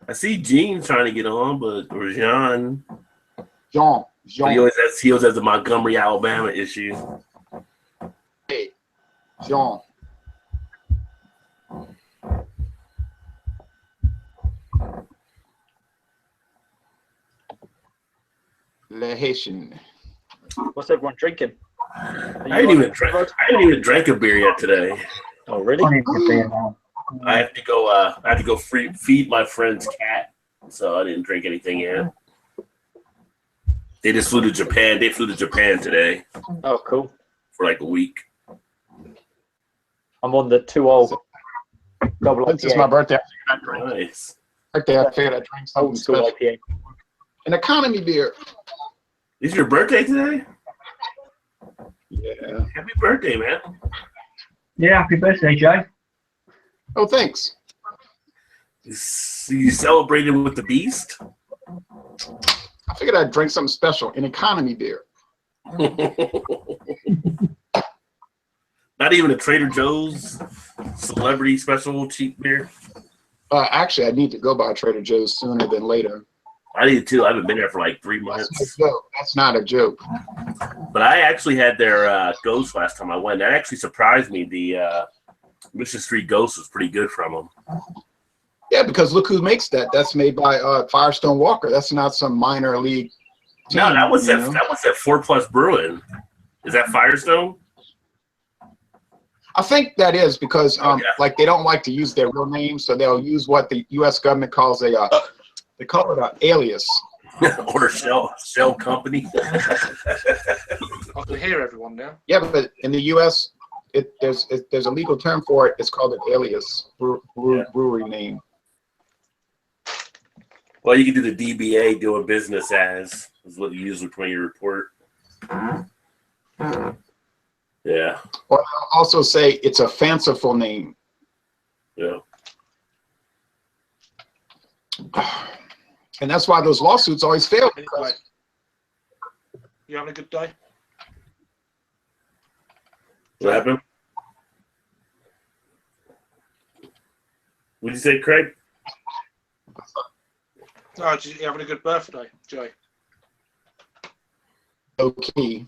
I see Gene trying to get on, or Jean. Jean. He always has the Montgomery, Alabama issue. Hey, Jean. Le Haitian. What's everyone drinking? I didn't even drink a beer yet today. Oh, really? I have to go feed my friend's cat, so I didn't drink anything yet. They just flew to Japan. They flew to Japan today. Oh, cool. For like a week. I'm on the 2-0 double IPA. This is my birthday. Nice. Birthday, I figured I'd drink something special. IPA. An economy beer. Is your birthday today? Yeah. Happy birthday, man. Yeah, happy birthday, Jay. Oh, thanks. You celebrated with the Beast? I figured I'd drink something special, an economy beer. Not even a Trader Joe's celebrity special cheap beer? Actually, I need to go by Trader Joe's sooner than later. I need to. I haven't been there for like 3 months. That's not a joke. But I actually had their Ghost last time I went. That actually surprised me. The Mission Street Ghost was pretty good from them. Yeah, because look who makes that. That's made by Firestone Walker. That's not some minor league team. No, that was that 4 Plus Brewing. Is that Firestone? I think that is because like they don't like to use their real name, so they'll use what the U.S. government calls they call it an alias. Or a shell company. I can hear everyone now. Yeah, but in the U.S., there's a legal term for it. It's called an alias, brewery name. Well, you can do the DBA, doing business as, is what you usually put in your report. Yeah. Or they'll also say it's a fanciful name. Yeah. And that's why those lawsuits always fail. Anyway, you having a good day? What happened? What did you say, Craig? Oh, did you having a good birthday, Jay? Okay.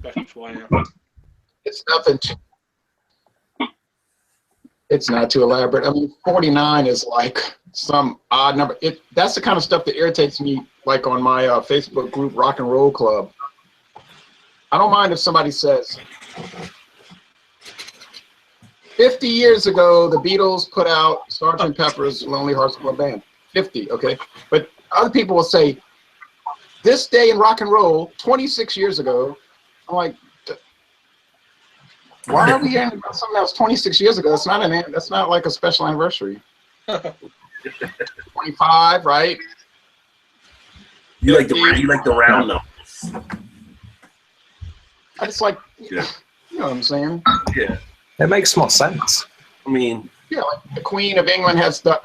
That's why. It's nothing too. It's not too elaborate. I mean, 49 is like some odd number. That's the kind of stuff that irritates me, like on my Facebook group, Rock and Roll Club. I don't mind if somebody says, 50 years ago, the Beatles put out Sgt. Pepper's Lonely Hearts Club Band. 50, okay? But other people will say, this day in rock and roll, 26 years ago. I'm like, why are we hearing about something that was 26 years ago? That's not like a special anniversary. 25, right? You like the round numbers. I just like, Yeah. you know what I'm saying? Yeah. It makes more sense. I mean, Yeah, like the Queen of England has the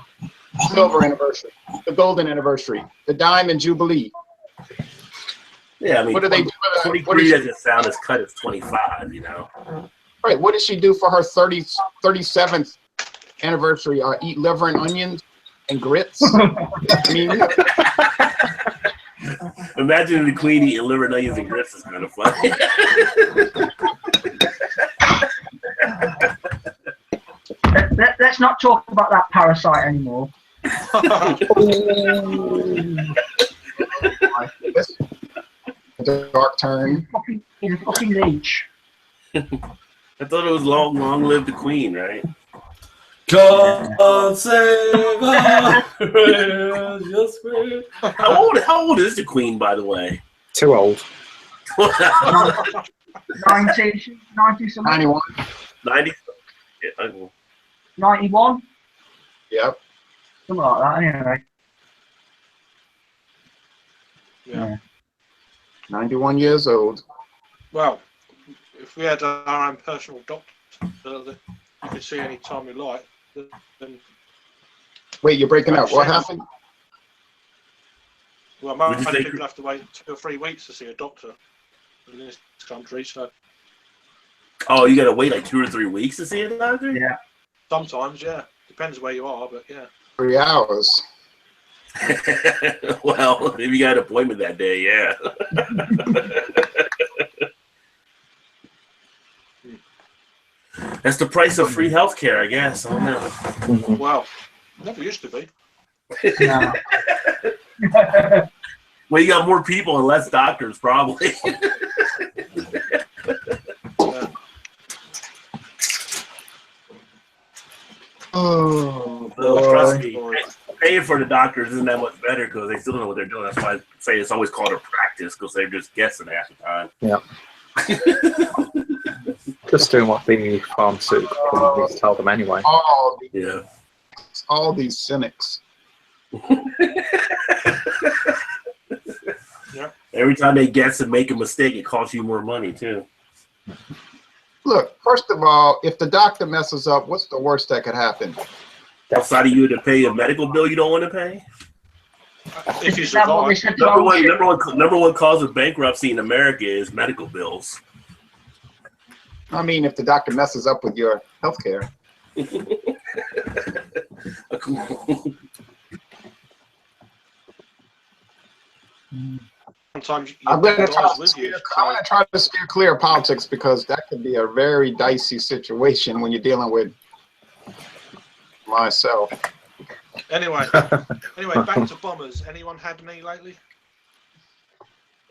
silver anniversary, the golden anniversary, the diamond jubilee. yeah, I mean, What do they do? 23 doesn't sound as cut as 25, you know? Right, what did she do for her 37th anniversary? Eat liver and onions and grits? I mean, Imagine the Queen eating liver and onions and grits is kind of funny. Let's not talk about that parasite anymore. dark turn. He's a fucking leech. I thought it was long live the Queen, right? God save our precious Queen. How old is the Queen, by the way? Too old. 90 something. 91. 90? Yeah, 91? Yep. Something like that, anyway. Yeah. 91 years old. Well, if we had our own personal doctor that you could see any time we like, then Wait, you're breaking up. What happened? well, most Would you people have to wait 2 or 3 weeks to see a doctor in this country. So oh, you gotta wait like 2 or 3 weeks to see a doctor? Yeah. sometimes, yeah, depends where you are, but yeah. 3 hours. Well, if you got an appointment that day, yeah. That's the price of free healthcare, I guess. I don't know. Well, never used to be. No. Well, you got more people and less doctors, probably. Oh, So, boy. trust me, paying for the doctors isn't that much better because they still don't know what they're doing. That's why I say it's always called a practice because they're just guessing half the time. Yeah. Just doing what the pharmaceutical companies tell them anyway. All these cynics. Yeah. Every time they guess and make a mistake, it costs you more money too. Look, first of all, if the doctor messes up, what's the worst that could happen? Outside of you to pay a medical bill you don't want to pay. If you survive. Number one cause of bankruptcy in America is medical bills. I mean, if the doctor messes up with your health care. Sometimes I'm going to try to steer clear of politics because that could be a very dicey situation when you're dealing with myself. Anyway, back to bombers. Anyone had any lately?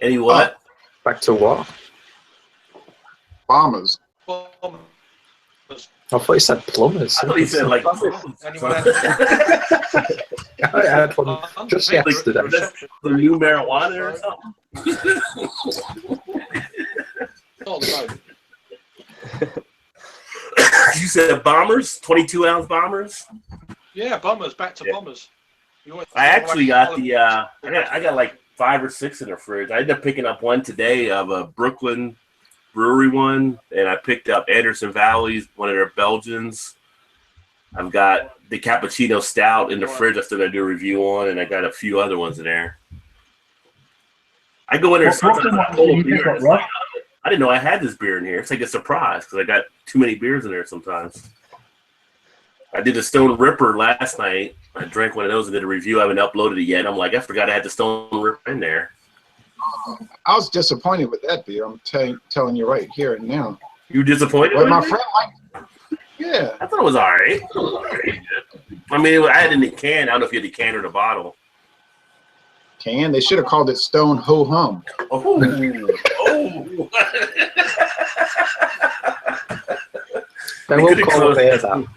Any what? Back to what? Bombers. Bombers. I thought you said plumbers. I thought you said like. Anyone had I had one just yesterday. The new marijuana or something? Not the moment. You said bombers? 22-ounce bombers? Yeah, bombers. Back to bombers. I actually got the. I got like 5 or 6 in the fridge. I ended up picking up one today of a Brooklyn brewery one, and I picked up Anderson Valley's, one of their Belgians. I've got the cappuccino stout in the fridge. I still got to do a review on, and I got a few other ones in there. I go in there sometimes. I didn't know I had this beer in here. It's like a surprise because I got too many beers in there sometimes. I did a Stone Ripper last night. I drank one of those and did a review. I haven't uploaded it yet. I'm like, I forgot I had the Stone River in there. I was disappointed with that beer. I'm telling you right here and now. You disappointed? Well, my friend liked it. Yeah. I thought it was all right. I mean, I had it in the can. I don't know if you had the can or the bottle. Can they should have called it Stone Ho Hum. Oh. They will call it beer that.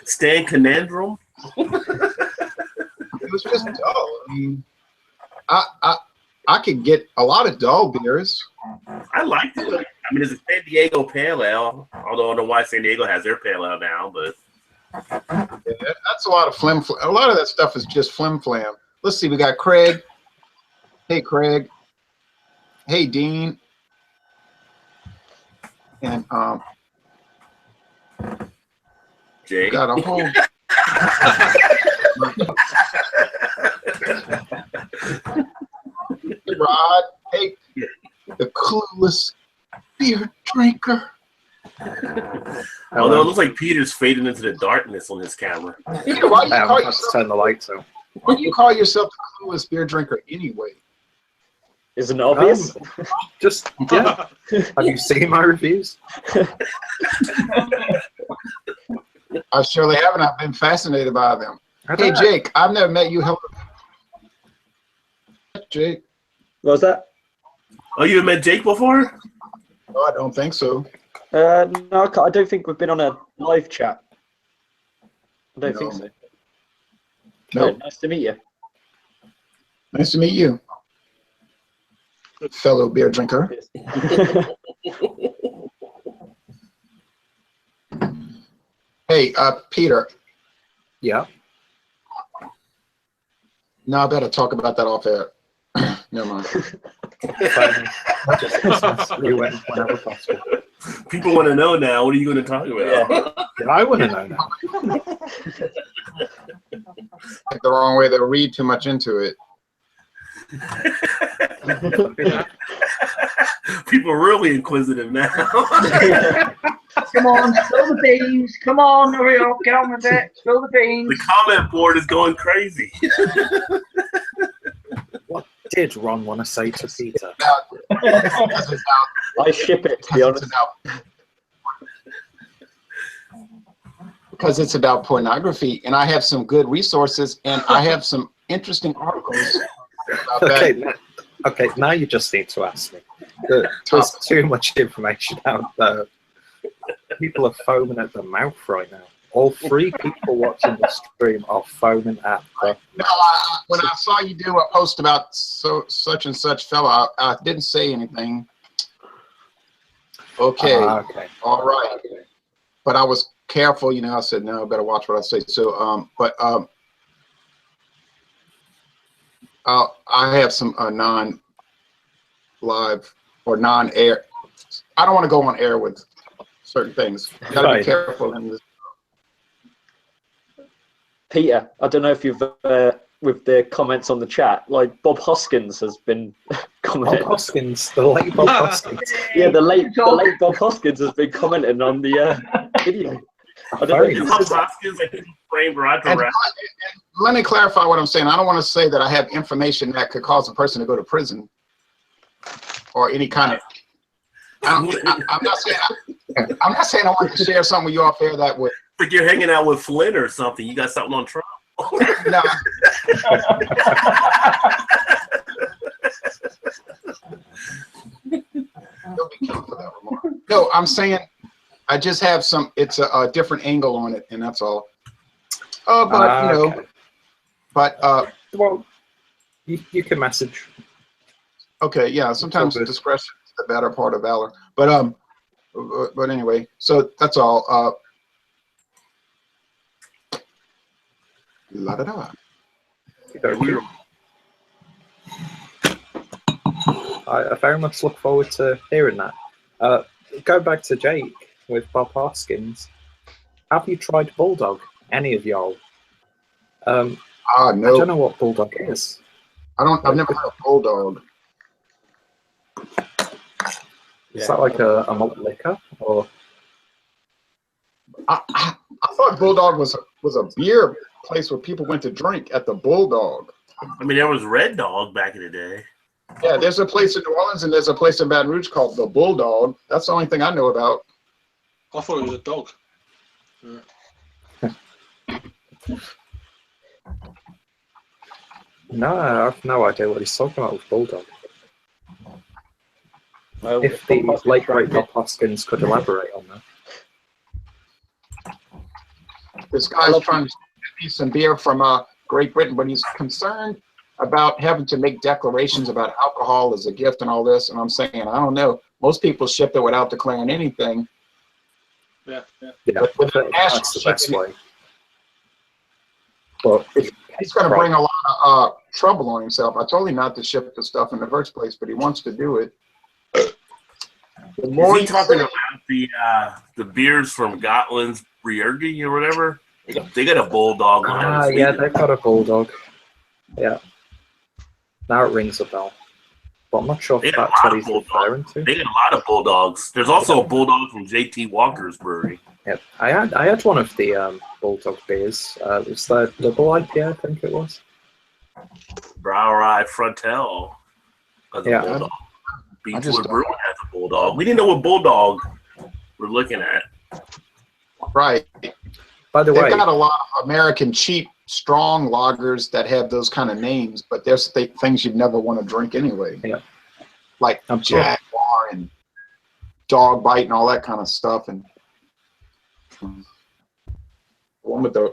Stan Conundrum. It was just dull. I mean, I could get a lot of dull beers. I liked it. I mean, it's a San Diego Pale Ale, although I don't know why San Diego has their Pale Ale now, but Yeah, that's a lot of flim. A lot of that stuff is just flim flam. Let's see. We got Craig. Hey, Craig. Hey, Dean. And Jay got a whole. Rod. Hey, the clueless beer drinker. Although it looks like Peter's fading into the darkness on his camera. Peter, why do you call Let's yourself? turn the lights on. Why do you call yourself the clueless beer drinker anyway? Isn't it obvious? Just yeah. Have you seen my reviews? I surely haven't. I've been fascinated by them. I Hey, don't- Jake, I've never met you. Hello, Jake. What was that? Oh, you met Jake before? No, I don't think so. No, I don't think we've been on a live chat. I don't think No. so. No. Oh, nice to meet you. Nice to meet you, fellow beer drinker. Hey, Peter. Yeah. No, I better talk about that off air. Never mind. You went whenever possible. People want to know now. What are you going to talk about? Yeah, I want to know now. Take the wrong way. They'll read too much into it. People are really inquisitive now. Come on, spill the beans. Come on, hurry up, get on with it. Spill the beans. The comment board is going crazy. What did Ron want to say to Peter? I ship it, to be honest. Because it's about pornography, and I have some good resources, and I have some interesting articles about Okay, that. now you just need to ask me. There's too much information out there. People are foaming at the mouth right now. All 3 people watching the stream are foaming at the No, when I saw you do a post about such and such fella, I didn't say anything. Okay, okay. all right. But I was careful, you know. I said, no, I better watch what I say. So, I have some non-live or non-air. I don't want to go on air with certain things. Got to be careful in this. Peter, I don't know if you've with the comments on the chat, like Bob Hoskins has been commenting. Bob Hoskins, the late Bob Hoskins. Yeah, the late Bob Hoskins has been commenting on the video. I don't know if Bob Hoskins, like framed Roger Rabbit. Let me clarify what I'm saying. I don't want to say that I have information that could cause a person to go to prison or any kind of. I'm not saying I want to share something with you off air that would. Like you're hanging out with Flynn or something. You got something on Trump. No. No, I'm saying I just have some. It's a different angle on it, and that's all. But you know, Okay. but Well, you can message. okay, yeah. Sometimes discretion is the better part of valor. But anyway, so that's all. La da da. I very much look forward to hearing that. Go back to Jake with Bob Hoskins. Have you tried Bulldog? Any of y'all? No. I don't know what Bulldog is. I've never heard of Bulldog. Is that like a malt liquor or? I thought Bulldog was a beer place where people went to drink at the Bulldog. I mean, there was Red Dog back in the day. Yeah, there's a place in New Orleans and there's a place in Baton Rouge called the Bulldog. That's the only thing I know about. I thought it was a dog. No, I have no idea what he's talking about with Bulldog. Well, If the late great Bob Hoskins could elaborate on that. This guy's trying to get me some beer from Great Britain, but he's concerned about having to make declarations about alcohol as a gift and all this. And I'm saying, I don't know. Most people ship it without declaring anything. Yeah. That's the best way. But he's going to bring a lot of trouble on himself. I told him not to ship the stuff in the first place, but he wants to do it. The more you talking about the beers from Gotland's Brewery or whatever, they got a Bulldog one. Yeah, they've got a Bulldog. Yeah. Now it rings a bell. But I'm not sure if that's what he's referring to. They got a lot of Bulldogs. There's also a Bulldog from J.T. Walker's Brewery. Yeah, I had one of the Bulldog beers. It was the double IPA, I think it was. Brauerei Frontal has a Bulldog. Beechwood Brewing has a Bulldog. We didn't know what Bulldog we're looking at. Right. By the way, they've got a lot of American cheap, strong lagers that have those kind of names, but there's things you'd never want to drink anyway. Yeah. Like Jaguar and Dog Bite and all that kind of stuff. And one with the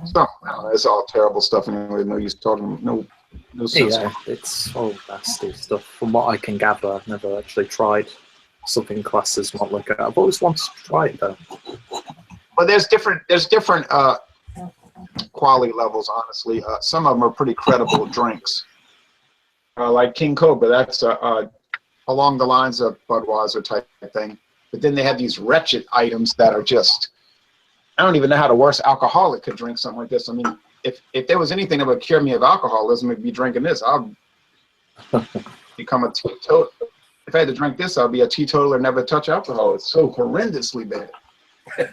stuff, I don't know, it's all terrible stuff anyway. No use talking. No sense. Yeah, it's all nasty stuff. From what I can gather, I've never actually tried something classed as not like that. I've always wanted to try it though. But there's different quality levels, honestly. Some of them are pretty credible drinks. Like King Cobra, that's along the lines of Budweiser type thing. But then they have these wretched items that are just, I don't even know how the worst alcoholic could drink something like this. I mean, if there was anything that would cure me of alcoholism, it'd be drinking this. I'll become a teetotaler. If I had to drink this, I'd be a teetotaler, never touch alcohol. It's so horrendously bad. You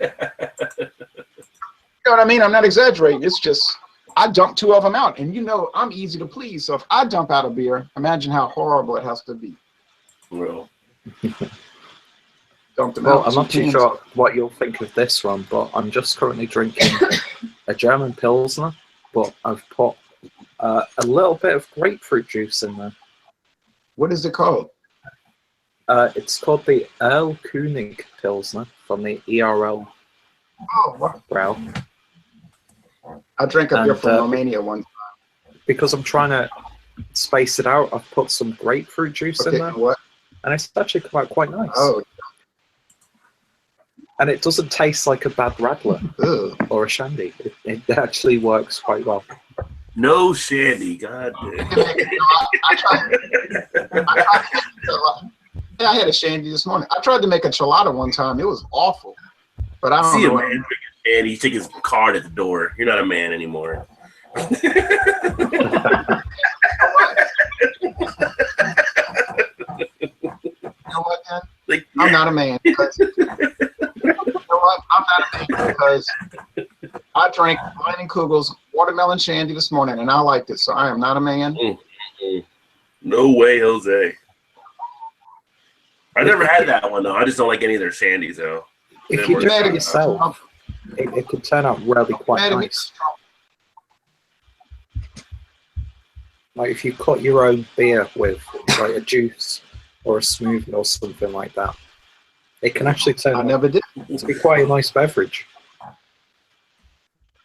know what I mean? I'm not exaggerating. It's just, I dump 2 of them out. And you know, I'm easy to please. So if I dump out a beer, imagine how horrible it has to be. Well, I'm not too sure what you'll think of this one, but I'm just currently drinking a German Pilsner, but I've put a little bit of grapefruit juice in there. What is it called? It's called the Earl König Pilsner from the ERL Brow. I drank a beer from Romania one time. Because I'm trying to space it out, I've put some grapefruit juice in there. And it's actually come out quite nice. Oh. And it doesn't taste like a bad Radler or a Shandy. It actually works quite well. No Shandy, god damn. I had a Shandy this morning. I tried to make a Chelada one time. It was awful. But I don't know. See a man drinking Shandy, you take his card at the door. You're not a man anymore. You know what, Dan? Like, yeah. I'm not a man. Because, you know what? I'm not a man because I drank Lightning Kugel's watermelon shandy this morning, and I liked it. So I am not a man. No way, Jose. I never had that one though. I just don't like any of their shandies though. If you do it yourself, it could turn out really quite nice. Like if you cut your own beer with like a juice or a smoothie or something like that, it can actually turn out to be quite a nice beverage.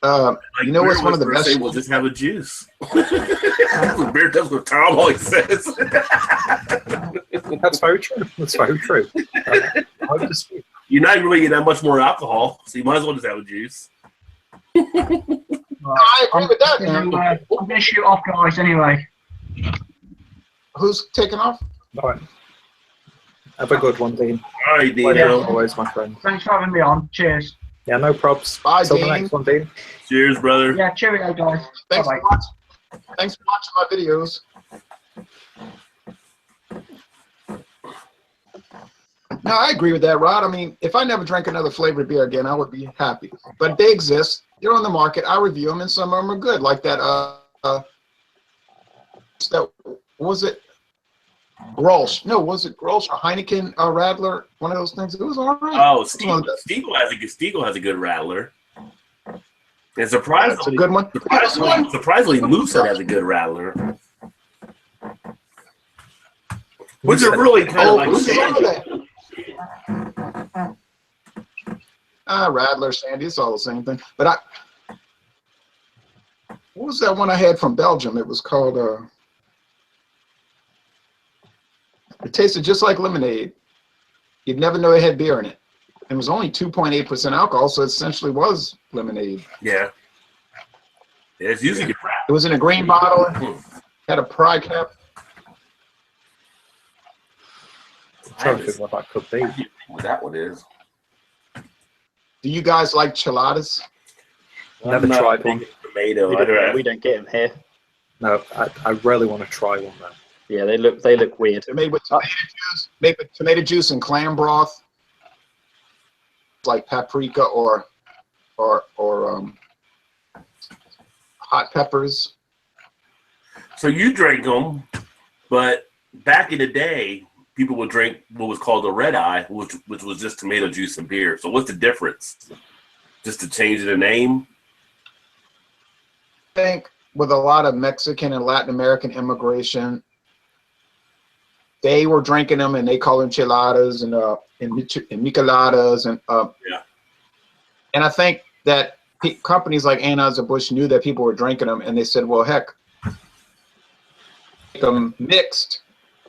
You know what's one of the best? We'll just have a juice. Beer does what Tom always says. That's very true. That's very true. You're not really getting that much more alcohol, so you might as well just have a juice. I agree with that, man. I'm going to shoot off, guys, anyway. Who's taking off? All right. Have a good one, Dean. All right, Dean. Always, my friend. Thanks for having me on. Cheers. Yeah, no props. Bye, Till Dean. the next one, Dean. Cheers, brother. Yeah, cheerio, guys. Thanks for watching my videos. No, no, I agree with that, Rod. I mean, if I never drank another flavored beer again, I would be happy. But they exist. They're on the market. I review them, and some of them are good. Like that, that was it? Grolsch. No, was it Grolsch or Heineken Radler? One of those things. It was all right. Oh, Stiegel has a good Rattler. And surprisingly, it's a good one. Surprisingly, Moosehead has a good Rattler. Which are really kind of like Radler, Sandy, it's all the same thing. But what was that one I had from Belgium? It was called it tasted just like lemonade. You'd never know it had beer in it. It was only 2.8% alcohol, so it essentially was lemonade. Yeah. It's usually good. It was in a green bottle, had a pry cap. I'm trying to think what that could be. What that one is. Do you guys like chiladas? Never tried one. Tomato. We don't get them here. No, I really want to try one though. Yeah, they look weird. They're made with tomato juice, made with tomato juice and clam broth, like paprika or hot peppers. So you drank them, but back in the day, people would drink what was called a red eye, which was just tomato juice and beer. So what's the difference? Just to change the name? I think with a lot of Mexican and Latin American immigration, they were drinking them and they call them chiladas and micheladas and And I think that companies like Anheuser-Busch knew that people were drinking them, and they said, "Well, heck, make them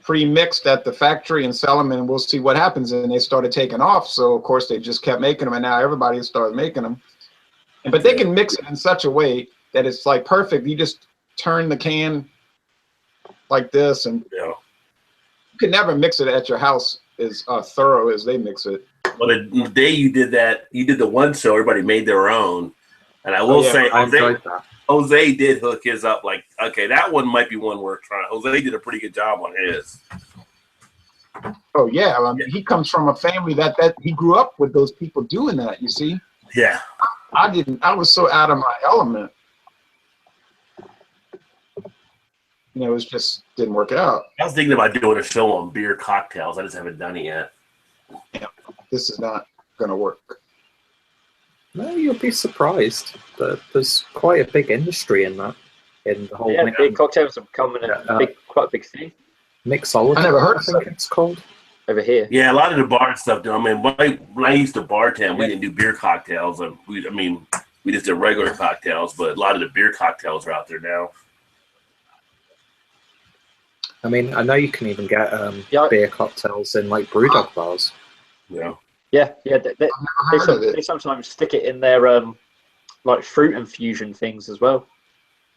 pre-mixed at the factory and sell them, and we'll see what happens." And they started taking off. So of course they just kept making them, and now everybody started making them. But they can mix it in such a way that it's like perfect. You just turn the can like this, and you could never mix it at your house as thorough as they mix it. Well, the day you did that, you did the one show, everybody made their own. And I will say, Jose did hook his up like, okay, that one might be one worth trying. Jose did a pretty good job on his. Oh, yeah. I mean, he comes from a family that he grew up with those people doing that, you see? Yeah. I didn't. I was so out of my element. You know, it was just didn't work out. I was thinking about doing a show on beer cocktails. I just haven't done it yet. Yeah, this is not going to work. No, you'll be surprised. There's quite a big industry in that. In the whole beer cocktails are becoming quite a big thing. Mixology, I never heard of it. It's called over here. Yeah, a lot of the bar stuff. I mean, when I used to bartend, we didn't do beer cocktails, and we just did regular cocktails. But a lot of the beer cocktails are out there now. I mean, I know you can even get beer cocktails in like Brewdog bars. Yeah. Yeah. They sometimes stick it in their like fruit infusion things as well.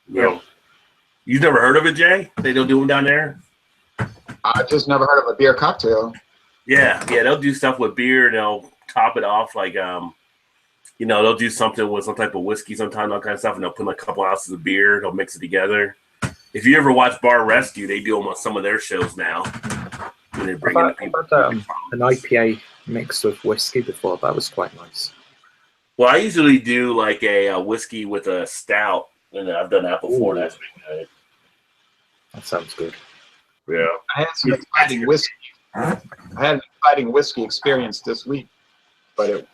Yeah. You've never heard of it, Jay? They don't do them down there? I just never heard of a beer cocktail. Yeah, they'll do stuff with beer and they'll top it off like they'll do something with some type of whiskey sometimes, all kind of stuff, and they'll put like a couple ounces of beer, they'll mix it together. If you ever watch Bar Rescue, they do them on some of their shows now. When they bring in people. I've had an IPA mixed with whiskey before. That was quite nice. Well, I usually do like a whiskey with a stout, and I've done that before. That's pretty good. That sounds good. Yeah. I had some exciting whiskey. I had an exciting whiskey experience this week, but it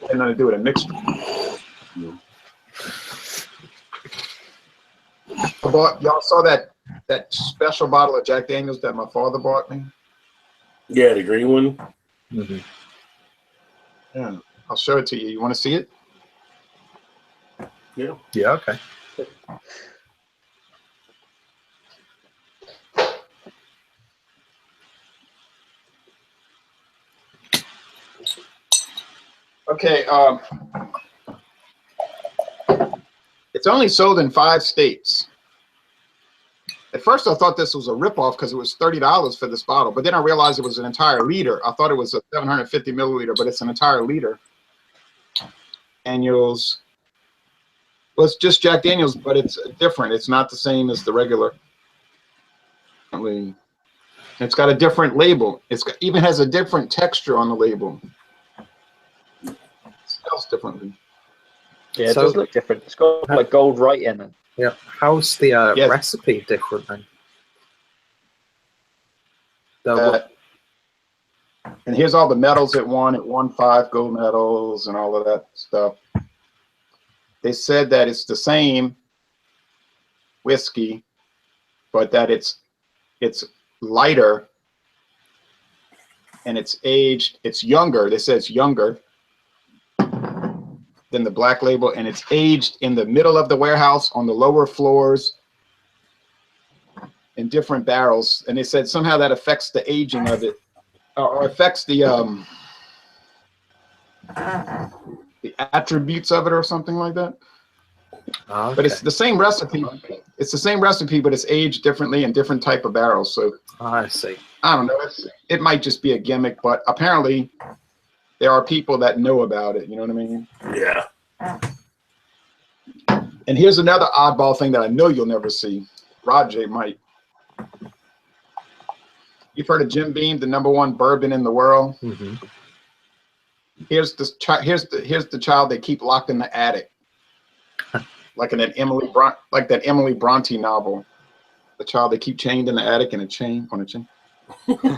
had nothing to do with a mixture. Y'all saw that special bottle of Jack Daniels that my father bought me? Yeah, the green one. Mm-hmm. Yeah, I'll show it to you. You want to see it? Yeah. Yeah, okay. Okay, it's only sold in 5 states. At first, I thought this was a ripoff because it was $30 for this bottle, but then I realized it was an entire liter. I thought it was a 750 milliliter, but it's an entire liter. Daniels. Well, it's just Jack Daniels, but it's different. It's not the same as the regular. I mean, It's got a different label. Even has a different texture on the label. It smells differently. Yeah, it does look different. It's got like gold writing. And yeah. How's the recipe different then? And here's all the medals it won. It won 5 gold medals and all of that stuff. They said that it's the same whiskey, but that it's lighter and it's aged. It's younger. They say it's younger than the black label, and it's aged in the middle of the warehouse on the lower floors in different barrels. And they said somehow that affects the aging of it, or affects the attributes of it, or something like that. Okay. But it's the same recipe. It's the same recipe, but it's aged differently in different type of barrels. So I see. I don't know. It might just be a gimmick, but apparently there are people that know about it. You know what I mean? Yeah. And here's another oddball thing that I know you'll never see. Roger might. You've heard of Jim Beam, the #1 bourbon in the world. Mm-hmm. Here's the child they keep locked in the attic, like in that Emily Bronte novel. The child they keep chained in the attic in a chain on a chain.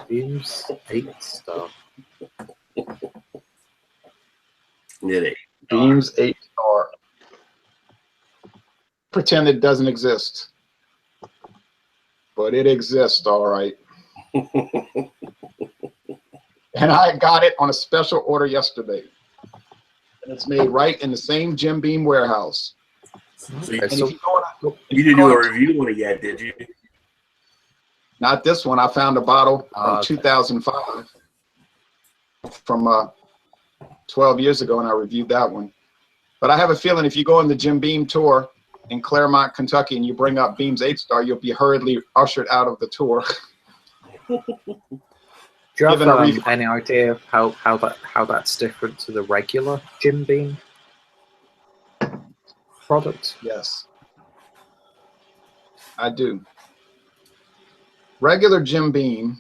Beam's 8-star. Beam's 8-star. Pretend it doesn't exist, but it exists, all right. And I got it on a special order yesterday, and it's made right in the same Jim Beam warehouse. So you didn't do a review on it yet, did you? Not this one. I found a bottle from 2005 from 12 years ago, and I reviewed that one. But I have a feeling if you go on the Jim Beam tour in Claremont, Kentucky, and you bring up Beam's 8-star, you'll be hurriedly ushered out of the tour. Do you have any idea how that's different to the regular Jim Beam product? Yes, I do. Regular Jim Beam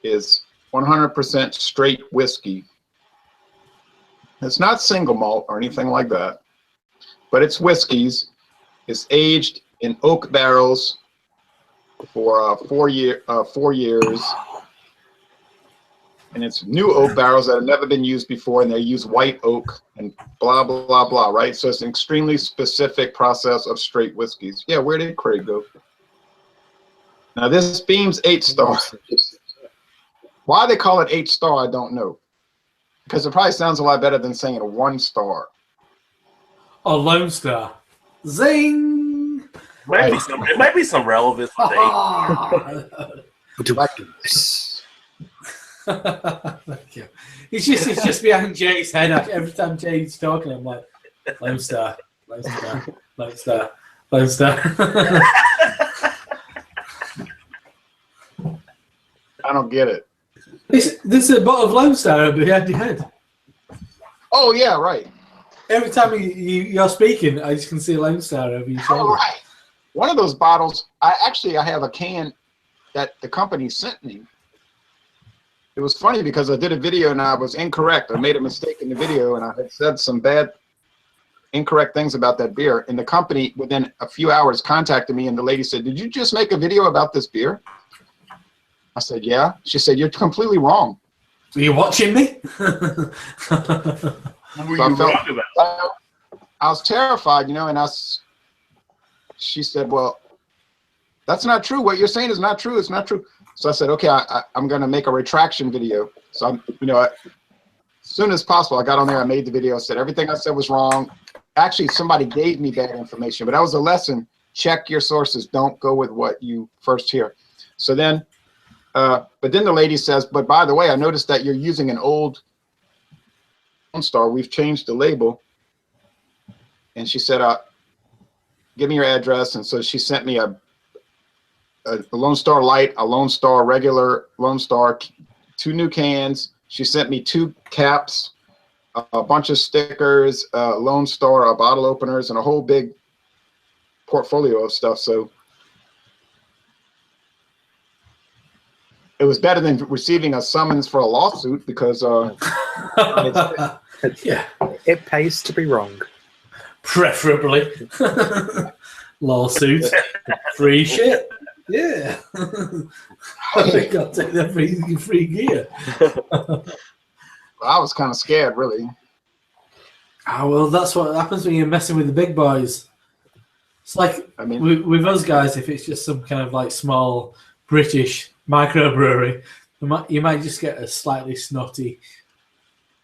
is 100% straight whiskey. It's not single malt or anything like that, but it's whiskeys. It's aged in oak barrels for 4 years. And it's new oak barrels that have never been used before, and they use white oak and blah, blah, blah, right? So it's an extremely specific process of straight whiskeys. Yeah, where did Craig go? Now this Beam's 8-star. Why they call it 8-star, I don't know. Because it probably sounds a lot better than saying a 1-star. Oh, Lone Star. Zing! It might be some relevance. Thank you. It's just behind Jay's head. Every time Jay's talking, I'm like, Lone Star, Lone Star, Lone Star, Lone Star. I don't get it. There's a bottle of Lone Star behind your head. Oh yeah, right. Every time you're speaking, I just can see a Lone Star over your shoulder. Oh, right. One of those bottles, I have a can that the company sent me. It was funny because I did a video and I was incorrect. I made a mistake in the video and I had said some incorrect things about that beer. And the company, within a few hours, contacted me, and the lady said, "Did you just make a video about this beer?" I said, "Yeah." She said, "You're completely wrong." Are you watching me? What were you wrong about? I was terrified, and she said, "Well, that's not true. What you're saying is not true. It's not true." So I said, "Okay, I'm going to make a retraction video." So as soon as possible, I got on there, I made the video, said everything I said was wrong. Actually, somebody gave me bad information, but that was a lesson. Check your sources. Don't go with what you first hear. So then, but then the lady says, "But by the way, I noticed that you're using an old Lone Star. We've changed the label." And she said, "Give me your address." And so she sent me a Lone Star Light, a Lone Star regular Lone Star, 2 new cans. She sent me 2 caps, a bunch of stickers, Lone Star bottle openers, and a whole big portfolio of stuff. So it was better than receiving a summons for a lawsuit because Yeah, It pays to be wrong. preferably lawsuit, free shit. Yeah, I think I'll take that free gear. I was kind of scared, really. Oh, well, that's what happens when you're messing with the big boys. It's like, I mean, with us guys, if it's just some kind of like small British microbrewery, you might just get a slightly snotty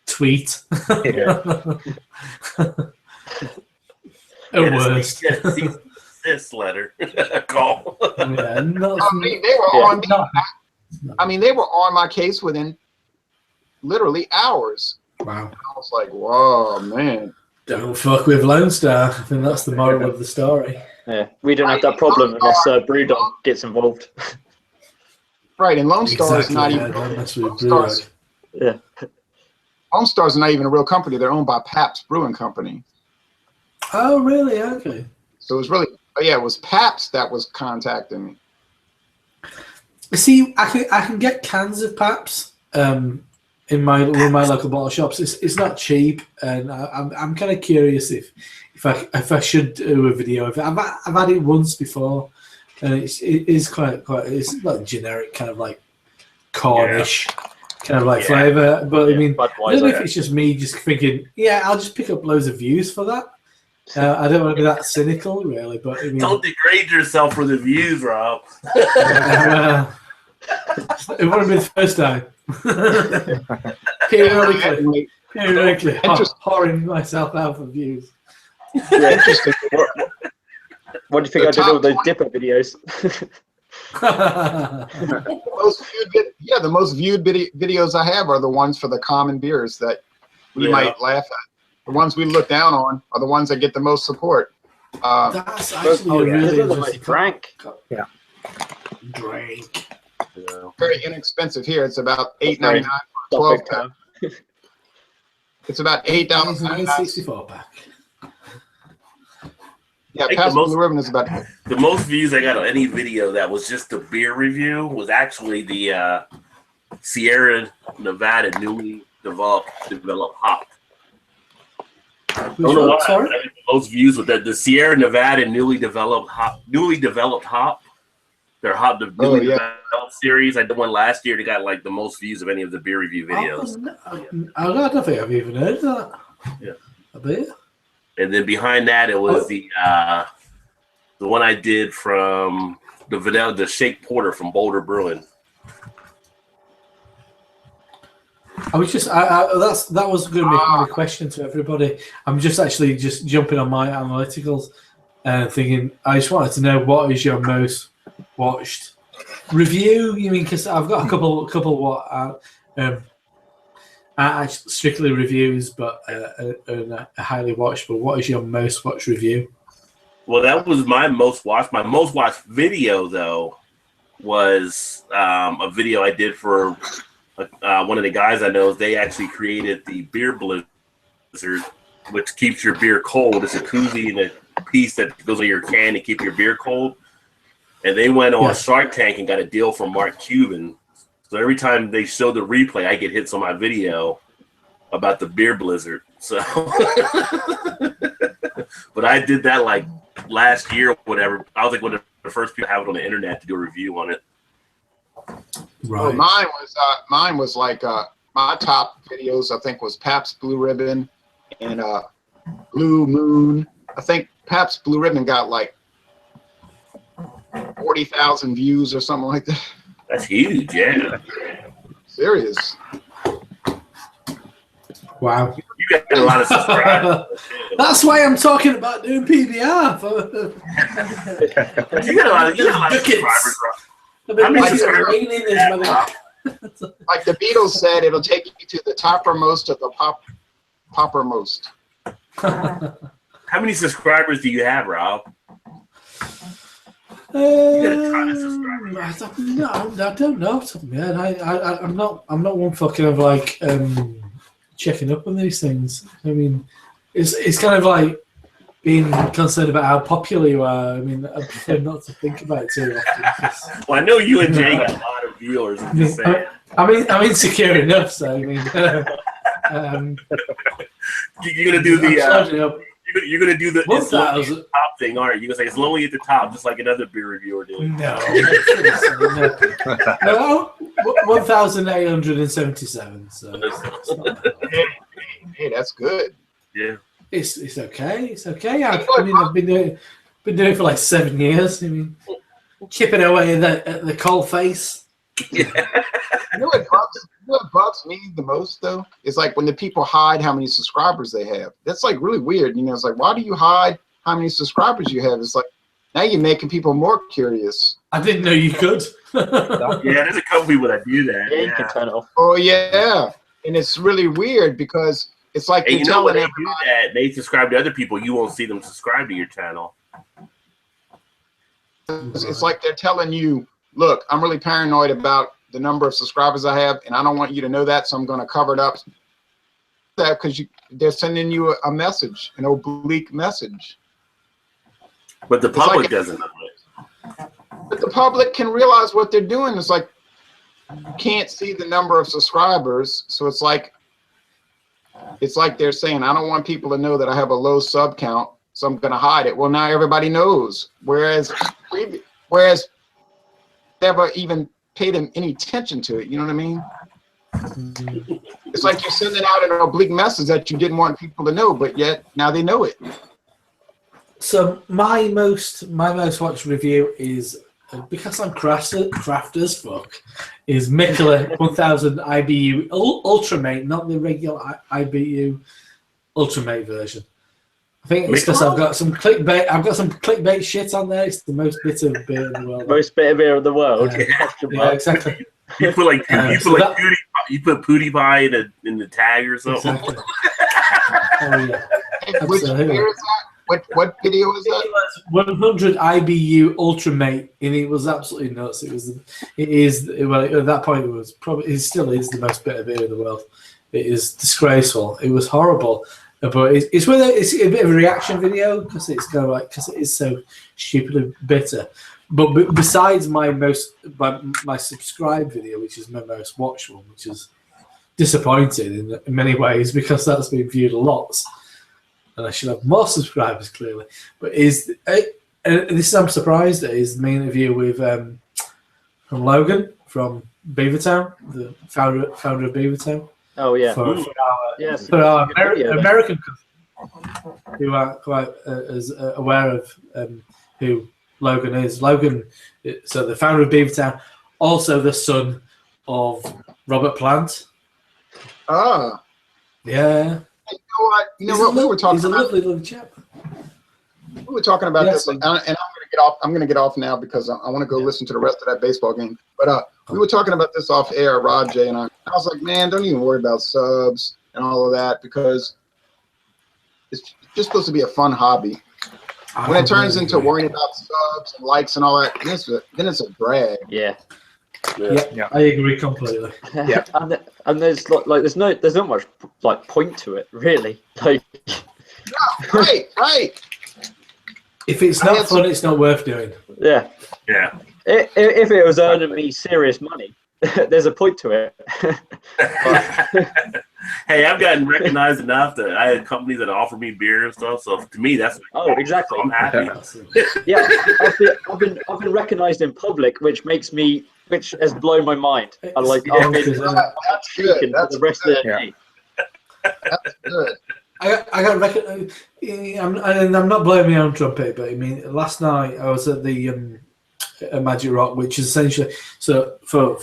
tweet. Yeah. At worst. This letter, call. Yeah, not, I mean, they were on me. I mean, they were on my case within literally hours. wow. I was like, whoa, man. Don't fuck with Lone Star. I think that's the moral of the story. Yeah, we don't have that problem unless Brewdog gets involved. Right, and Lone Star is not yeah, even. don't mess with Lone Star's, Yeah. Lone Star's not even a real company. They're owned by Pabst Brewing Company. Oh, really? Okay. So it was really, it was Pabst that was contacting me. See, I can get cans of Pabst in my local bottle shops. It's not cheap, and I'm kind of curious if I should do a video of it. I've had it once before, and it is quite it's like generic kind of like Cornish kind of like flavor. But I mean, I don't know if it's just me just thinking, I'll just pick up loads of views for that. I don't want to be that cynical, really. But I mean, Don't degrade yourself for the views, Rob. It wouldn't be the first time. Periodically, whoring myself out for views. Yeah, interesting. What do you think I did all those Dipper videos? The most viewed videos I have are the ones for the common beers that we might laugh at. The ones we look down on are the ones that get the most support. That's actually really like Frank. Yeah. Drink. Very inexpensive here. It's about $8.99 for a 12 pack. It's about $8.99. 64 pack. Yeah, Pabst Blue Ribbon is about. The most views I got on any video that was just a beer review was actually the Sierra Nevada newly developed hop. I don't know why. Sorry? The most views with the Sierra Nevada newly developed hop. Their hop, the newly developed series. I did one last year. They got like the most views of any of the beer review videos. I don't think I've even heard of that. Yeah. A beer? And then behind that, it was the one I did from the Shake Porter from Boulder Brewing. I was just that was going to be my question to everybody. I'm just jumping on my analyticals and thinking. I just wanted to know what is your most watched review. You mean because I've got a couple what strictly reviews, but a highly watched. But what is your most watched review? Well, that was my most watched. My most watched video though was a video I did for. One of the guys I know, they actually created the beer blizzard, which keeps your beer cold. It's a koozie and a piece that goes on your can to keep your beer cold. And they went on Shark Tank and got a deal from Mark Cuban. So every time they show the replay, I get hits on my video about the beer blizzard. So, but I did that like last year or whatever. I was like one of the first people to have it on the internet to do a review on it. Right. Well, mine was like my top videos. I think was Pabst Blue Ribbon and Blue Moon. I think Pabst Blue Ribbon got like 40,000 views or something like that. That's huge, yeah. Serious. Wow. You got a lot of subscribers. That's why I'm talking about doing PBR. You got a lot of subscribers, bro. Like the Beatles said, it'll take you to the toppermost of the poppermost. How many subscribers do you have, Rob? You got a ton of subscribers. I don't know. Man, I'm not one for kind of like checking up on these things. I mean, it's kind of like being concerned about how popular you are. I mean, I prefer not to think about it too often. Well, I know you and Jay got a lot of viewers. I'm just saying. I'm insecure enough, so I mean, you're gonna do the. You're gonna do the 1,000 top thing, aren't you? You're gonna say it's lonely at the top, just like another beer reviewer did. No, no, 1,877. So hey, that's good. Yeah, it's okay. It's okay. I mean, I've been doing it for like 7 years. I mean, chipping away at the coal face. Yeah. You know what bugs me the most though? It's like when the people hide how many subscribers they have. That's like really weird. You know, it's like, why do you hide how many subscribers you have? It's like, now you're making people more curious. I didn't know you could. Yeah, there's a couple people that do that. Yeah, you can turn it off. Oh yeah, and it's really weird because it's like you know when they do that, they subscribe to other people. You won't see them subscribe to your channel. It's like they're telling you, look, I'm really paranoid about the number of subscribers I have, and I don't want you to know that, so I'm going to cover it up. That because they're sending you a message, an oblique message. But the public doesn't know it. But the public can realize what they're doing. It's like you can't see the number of subscribers, so it's like they're saying, I don't want people to know that I have a low sub count, so I'm going to hide it. Well, now everybody knows. Whereas never even paid them any attention to it. You know what I mean? It's like you're sending out an oblique message that you didn't want people to know, but yet now they know it. So my most watched review is because I'm craft as fuck. Is Mikkeller 1000 IBU Ultramate, not the regular IBU Ultramate version. I think it's because I've got some clickbait. I've got some clickbait shit on there. It's the most bitter beer in the world. Most bitter beer in the world. Yeah, exactly. You put like you put PewDiePie in the tag or something. Exactly. Oh yeah. Which beer is that? What video is that? It was 100 IBU Ultramate, and it was absolutely nuts. It is at that point it still is the most bitter beer in the world. It is disgraceful. It was horrible. But it's a bit of a reaction video because it is so stupidly bitter. But besides my subscribe video, which is my most watched one, which is disappointing in many ways because that's been viewed a lot, and I should have more subscribers clearly. But this I'm surprised at is the main interview with from Logan from Beavertown, the founder of Beavertown. Oh yeah, for our American customers who are quite as aware of who Logan is. Logan, so the founder of Beavertown, also the son of Robert Plant. Ah, yeah. You know what? We were talking. He's a lovely chap. We were talking about this, and I'm going to get off. I'm going to get off now because I want to go listen to the rest of that baseball game. But we were talking about this off air, Rod J, and I was like, man, don't even worry about subs and all of that because it's just supposed to be a fun hobby. When it turns into worrying about subs and likes and all that, then it's a drag. Yeah. Yeah, I agree completely. Yeah, and there's there's not much like point to it really. Like, no, right. If it's not fun, it's not worth doing. Yeah. If it was earning me serious money, there's a point to it. Hey, I've gotten recognized enough that I had companies that offer me beer and stuff. So to me, that's exactly. I'm happy. Yeah, I've been recognized in public, which has blown my mind. I've been that's good. That's the rest of the day. That's good. I got recognized, and I'm not blowing my own trumpet, but I mean, last night I was at the Magic Rock, which is essentially, so for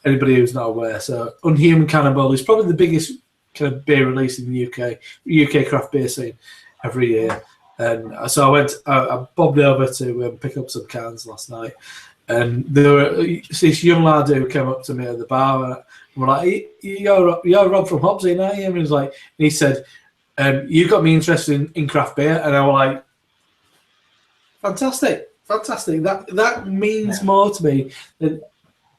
anybody who's not aware, so Unhuman Cannibal is probably the biggest kind of beer release in the UK craft beer scene every year. And so I bobbed over to pick up some cans last night, and there were this young lad who came up to me at the bar, and we're like, "You're Rob from Hopsy, aren't you?" And he said, "You got me interested in craft beer," and I was like, "Fantastic. That means more to me than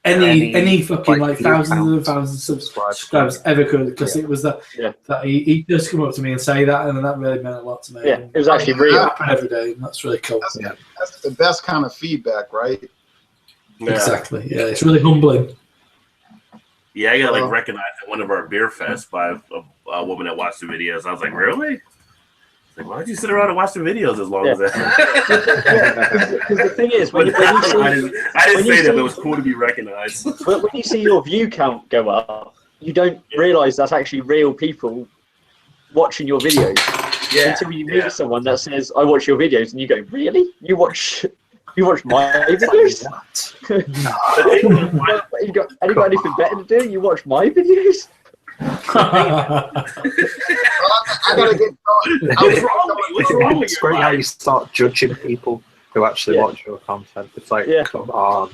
any fucking thousands and thousands of subscribers ever could." Because it was that he just come up to me and say that, and that really meant a lot to me. Yeah, it was actually really happen every day, and that's really cool. That's the best kind of feedback, right? Yeah. Exactly. Yeah, it's really humbling. Yeah, I got like recognized at one of our beer fests by a woman that watched the videos. I was like, really? It's like, why don't you sit around and watch the videos as long as that? Because the thing is, when you see, I didn't say that, but it was cool to be recognized. But when you see your view count go up, you don't realise that's actually real people watching your videos. Yeah. Until you meet someone that says, "I watch your videos," and you go, "Really? You watch my videos?" You got anything better to do? You watch my videos? I gotta get going. What's wrong with It's great how you start judging people who actually watch your content. It's like, come on.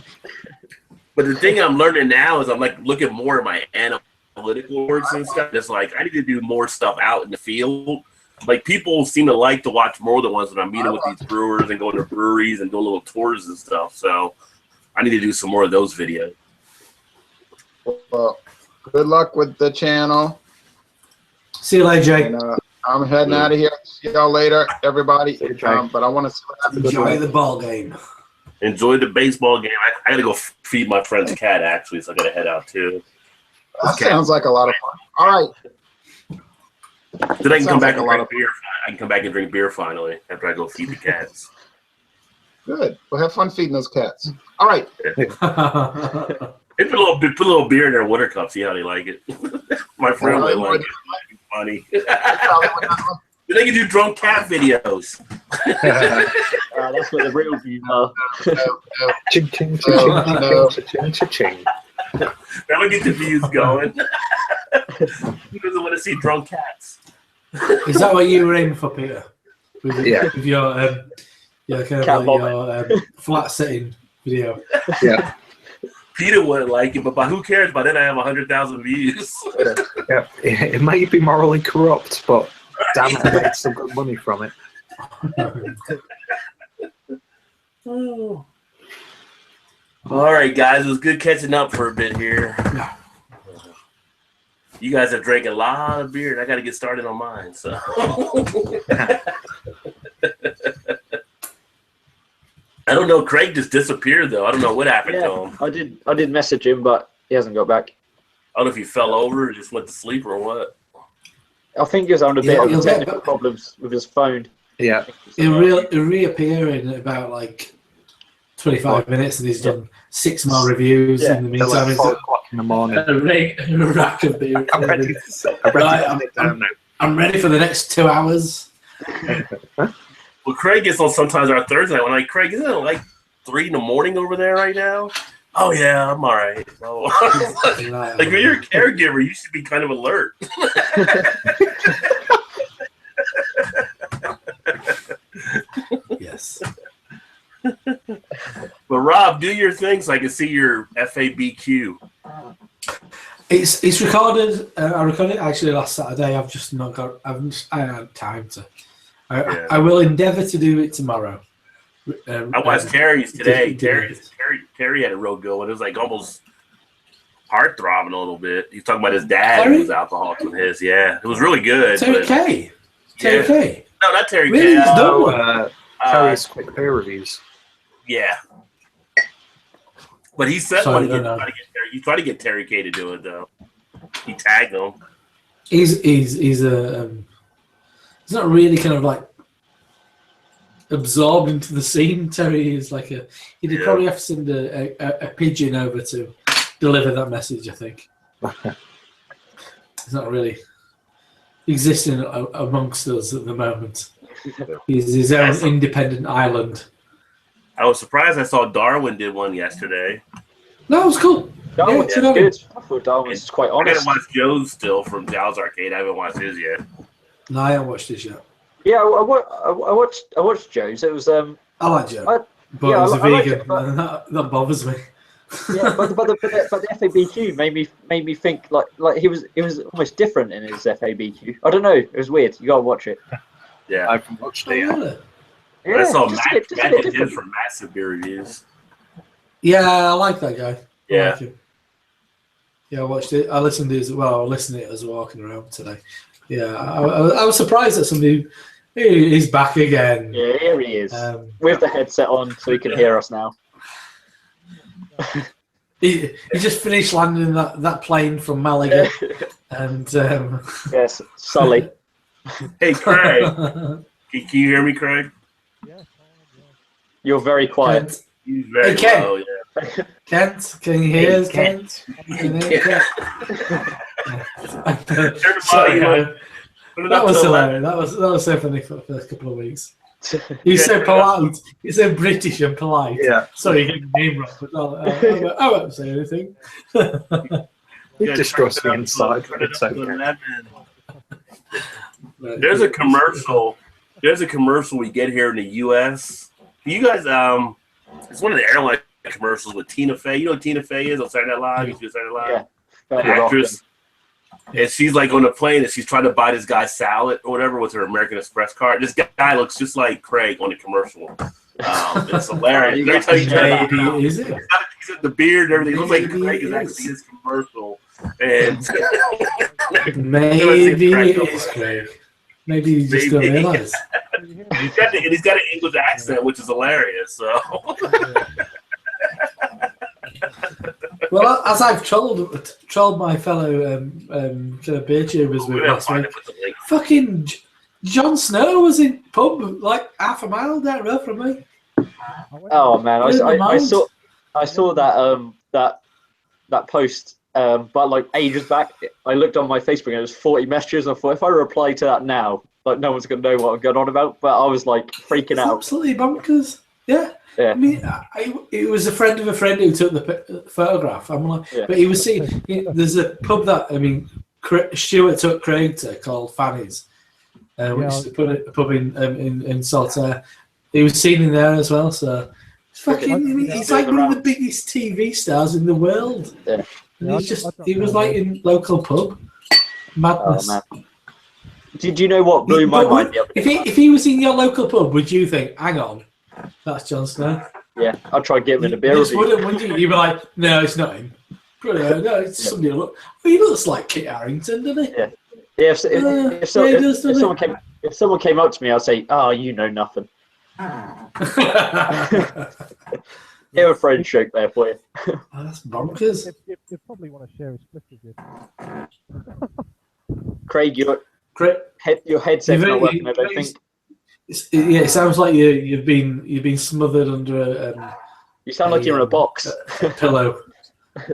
But the thing I'm learning now is I'm like looking more at my analytical words and stuff. It's like I need to do more stuff out in the field. Like people seem to like to watch more than ones when I'm meeting with these brewers and going to breweries and doing little tours and stuff. So I need to do some more of those videos. Well, good luck with the channel. See you later, Jay. And, I'm heading out of here. See y'all later, everybody. But I want to see what happens. Enjoy the ball game. Enjoy the baseball game. I got to go feed my friend's cat, actually, so I got to head out, too. That sounds like a lot of fun. All right. Then I can come back and drink beer. I can come back and drink beer finally after I go feed the cats. Good. Well, have fun feeding those cats. All right. They put a little beer in their water cup. See how they like it. My friend might like it. Funny. They can do drunk cat videos. That's what the real views are. Ching, ching, ching, ching, ching. That'll get the views going. Who doesn't want to see drunk cats? Is that what you were aiming for, Peter? With your kind of like your flat setting video. Yeah. Peter wouldn't like it, but who cares? By then I have 100,000 views. Yeah. It may be morally corrupt, but damn it, I made some good money from it. Oh. All right, guys. It was good catching up for a bit here. You guys have drank a lot of beer, and I got to get started on mine. So, I don't know. Craig just disappeared, though. I don't know what happened to him. I did message him, but he hasn't got back. I don't know if he fell over or just went to sleep or what. I think he was having a bit of technical problems with his phone. Yeah. He'll reappear in about like 25 minutes, and he's done 6 more reviews in the meantime. Like 4 o'clock in the morning. A rack of beer. I'm ready for the next 2 hours. Well, Craig gets on sometimes our Thursday. When like, Craig, isn't it like 3 in the morning over there right now? Oh yeah, I'm all right. Like when you're a caregiver, you should be kind of alert. Yes. But Rob, do your thing so I can see your FABQ. It's recorded. I recorded it actually last Saturday. I've just not got. I haven't had time to. I will endeavour to do it tomorrow. I watched Terry's today. Terry had a real good one. It was like almost heart throbbing a little bit. He's talking about his dad who was alcoholic with his. Yeah, it was really good. Terry K. Terry K. No, not Terry really? K. Terry's quick beer reviews. Yeah. But he said he tried to get Terry K to do it though. He tagged him. He's not really kind of like absorbed into the scene. Terry is like he'd probably have to send a pigeon over to deliver that message, I think. He's not really existing amongst us at the moment. He's his own independent island. I was surprised I saw Darwin did one yesterday. No, it was cool. Darwin's good. I thought Darwin was quite honest. I haven't watched Joe's still from Dow's Arcade. I haven't watched his yet. No, I haven't watched his yet. Yeah, I watched Joe's. It was I like Joe, but he's a vegan. That bothers me. Yeah, but the FABQ made me think like he was almost different in his FABQ. I don't know. It was weird. You gotta watch it. Yeah, I haven't watched it. Really? Yeah, I saw Matt did his for massive beer reviews. Yeah, I like that guy. Yeah. I like him. Yeah, I watched it. I listened to it as well. I listened to it as I was walking around today. Yeah, I was surprised that somebody. He's back again. Yeah, here he is with the headset on, so he can hear us now. He just finished landing that plane from Malaga, and yes, Sully. Hey, Craig. Can you hear me, Craig? You're very quiet. Kent. He's very Hey, Kent. low, yeah. Kent, can you hear us, Kent? Turn the Sorry, volume up. Put it that up was to the hilarious. That was so funny for the first couple of weeks. He's so polite. He's so British and polite. Yeah. Sorry, you get the name wrong, but I won't say anything. It destroys the inside. Turn it It's up to okay. 11. There's a commercial. There's a commercial we get here in the U.S. You guys, it's one of the airline commercials with Tina Fey. You know what Tina Fey is on Saturday Night Live? You see Saturday Night Live? Yeah. The actress. And she's like on the plane and she's trying to buy this guy salad or whatever with her American Express card. This guy looks just like Craig on the commercial. It's hilarious. Every time you turn it on, Is it? he's got the beard and everything. It looks like Craig is actually in this commercial. And Maybe it is Craig. Maybe you just don't realize. he's got an English accent, which is hilarious. So. Well, as I've trolled my fellow kind of beer tubers with last week, fucking Jon Snow was in pub like half a mile down the road from me. Oh man, I saw that post, but like ages back. I looked on my Facebook and it was 40 messages. And I thought if I reply to that now, like no one's gonna know what I'm going on about. But I was like freaking out. Absolutely bonkers. Yeah. Yeah. I mean, it was a friend of a friend who took the photograph. I'm like, but he was seeing. There's a pub that Stuart took Craig to called Fanny's, which is a pub in Saltaire. He was seen in there as well. So he's like one of the biggest TV stars in the world. Yeah. And he was like in local pub. Madness. Oh, man. Did you know what blew my mind the other day? If he was in your local pub, would you think, hang on, that's Jon Snow? Yeah, I'd try and get him in a beer. You just wouldn't you? You'd be like, no, it's not him. No, it's somebody who he looks like Kit Harington, doesn't he? Yeah. If someone came up to me, I'd say, "Oh, you know nothing." Give a friend shake there for you. Oh, that's bonkers. You probably want to share a split with you. Craig, your headset's not working, I don't think. It sounds like you've been smothered under a. You sound like you're in a box. A pillow. I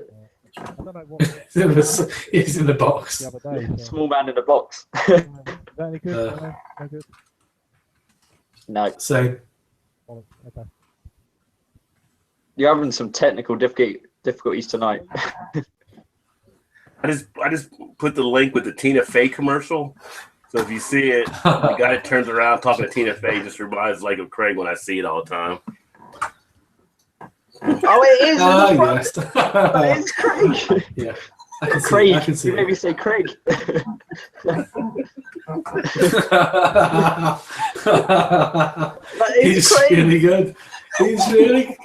don't know what. He's in the box. The other day, so. Small man in a box. Is that any good? No good. No. Same. Oh, okay. You're having some technical difficulties tonight. I just put the link with the Tina Fey commercial. So if you see it, the guy turns around talking to Tina Fey just reminds like of Craig when I see it all the time. Oh, it is. Yes. It is Craig. Yeah. Craig. I can see you made me say Craig. He's Craig. really good. He's really.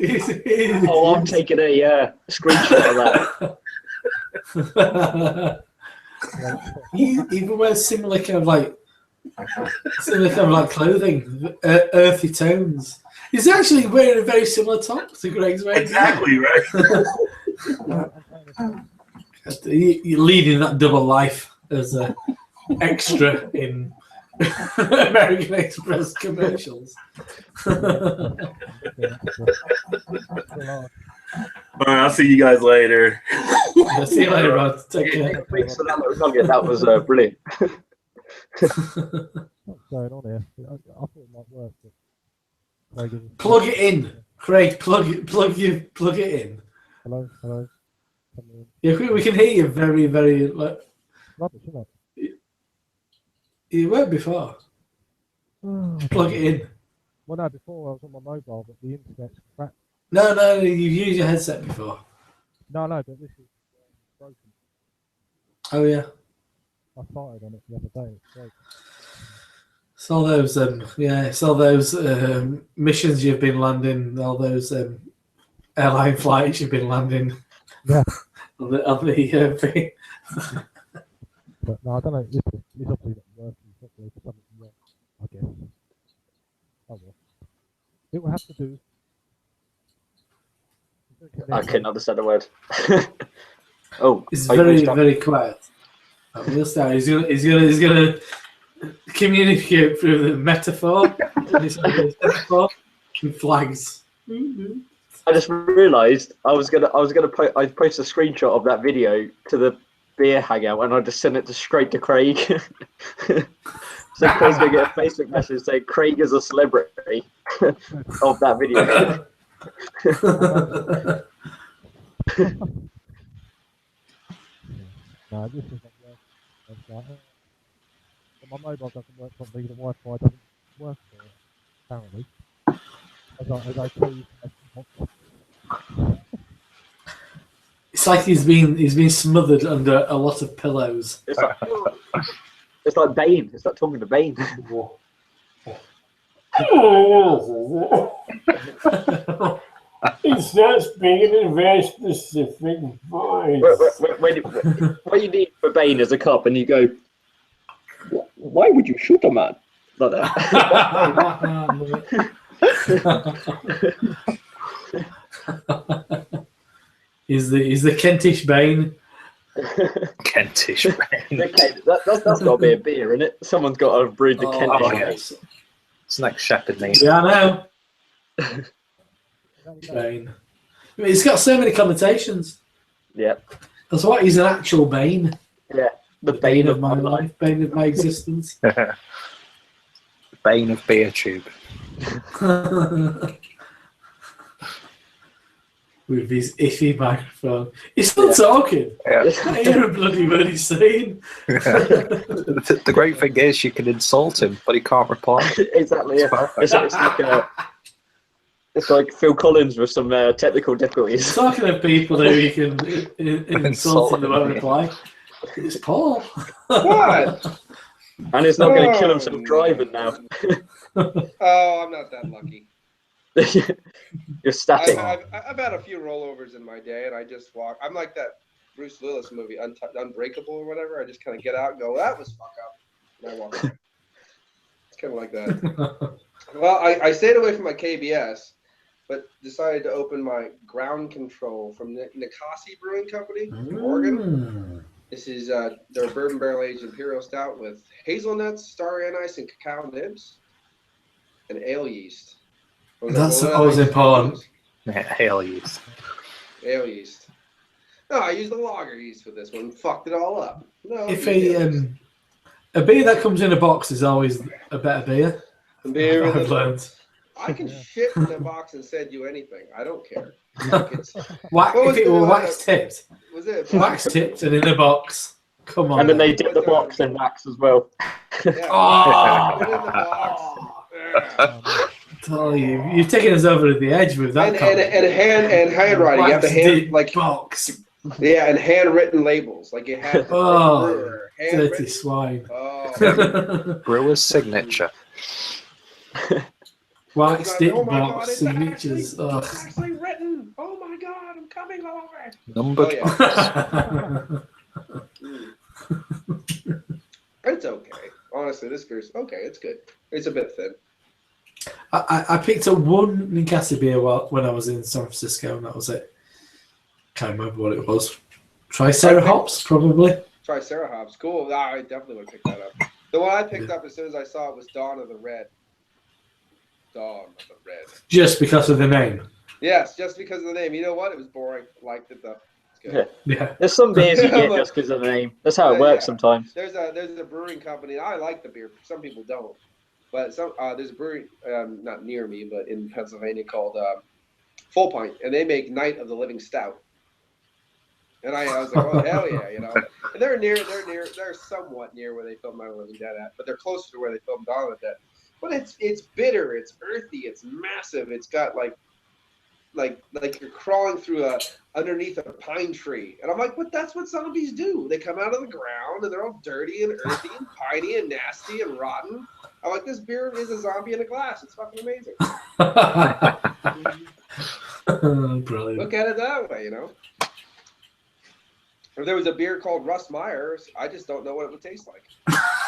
Oh, I'm taking a screenshot of that. He even wears similar kind of like clothing, earthy tones. He's actually wearing a very similar top to Greg's wearing. Exactly right. You're leading that double life as an extra in American Express commercials. All right, I'll see you guys later. I'll see you later, bud. Take care. That was brilliant. What's going on here? I thought it might work. But plug it in, Craig. Plug it in. Hello. Yeah, we can hear you very, very. Rubbish, isn't it? You weren't before. Plug it in. Well, no, before I was on my mobile, but the internet's crap. No, you've used your headset before. No, but this is broken. Oh yeah. I started on it the other day. It's great. It's all those missions you've been landing, all those airline flights you've been landing. Yeah. on the thing. But no, I don't know. It's obviously not working properly for something wrong, I guess. Oh well. It will have to do. I couldn't understand the word. Oh, It's are you very, stuck? very quiet. Real style. He's gonna communicate through the metaphor. Metaphor with flags. I just realised I post a screenshot of that video to the beer hangout, and I just sent it straight to Craig. So Craig's gonna get a Facebook message saying Craig is a celebrity of that video. No, this isn't working. My mobile doesn't work properly. The Wi-Fi doesn't work for it, apparently. As I tell you, It's like he's been smothered under a lot of pillows. It's like Bane. It's like talking to Bane. It's not speaking in a very specific voice. What you need for Bane is a cup, and you go, why would you shoot a man like that? He's the Kentish Bane. Kentish Bane. That's got to be a beer, isn't it? Someone's got to brew the Kentish Bane. Yes. It's like Shepherd name. Yeah, I know. Bane. I mean, it's got so many connotations. Yeah. That's why he's an actual Bane. Yeah. The Bane of my life, Bane of my existence. Bane of beer tube. With his iffy microphone. He's still talking. Yeah. I hear a bloody word he's saying. The great thing is you can insult him, but he can't reply. Exactly. Yeah. It's like Phil Collins with some technical difficulties. Talking of people who he can insult and they won't reply. It's Paul. What? And he's not going to kill himself driving now. Oh, I'm not that lucky. You're static. I've had a few rollovers in my day, and I just walk. I'm like that Bruce Willis movie, Unbreakable or whatever. I just kind of get out and go, that was fuck up. And I walk away. It's kind of like that. Well, I stayed away from my KBS, but decided to open my ground control from Nikasi Brewing Company in Oregon. This is their bourbon barrel aged imperial stout with hazelnuts, star anise, and cacao nibs, and ale yeast. That's always important. Yeah, ale yeast. Ale yeast. No, I used the lager yeast for this one. Fucked it all up. No. If a beer that comes in a box is always a better beer. I've learned. I can shit in a box and send you anything. I don't care. If it were wax tipped. Was it wax tipped and in a box? Come on. And then they dip the box in wax as well. Yeah. Oh! Put it in the box. Oh, you've taken us over the edge with that. And handwriting. You have to hand like box. Yeah, and handwritten labels. Like it had. Dirty swine. Oh. Brewer's signature. Wax dip oh my box God, it's signatures. It's actually written. Oh my God, I'm coming over. Numbered. It's okay. Honestly, this beer's okay. It's good. It's a bit thin. I picked up one Ninkasi beer when I was in San Francisco, and that was it. Can't remember what it was. Tricera hops, probably. Tricera hops, cool. I definitely would pick that up. The one I picked up as soon as I saw it was Dawn of the Red. Dawn of the Red. Just because of the name. Yes, just because of the name. You know what? It was boring. Liked it though. It's good. Yeah. There's some beers you get just because of the name. That's how it works sometimes. There's a brewing company. I like the beer. Some people don't. But there's a brewery not near me, but in Pennsylvania called Full Pint, and they make Night of the Living Stout. And I was like, oh hell yeah, you know. And they're somewhat near where they filmed Night of the Living Dead at, but they're closer to where they filmed Dawn of the Dead. But it's bitter, it's earthy, it's massive. It's got like you're crawling through underneath a pine tree. And I'm like, but that's what zombies do. They come out of the ground and they're all dirty and earthy and piney and nasty and rotten. I'm like, this beer is a zombie in a glass. It's fucking amazing. Brilliant. Look at it that way, you know. If there was a beer called Russ Myers, I just don't know what it would taste like.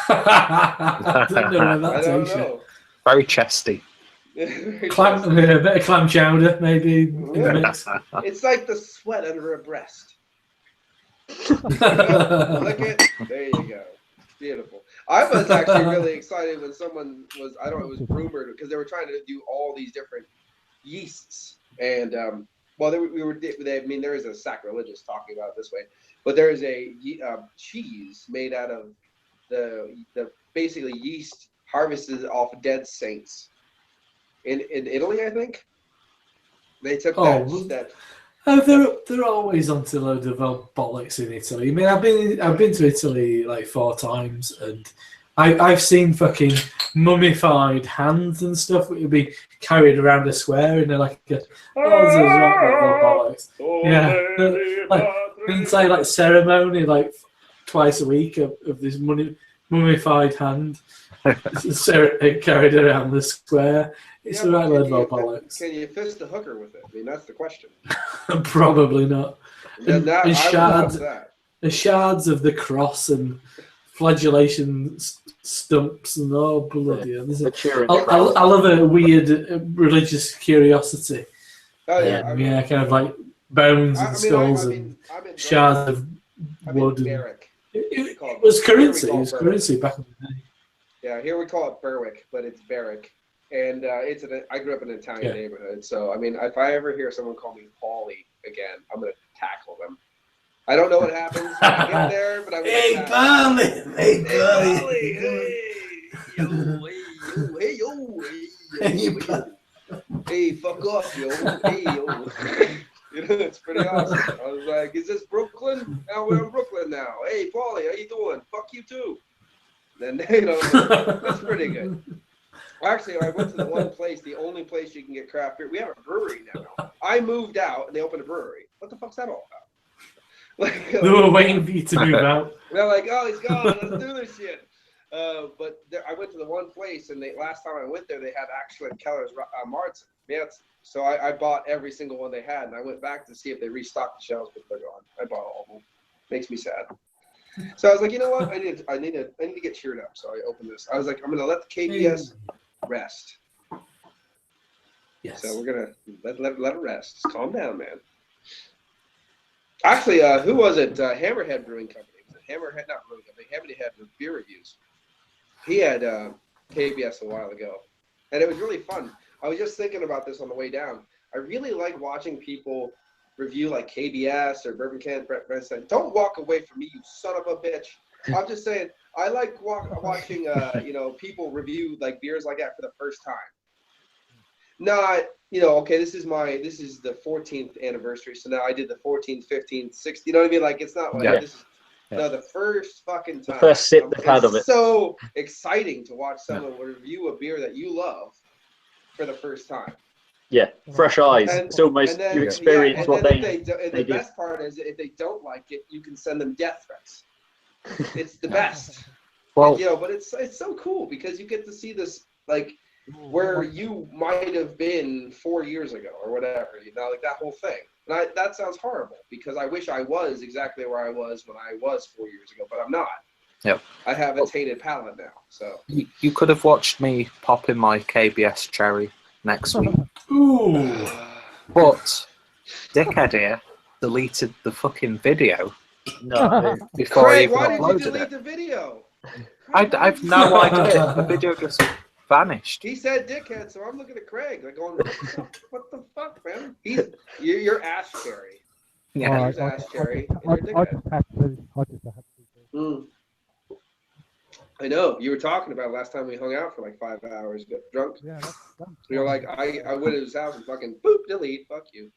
I don't know. I don't know. Very chesty. A bit of clam chowder, maybe in the mix. It's like the sweat under a breast. Lick it. There you go. Beautiful. I was actually really excited when someone was, I don't know, it was rumored because they were trying to do all these different yeasts. And, well, I mean, there is a sacrilegious talking about it this way, but there is a cheese made out of the basically yeast harvested off dead saints in Italy, I think. They took that. They're always onto a load of bollocks in Italy. I mean, I've been to Italy like 4 times, and I've seen fucking mummified hands and that would be carried around a square, and they're like, bollocks. Yeah, like say like ceremony like twice a week of this mummified hand carried around the square. It's the right load of bollocks. Can you fist the hooker with it? I mean, that's the question. Probably not. And shards, the shards of the cross and flagellation stumps and bloody hell. I love a weird religious curiosity. Oh yeah, kind of like bones and skulls and shards of wood. It was currency. It was currency back in the day. Yeah, here we call it Berwick, but it's Berwick. And I grew up in an Italian neighborhood, so I mean, if I ever hear someone call me Paulie again, I'm gonna tackle them. I don't know what happens when I get there, but I'm gonna Hey, Paulie! Hey, Paulie! Hey, yo! Hey, fuck off, yo! Hey, yo! You know, it's pretty awesome. I was like, "Is this Brooklyn? Now we're in Brooklyn now. Hey, Paulie, how you doing? Fuck you too." Then that's pretty good. Actually, I went to the one place, the only place you can get craft beer. We have a brewery now. I moved out and they opened a brewery. What the fuck's that all about? They were waiting for you to move out. They're like, oh, he's gone. Let's do this shit. But I went to the one place, and last time I went there, they had actually Keller's Martzen. Yeah, so I bought every single one they had, and I went back to see if they restocked the shelves, but they're gone. I bought all of them. Makes me sad. So I was like, you know what? I need to get cheered up. So I opened this. I was like, I'm gonna let the KBS rest. Yes. So we're gonna let it rest. Just calm down, man. Actually, who was it? Hammerhead Brewing Company. Hammerhead, not Brewing Company. Hammerhead with beer reviews. He had KBS a while ago, and it was really fun. I was just thinking about this on the way down. I really like watching people review like KBS or Bourbon Can. Don't walk away from me, you son of a bitch. I'm just saying, I like watching people review like beers like that for the first time. Not, okay, this is the 14th anniversary, so now I did the 14th, 15th, 16th, you know what I mean? Like, it's not like this is the first fucking time. The first sip they've had of it. It's so exciting to watch someone review a beer that you love for the first time. Yeah, fresh eyes. It's almost you experience what they do. The best part is if they don't like it, you can send them death threats. It's the best. Well, but it's so cool because you get to see this like where you might have been 4 years ago or whatever, like that whole thing. And that sounds horrible because I wish I was exactly where I was when I was 4 years ago, but I'm not. Yep. I have a tainted palate now. So you could have watched me pop in my KBS cherry next week. Ooh. But dickhead here deleted the fucking video. No. Before Craig, I even why did you uploaded delete it. the video? I've no idea. The video just vanished. He said dickhead, so I'm looking at Craig like going, what the fuck, man? You're Ash Cherry. Yeah. Here's Ash Cherry. I just have to. I know. You were talking about last time we hung out for like 5 hours, got drunk. Yeah, that's You're like, I went to his house and fucking boop, delete, fuck you.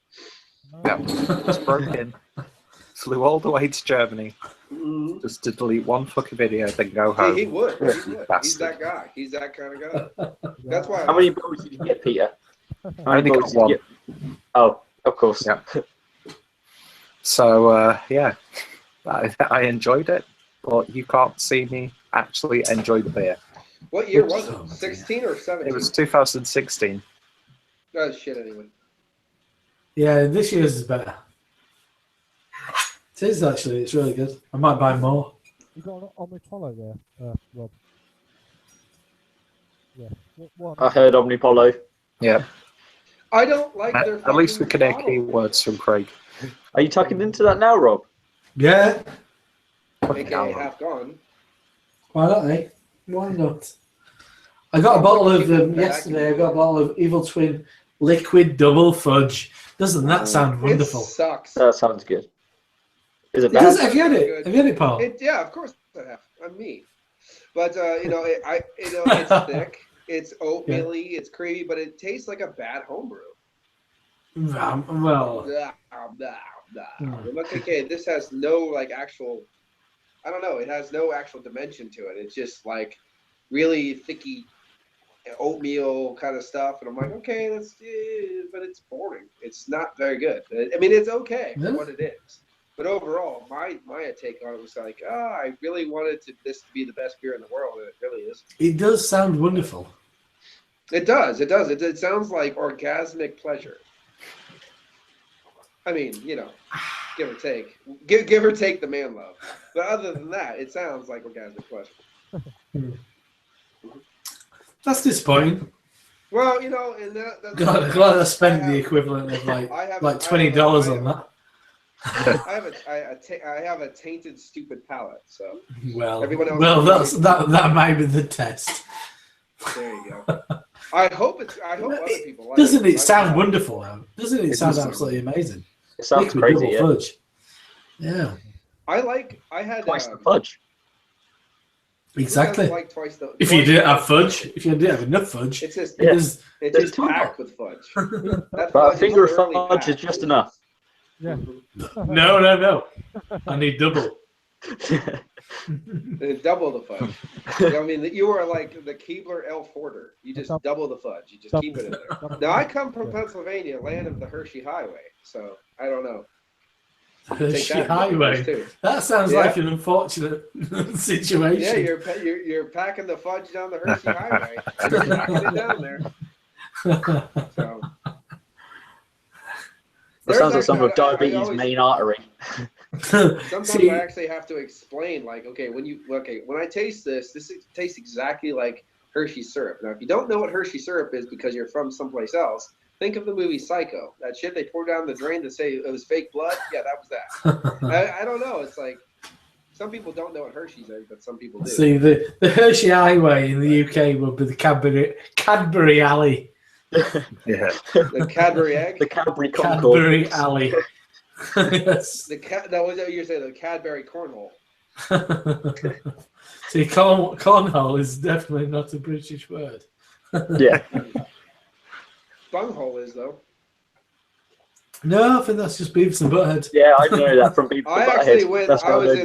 Yeah, just broke in. Flew all the way to Germany just to delete one fucking video, then go home. He would. He's that guy. He's that kind of guy. That's why. How many bottles did you get, Peter? I only got one. Oh, of course. Yeah. So, yeah, I enjoyed it, but you can't see me actually enjoy the beer. What year was it? 16 or 17? It was 2016. Oh, shit, anyway. Yeah, this year's is better. It is actually. It's really good. I might buy more. You got an Omnipollo there, Rob? Yeah. What? I heard Omnipollo. Yeah. I don't like their. At least we can hear bottle. keywords from Craig. Are you tucking into that now, Rob? Yeah. AKA half gone. Why not, eh? Why not? I got a bottle of them yesterday. I got a bottle of Evil Twin Liquid Double Fudge. Doesn't that sound wonderful? It sucks. That sounds good. Is it It bad? does, have you had it? Have you had it, Paul? Yeah, of course I have. I'm me. But it's thick. It's oatmeal-y. It's creamy, but it tastes like a bad homebrew. Well. I'm like, okay, this has no actual. I don't know. It has no actual dimension to it. It's just like really thicky oatmeal kind of stuff, and I'm like, okay, but it's boring. It's not very good. I mean, it's okay for what it is, but overall, my take on it was like, I really wanted this to be the best beer in the world, and it really is. It does sound wonderful. It does. It does. It sounds like orgasmic pleasure. I mean, give or take. Give or take the man love. But other than that, it sounds like orgasmic pleasure. That's disappointing. Well, and that's glad I spent the equivalent of like $20 on that. I have a tainted, stupid palate. So well, everyone else that might be the test. There you go. I hope other people like Doesn't it I sound wonderful, though? Doesn't it sound absolutely amazing? It sounds Liquid crazy. double fudge. Yeah. I had twice the fudge. Exactly. Like twice the, if you didn't have fudge, if you didn't have enough fudge, it's just packed with fudge. But a finger of fudge is just enough. Yeah. No. I need double. Double the fudge. I mean, you are like the Keebler L. Forder. You just double the fudge. You just keep it in there. Now, I come from Pennsylvania, land of the Hershey Highway, so I don't know. Hershey Highway. That sounds like an unfortunate situation. Yeah, you're packing the fudge down the Hershey Highway. You're packing it down there. So. That sounds like some of diabetes' main artery. Sometimes I actually have to explain, like, when I taste this tastes exactly like Hershey syrup. Now, if you don't know what Hershey syrup is because you're from someplace else, think of the movie Psycho. That shit they poured down the drain to say it was fake blood. Yeah, that was that. I don't know. It's like some people don't know what Hershey's is, but some people do. See, the Hershey Highway in the UK would be the Cadbury Alley. Yeah. The Cadbury egg. The Cadbury Cadbury Alley. Yes. That was what you said. The Cadbury cornhole. See, cornhole is definitely not a British word. Yeah. Bunghole is though. No, I think that's just Beavis and Butthead. Yeah, I know that from Beavis and Butthead. I actually went. That's I was in.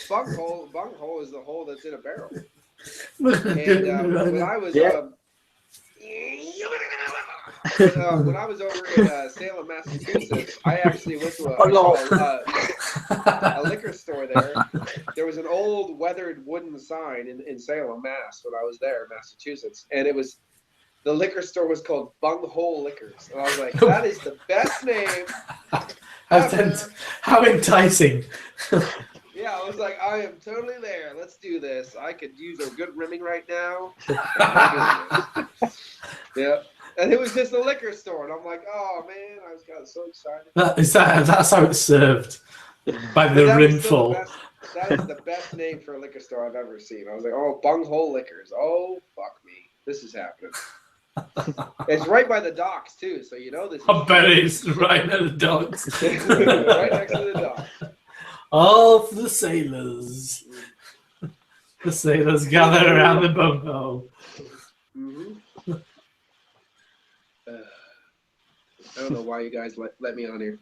Bunghole bunghole is the hole that's in a barrel. And when I was. When I was over in Salem, Massachusetts, I actually went to a liquor store there. There was an old weathered wooden sign in Salem, Mass. When I was there, Massachusetts, and the liquor store was called Bunghole Liquors, and I was like, that is the best name. How enticing! Yeah, I was like, I am totally there. Let's do this. I could use a good rimming right now. Yeah. And it was just a liquor store. And I'm like, oh, man, I got so excited. That's how it's served. By the rimful. That is the best name for a liquor store I've ever seen. I was like, oh, Bunghole Liquors. Oh, fuck me. This is happening. It's right by the docks, too. So, this is I bet it's right at the docks. Right next to the docks. All for the sailors. The sailors gather around the bunghole. Mm-hmm. I don't know why you guys let me on here.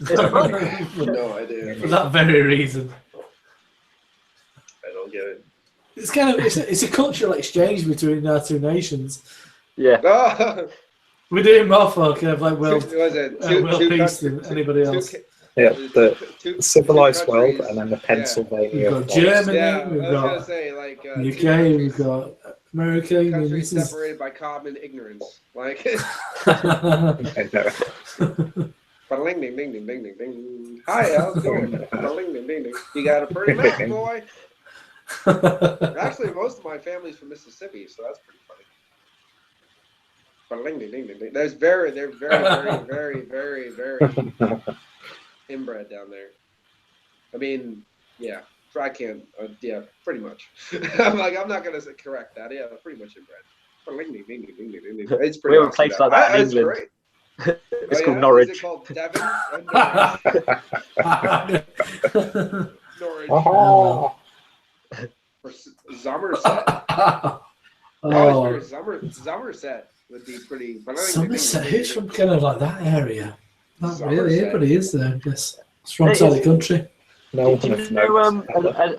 No idea. For that very reason. I don't get it. It's kind of it's a cultural exchange between our two nations. Yeah. We're doing more for kind of like world two peace than anybody else. Yeah, the civilized world, and then the Pennsylvania. We've got Germany, yeah, we've got UK, we've got America. Countries separated by common ignorance. Like. Ding ding ding ding ding ding ding. Hi, how's it going? Ding ding ding ding. You got a pretty mouth, boy. Actually, most of my family's from Mississippi, so that's pretty funny. They're very, very inbred down there. I mean, yeah, I can't. Yeah, pretty much. I'm not gonna correct that. Yeah, pretty much inbred. It's pretty. We have a place like that in England. Great. It's called Norwich. Is it called Devon? Norwich. Oh. Or Somerset. Somerset would be pretty. Somerset, who's from kind of like that area? Not really, Somerset. everybody is there, I guess. Strong side of the country. No Do one you know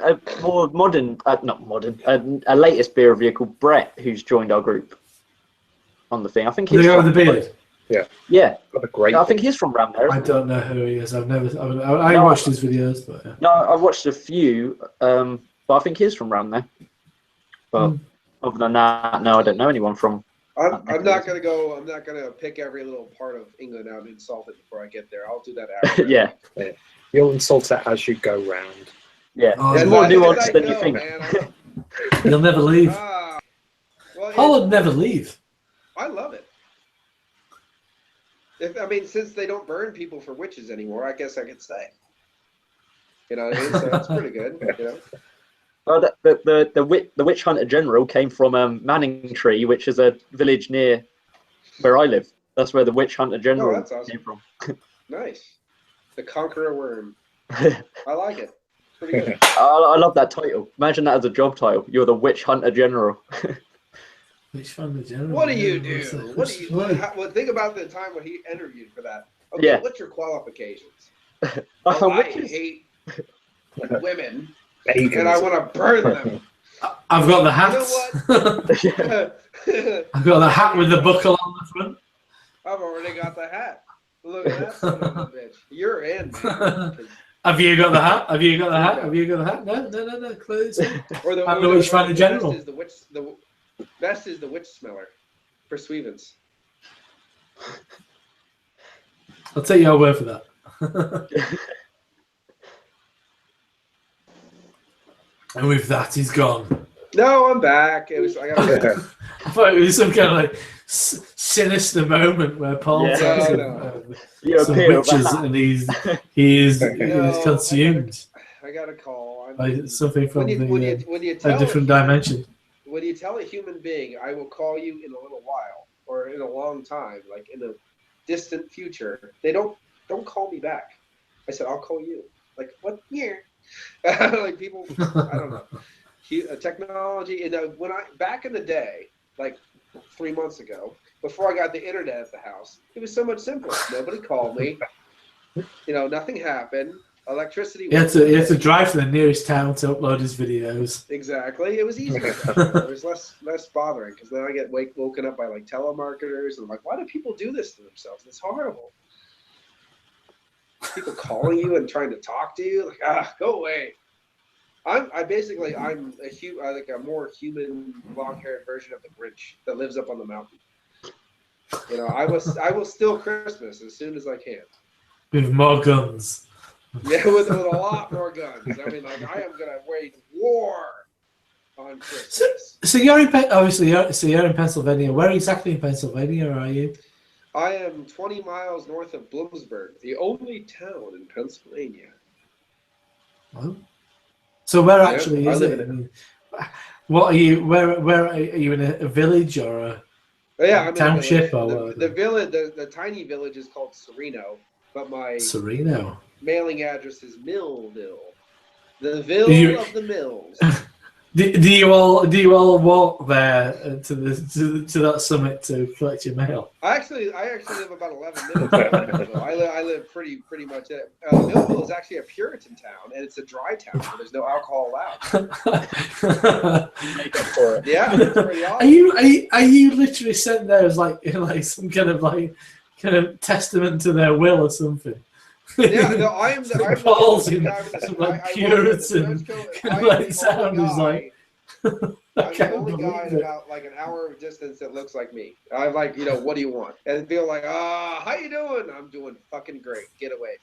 a more modern, not modern, a latest beer reviewer called Brett, who's joined our group on the thing? I think he's The guy from, with the beard. Yeah. Got a great. I think he's from around there. I Isn't he? don't know who he is. I watched his videos, but yeah. No, I watched a few, but I think he's from around there. But other than that, no, I don't know anyone from. I'm not gonna pick every little part of England out and insult it before I get there. I'll do that after. Yeah. You'll insult it as you go round. Yeah. Oh, It's yeah. more nuanced than you think. He'll never leave. Well, Holland never leave. I love it. Since they don't burn people for witches anymore, I guess I could stay. You know what I mean? So that's pretty good. You know. Well, the witch hunter general came from Manningtree, which is a village near where I live. That's where the witch hunter general that's awesome. came from. Nice. The Conqueror Worm. I like it. Pretty good. I love that title. Imagine that as a job title. You're the witch hunter general. Witch hunter general. What do you do? Well, think about the time when he interviewed for that. Okay, Yeah. what's your qualifications? I I hate women, and I want to burn them. I've got the hat. You know what? I've got the hat with the buckle on the front. I've already got the hat. Look at that son of a bitch. You're in, man. Have you got the hat? Have you got the hat? Have you got the hat? No. Close. I'm the witch hunter general. Best is the witch smeller for Swevens. I'll take your word for that. And with that, he's gone. No, I'm back. I thought it was some kind of like sinister moment where Paul tells him some witches and he is consumed. I got a call. By something from a different dimension. When you tell a human being, I will call you in a little while or in a long time, like in a distant future, they don't call me back. I said, I'll call you. Like, what year? Like people, I don't know. Technology, back in the day, like 3 months ago, before I got the internet at the house, it was so much simpler. Nobody called me. Nothing happened. Electricity. He had to drive to the nearest town to upload his videos. Exactly. It was easier. There was less bothering because then I get woken up by like telemarketers and I'm like, why do people do this to themselves? It's horrible. People calling you and trying to talk to you, like, go away. I'm a more human, long-haired version of the Grinch that lives up on the mountain. I will steal Christmas as soon as I can. With more guns. Yeah, with a lot more guns. I am gonna wage war on Christmas. So you're in you're in Pennsylvania. Where exactly in Pennsylvania are you? I am 20 miles north of Bloomsburg, the only town in Pennsylvania. Oh. So where actually is it? What are you? Where are you in a village or a township or what? The village, the tiny village is called Sereno, but my mailing address is Millville, the Ville of the Mills. Do you all walk there to that summit to collect your mail? I actually live about 11 minutes from Millville. I live pretty much at Millville is actually a Puritan town, and it's a dry town where there's no alcohol allowed. Yeah, it's pretty awesome. Are you literally sent there as like some kind of testament to their will or something? Yeah, no, I'm Paul's in some Puritan sound is like. I'm the only guy at about like an hour of distance that looks like me. I'm like, what do you want? And feel like, how you doing? I'm doing fucking great. Get away.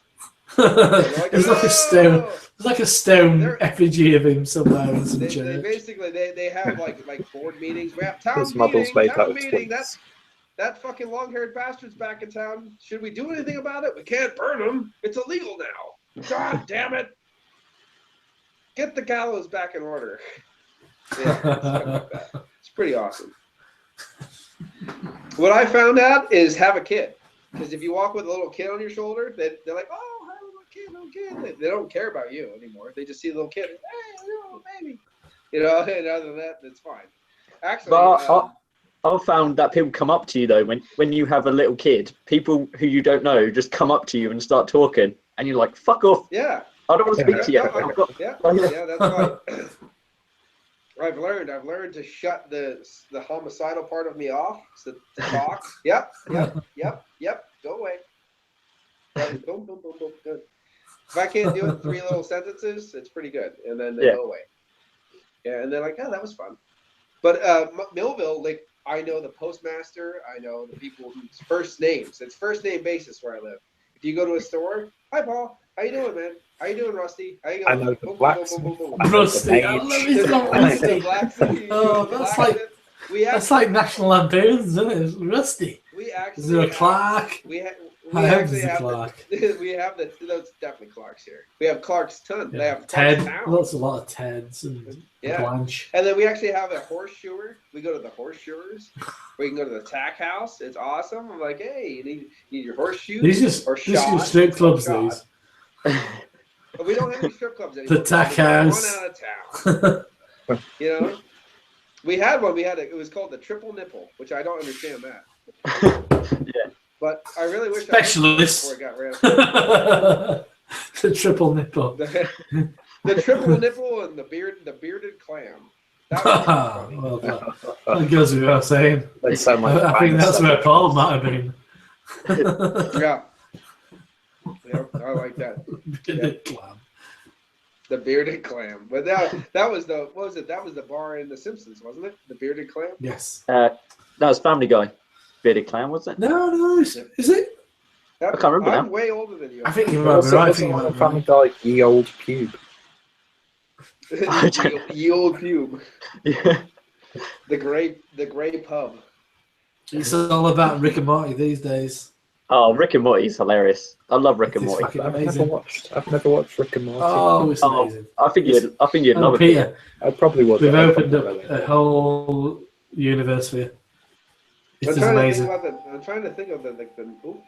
There's like a stone. There's like a stone effigy of him somewhere in some church. They have like board meetings. We have town models meeting. made out Town of meeting. twigs. That fucking long-haired bastard's back in town. Should we do anything about it? We can't burn him. It's illegal now. God damn it! Get the gallows back in order. Yeah, something like that. It's pretty awesome. What I found out is have a kid. Because if you walk with a little kid on your shoulder, they're like, oh, hi, little kid. They don't care about you anymore. They just see a little kid. Hey, little baby. You know, and other than that, that's fine. Actually, I've found that people come up to you, though, when you have a little kid, people who you don't know just come up to you and start talking, and you're like, fuck off. Yeah. I don't want to speak to you. Yeah, that's right. I've learned to shut the homicidal part of me off to talk. Yep. Go away. Boom, boom, boom, boom. Good. If I can't do it 3 little sentences, it's pretty good, and then they go away. Yeah, and they're like, oh, that was fun. But Millville, like, I know the postmaster. I know the people whose first names. It's first name basis where I live. If you go to a store, hi Paul, how you doing, man? How you doing, Rusty? How you going? I know the blacksmith. Rusty, I love his Rusty. Oh, that's like National Lampoons, isn't it? It's Rusty. Is there a Clark? We actually have the that's definitely Clark's here. We have Clark's ton. They have Ted. Town. Lots a lot of Teds and Blanche. And then we actually have a horseshoer. We go to the horseshoers. We can go to the tack house. It's awesome. I'm like, hey, you need your horseshoes? These are strip clubs, these. But we don't have any strip clubs anymore. The tack house. One out of town. You know? We had one. It was called the Triple Nipple, which I don't understand that. Yeah. But I really wish Specialist. I before it got rid of The Triple Nipple. The Triple Nipple and the bearded clam. That was well, that goes without saying. I think that's where Paul might have been. Yeah. I like that. Bearded clam. The bearded clam. But that was the what was it? That was the bar in The Simpsons, wasn't it? The bearded clam? Yes. That was Family Guy. Bearded clam, wasn't it? No, is it? I can't remember now. I'm way older than you. I think you might be right. I think I'm Family Guy, ye old pube. Ye old pube. Yeah. The grey pub. It's all about Rick and Morty these days. Oh, Rick and Morty's hilarious. I love Rick and Morty. I've never watched Rick and Morty. Oh, it's amazing. I think you'd love it. Peter, I probably would. We've opened up a whole universe for you. It's amazing. I'm trying to think of the oh,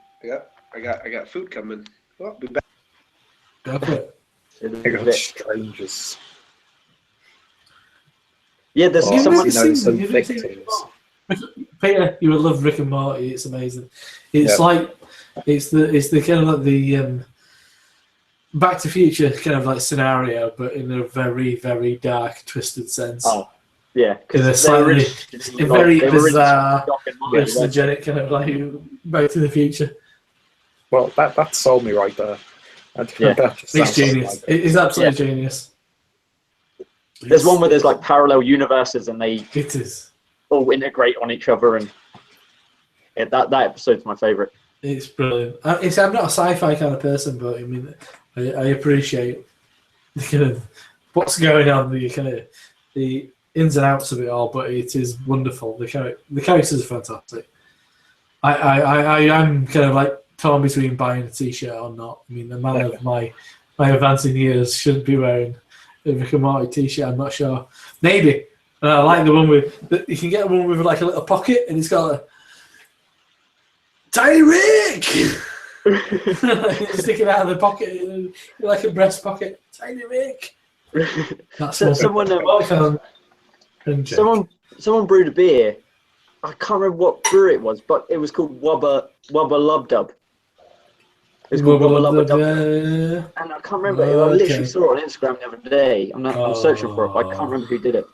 I got food coming. Oh, be back. Go for it. I got strangers. Yeah, there's someone. Some victims. Peter, you would love Rick and Morty. It's amazing. It's like it's the kind of like the Back to Future kind of like scenario, but in a very, very dark, twisted sense. Oh, yeah, in a slightly, a very bizarre, hallucinogenic kind of like Back to the Future. Well, that sold me right there. It's genius. It's absolutely genius. There's one where there's like parallel universes and they all integrate on each other, and that episode's my favourite. It's brilliant. I'm not a sci-fi kind of person, but I mean, I appreciate the kind of what's going on, the ins and outs of it all. But it is wonderful. The characters are fantastic. I am kind of like torn between buying a T-shirt or not. I mean, the man of my advancing years shouldn't be wearing a Rick and Morty T-shirt. I'm not sure. Maybe. And I like the one you can get one with like a little pocket, and it's got a Tiny Rick sticking out of the pocket, like a breast pocket. Tiny Rick. That's someone brewed a beer. I can't remember what brewery it was, but it was called Wubba Lub Dub. It's called Wubba Lub Dub. And I can't remember. I literally saw it on Instagram the other day. I'm searching for it, but I can't remember who did it.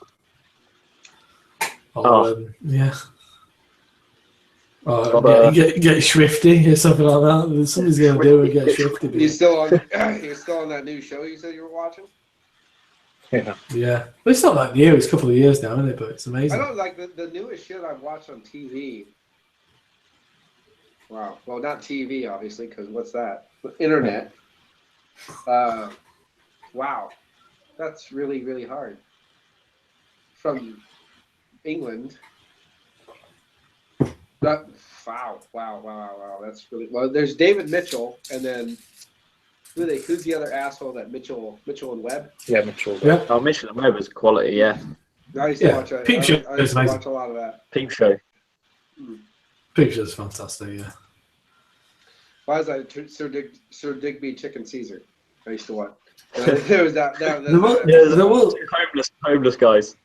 Yeah. Get Swifty or something like that. Somebody's going to do it. Get Swifty. You're still on that new show you said you were watching? Yeah. But it's not that new. It's a couple of years now, isn't it? But it's amazing. I don't like the newest shit I've watched on TV. Wow. Well, not TV, obviously, because what's that? Internet. Wow, that's really, really hard. From England. Wow. That's really well. There's David Mitchell, and then who's the other asshole that Mitchell and Webb? Yeah, Mitchell. Yeah. Oh, Mitchell and Webb is quality. Yeah. I used to watch it. Peep Show I used to watch a lot of that. Peep Show. Peep Show's fantastic. Yeah. Why is that Sir Digby Chicken Caesar? I used to watch. There was that. There was homeless guys.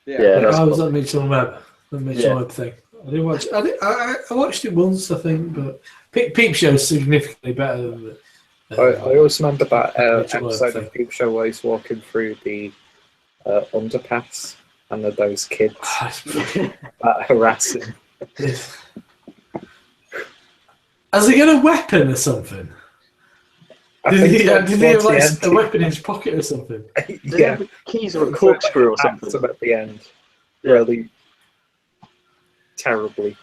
Yeah. I was on Mitchell and Webb. The Mitchell Webb thing. I didn't watch. I watched it once, I think, but Peep Show is significantly better than the. I always remember that episode thing. of Peep Show where he's walking through the underpass and those kids that harass him. Has he got a weapon or something? Did he have like a weapon in his pocket or something? Yeah, keys or a corkscrew or something. At the end, really terribly.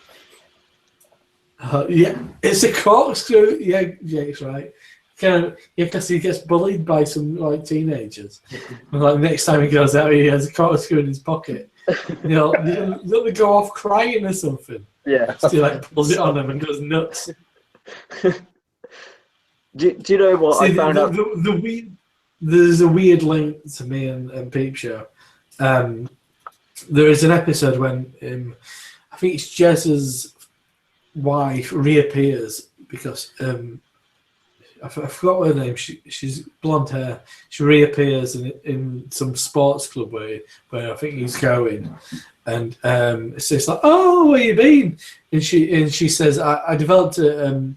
Yeah, it's a corkscrew. Yeah, Jake's right. Because he gets bullied by some like teenagers. And like next time he goes out, he has a corkscrew in his pocket. Don't they go off crying or something? Yeah. So he like pulls it on them and goes nuts. Do you know what I found out? There's a weird link to me and Peep Show. There is an episode when I think it's Jez's wife reappears because I forgot her name. She's blonde hair. She reappears in some sports club where I think he's going, and it's like, oh, where you been? And she says, I developed a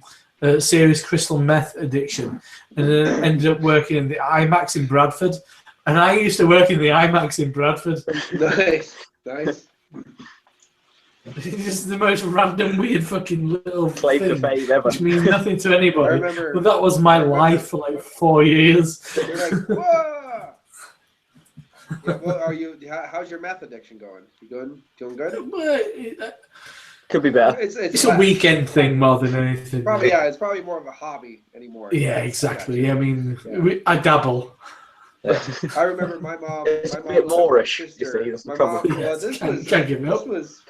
serious crystal meth addiction, and then ended up working in the IMAX in Bradford. And I used to work in the IMAX in Bradford. Nice. It's just the most random, weird fucking little claim to thing, fame ever. which means nothing to anybody. Remember, but that was my life for like 4 years. You're like, whoa! Yeah, well, how's your meth addiction going? You doing good? Could be better. It's a weekend thing more than anything. Probably, yeah. It's probably more of a hobby anymore. Yeah, exactly. I mean, I dabble. I remember my mom. It's a bit Moorish. This was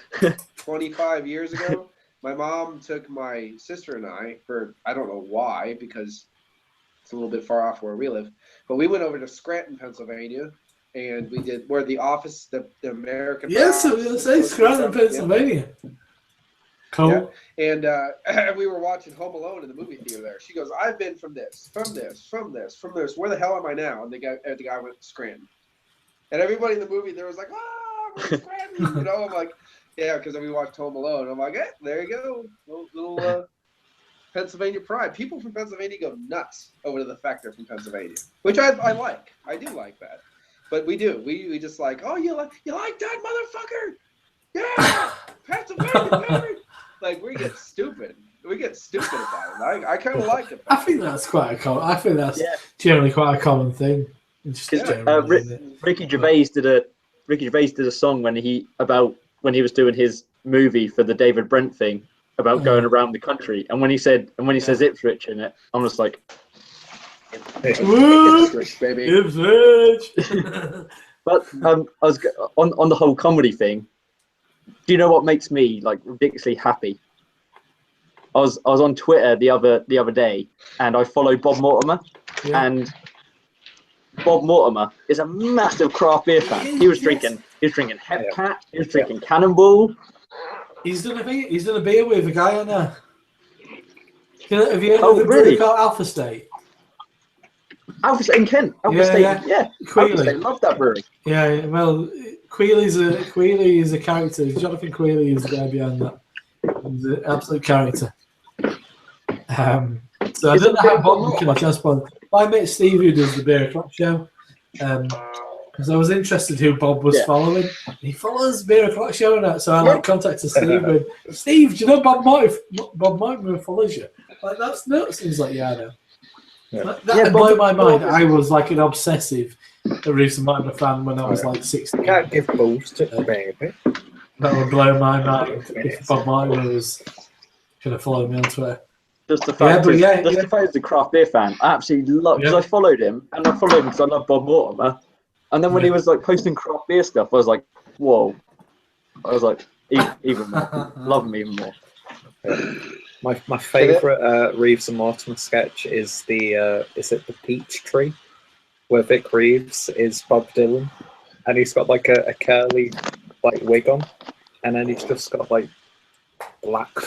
25 years ago. My mom took my sister and I for, I don't know why, because it's a little bit far off where we live, but we went over to Scranton, Pennsylvania, and we did where the office, the American. Yes, I was going to say Scranton, Pennsylvania. Yeah. Cool. Yeah. And we were watching Home Alone in the movie theater there. She goes, I've been from this. Where the hell am I now? And the guy went Scranton. And everybody in the movie there was like, we're in Scranton. I'm like, yeah, because we watched Home Alone. I'm like, there you go. Little Pennsylvania pride. People from Pennsylvania go nuts over to the fact they're from Pennsylvania, which I like. I do like that. But we do. We just like, oh, you like that motherfucker? Yeah, Pennsylvania. Like we get stupid about it. I kind of like it. I think that's quite a common. I think that's generally quite a common thing. Ricky Gervais did a song when he was doing his movie for the David Brent thing about going around the country, and when he says Ipswich in it, I'm just like, Ipswich, baby. Ipswich. But I was on the whole comedy thing. Do you know what makes me like ridiculously happy? I was on Twitter the other day, and I follow Bob Mortimer, and Bob Mortimer is a massive craft beer fan. He was drinking Hepcat, he was drinking Cannonball. He's done a beer with a guy on there. Have you heard of the really? brewery called Alpha State? Alpha State in Kent. Alpha State. Alpha State, love that brewery. Yeah, well, Queeley is a character. Jonathan Queeley is the guy behind that. He's an absolute character. So I don't know how Bob can adjust, but I met Steve who does the Beer O'Clock Show. Because I was interested who Bob was following. He follows the Beer O'Clock Show, and so I contacted Steve. And, Steve, do you know Bob Mortimer follows you? Like, that's nuts. He's like, yeah, I know. That blew my mind. I was like an obsessive Rooster Mortimer fan when I was like 16. Can't give balls to the baby. That would blow my mind if Bob Mortimer was going to follow me on Twitter. Just the fact, the fact he's a craft beer fan, I absolutely love because I followed him, and I followed him because I love Bob Mortimer. And then when he was like posting craft beer stuff, I was like, whoa! I was like, even more, love him even more. My favourite Reeves and Mortimer sketch is the Peach Tree, where Vic Reeves is Bob Dylan, and he's got like a curly like wig on, and then he's just got like black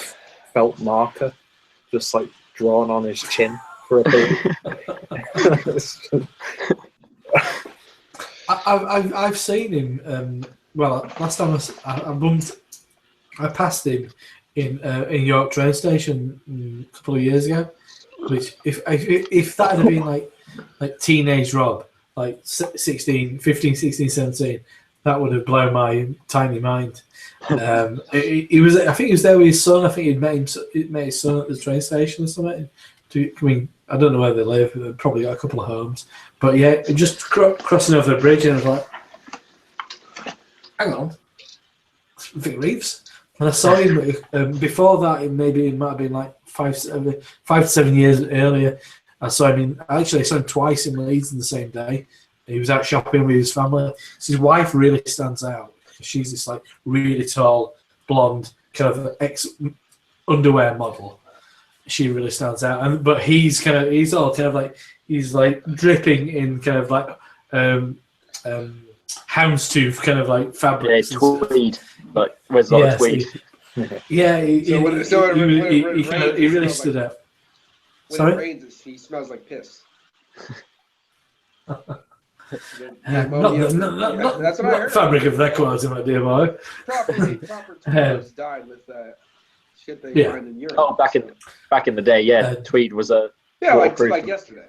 felt marker just like drawn on his chin for a beard. I've seen him. Well, last time I passed him in York train station a couple of years ago. Which if that had been like teenage Rob, like 15, 16, 17, that would have blown my tiny mind. He was. I think he was there with his son. I think he'd met his son at the train station or something. I mean, I don't know where they live. They've probably got a couple of homes. But yeah, just crossing over the bridge, and I was like, "Hang on, Vic Reeves." And I saw him before that. It might have been like 5 to 7 years earlier. I saw him. I saw him twice in Leeds in the same day. He was out shopping with his family. So his wife really stands out. She's this like really tall, blonde, kind of underwear model. She really stands out. But he's all kind of like he's like dripping in kind of like houndstooth kind of like fabric. Yeah, tweed. Like where's that tweed? Yeah, he really stood out. When it rains, he smells like piss. That's what I heard. Fabric of that quality, my dear boy. Proper tweeds died with shit they find in Europe. Oh, back in the day, tweed was a like yesterday.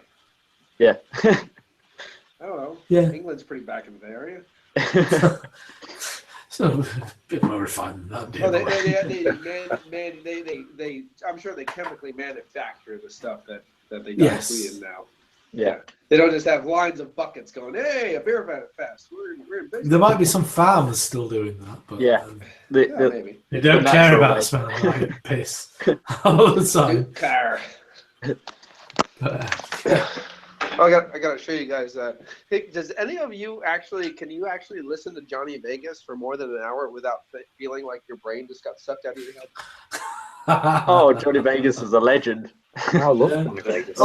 Yeah. I don't know. Yeah. England's pretty back in the day, are you? So a bit more refined than that, dear boy. I'm sure they chemically manufacture the stuff that they do in now. Yeah. They don't just have lines of buckets going, hey, a beer fest. We're in business. There might be some farmers still doing that, but maybe. They don't care about smelling like piss all the time. Don't care. I gotta show you guys that. Hey, does any of you can you actually listen to Johnny Vegas for more than an hour without feeling like your brain just got sucked out of your head? Oh, Johnny Vegas is a legend. I love Johnny Vegas.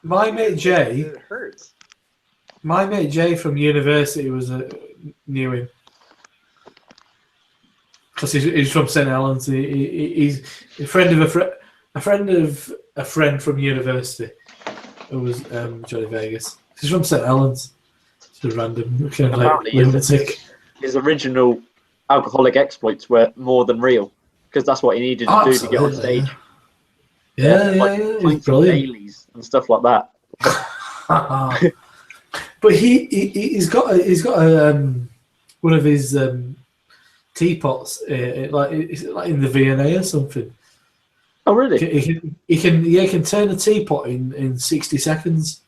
My mate Jay. It hurts. My mate Jay from university knew him because he's from St Helens. He's a friend of a friend from university. It was Johnny Vegas. He's from St Helens. It's a random kind of like lunatic. His original alcoholic exploits were more than real because that's what he needed to do to get on stage. Yeah, he's brilliant. Dailies and stuff like that. But he's got one of his teapots like in the V&A or something. Oh really? He can turn a teapot in 60 seconds.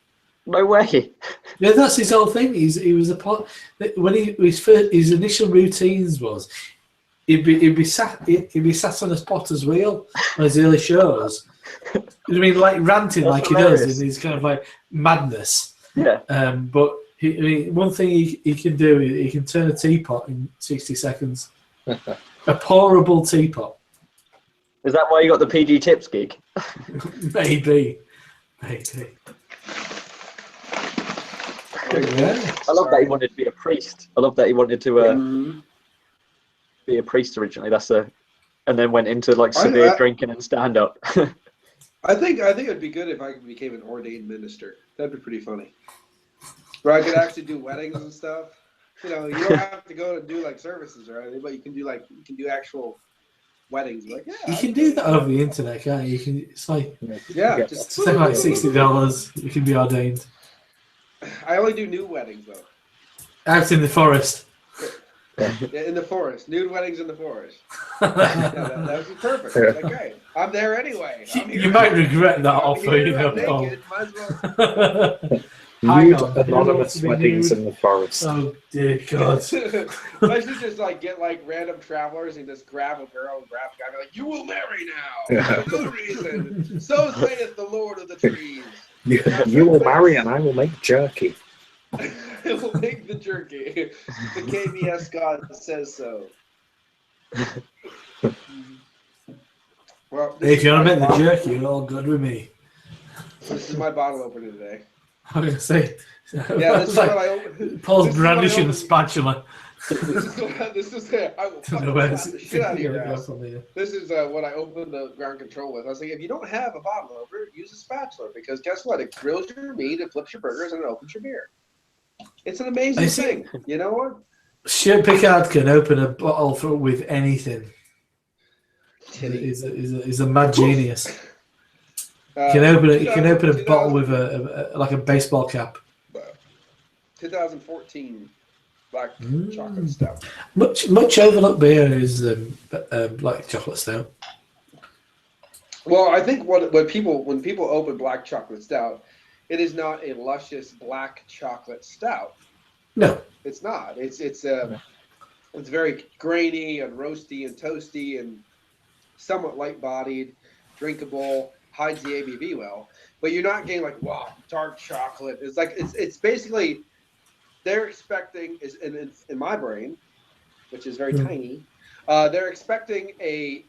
No way. Yeah, that's his whole thing. He was a part when his initial routines was he'd be sat on a spotter's wheel on his early shows. I mean, like ranting that's like hilarious. He does in his kind of like madness. Yeah. But one thing he can do, he can turn a teapot in 60 seconds. A pourable teapot. Is that why you got the PG Tips gig? Maybe. I love that he wanted to be a priest. I love that he wanted to be a priest originally. And then went into like severe drinking and stand up. I think it'd be good if I became an ordained minister. That'd be pretty funny. Where I could actually do weddings and stuff. You know, you don't have to go to do like services or anything, but you can do actual weddings. Like, you can do that over the internet, can't you? It's like just like $60. You can be ordained. I only do new weddings though. Out in the forest. Yeah, in the forest. Nude weddings in the forest. That would be perfect. Like, great. I'm there anyway. You might regret that offer, you know, Paul. Naked. Might as well. Nude anonymous weddings in the forest. Oh dear God! I should just like get like random travelers and just grab a girl and grab a guy and be like, "You will marry now for no reason. So saith the Lord of the trees." You will marry and I will make jerky. I will make the jerky. The KBS God says so. Well, Hey, if you want to make the jerky, you're all good with me. This is my bottle opener today. I was going to say, yeah, this is like, what I opened. Paul's brandishing the spatula. This is I will fucking slap the shit out of your ass. This is what I opened the ground control with. I was like, if you don't have a bottle opener, use a spatula, because guess what? It grills your meat, it flips your burgers, and it opens your beer. It's an amazing thing. You know what? Shit, Picard can open a bottle with anything. He's a mad genius. You can open a bottle with like a baseball cap. 2014 black chocolate stout. Much overlooked beer is black chocolate stout. Well, I think when people open black chocolate stout, it is not a luscious black chocolate stout. No, it's not. It's very grainy and roasty and toasty and somewhat light-bodied, drinkable, hides the ABV well. But you're not getting like, wow, dark chocolate. It's like it's basically they're expecting is in my brain, which is very tiny. They're expecting a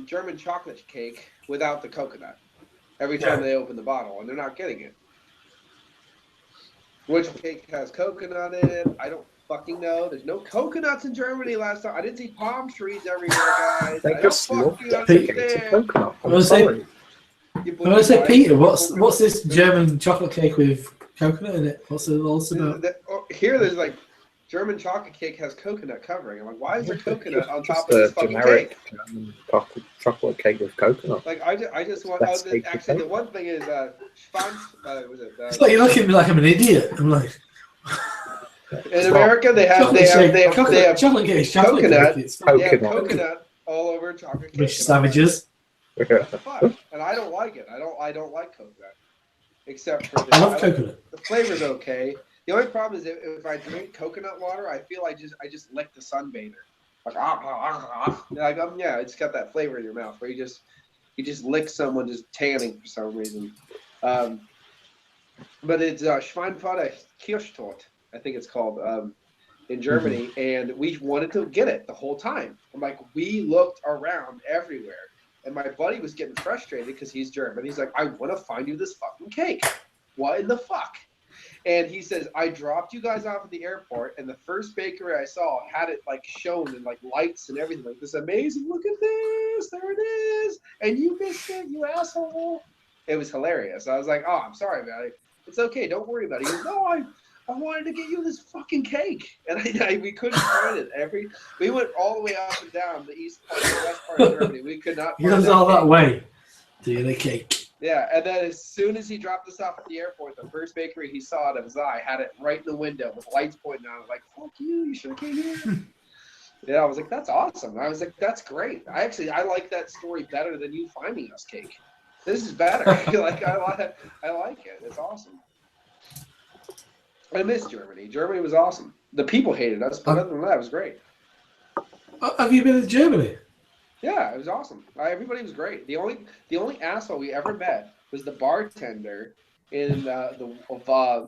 German chocolate cake without the coconut every time they open the bottle, and they're not getting it. Which cake has coconut in it? I don't fucking know. There's no coconuts in Germany last time. I didn't see palm trees everywhere, guys. I don't fucking understand. I want to say, Peter, what's this German chocolate cake with coconut in it? What's it all about? Here, there's like German chocolate cake has coconut covering. I'm like, why is there coconut on top of this fucking cake? German chocolate cake with coconut. Like I just want. Actually, the one thing is it's like you're looking at me like I'm an idiot. I'm like. In America, they have chocolate cake. Coconut. They have coconut all over chocolate cake. Which savages. And I don't like it. I don't like coconut, except for I love coconut. The flavor's okay. The only problem is if I drink coconut water, I feel I just lick the sunbather. Like yeah, it's got that flavor in your mouth where you just lick someone just tanning for some reason. But it's Schweinfurter Kirschtorte, I think it's called, in Germany, and we wanted to get it the whole time. I'm like, we looked around everywhere, and my buddy was getting frustrated because he's German. He's like, I want to find you this fucking cake. What in the fuck? And he says, I dropped you guys off at the airport, and the first bakery I saw had it like shown in like lights and everything, like this amazing, look at this, there it is, and you missed it, you asshole. It was hilarious. I was like, oh, I'm sorry, man. It's okay, don't worry about it. He goes, no, I wanted to get you this fucking cake, and we couldn't find it. We went all the way up and down the east part, the west part of Germany. We could not. He goes all that way to get a cake. Yeah, and then as soon as he dropped us off at the airport, the first bakery he saw out of his eye had it right in the window with lights pointing on it. Like, fuck you, you should have came here. Yeah, I was like, that's awesome. I was like, that's great. I like that story better than you finding us cake. This is better. Like I like it. It's awesome. I miss Germany. Germany was awesome. The people hated us, but other than that, it was great. Have you been to Germany? Yeah, it was awesome. Everybody was great. The only asshole we ever met was the bartender in the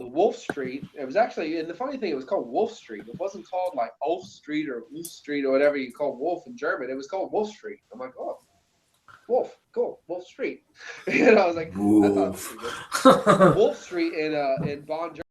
Wolf Street. It was actually, and the funny thing, it was called Wolf Street. It wasn't called like Wolf Street or Wolf Street or whatever you call Wolf in German. It was called Wolf Street. I'm like, oh, Wolf, cool, Wolf Street. And I was like, Wolf. I thought Wolf Street in Bonn, Germany.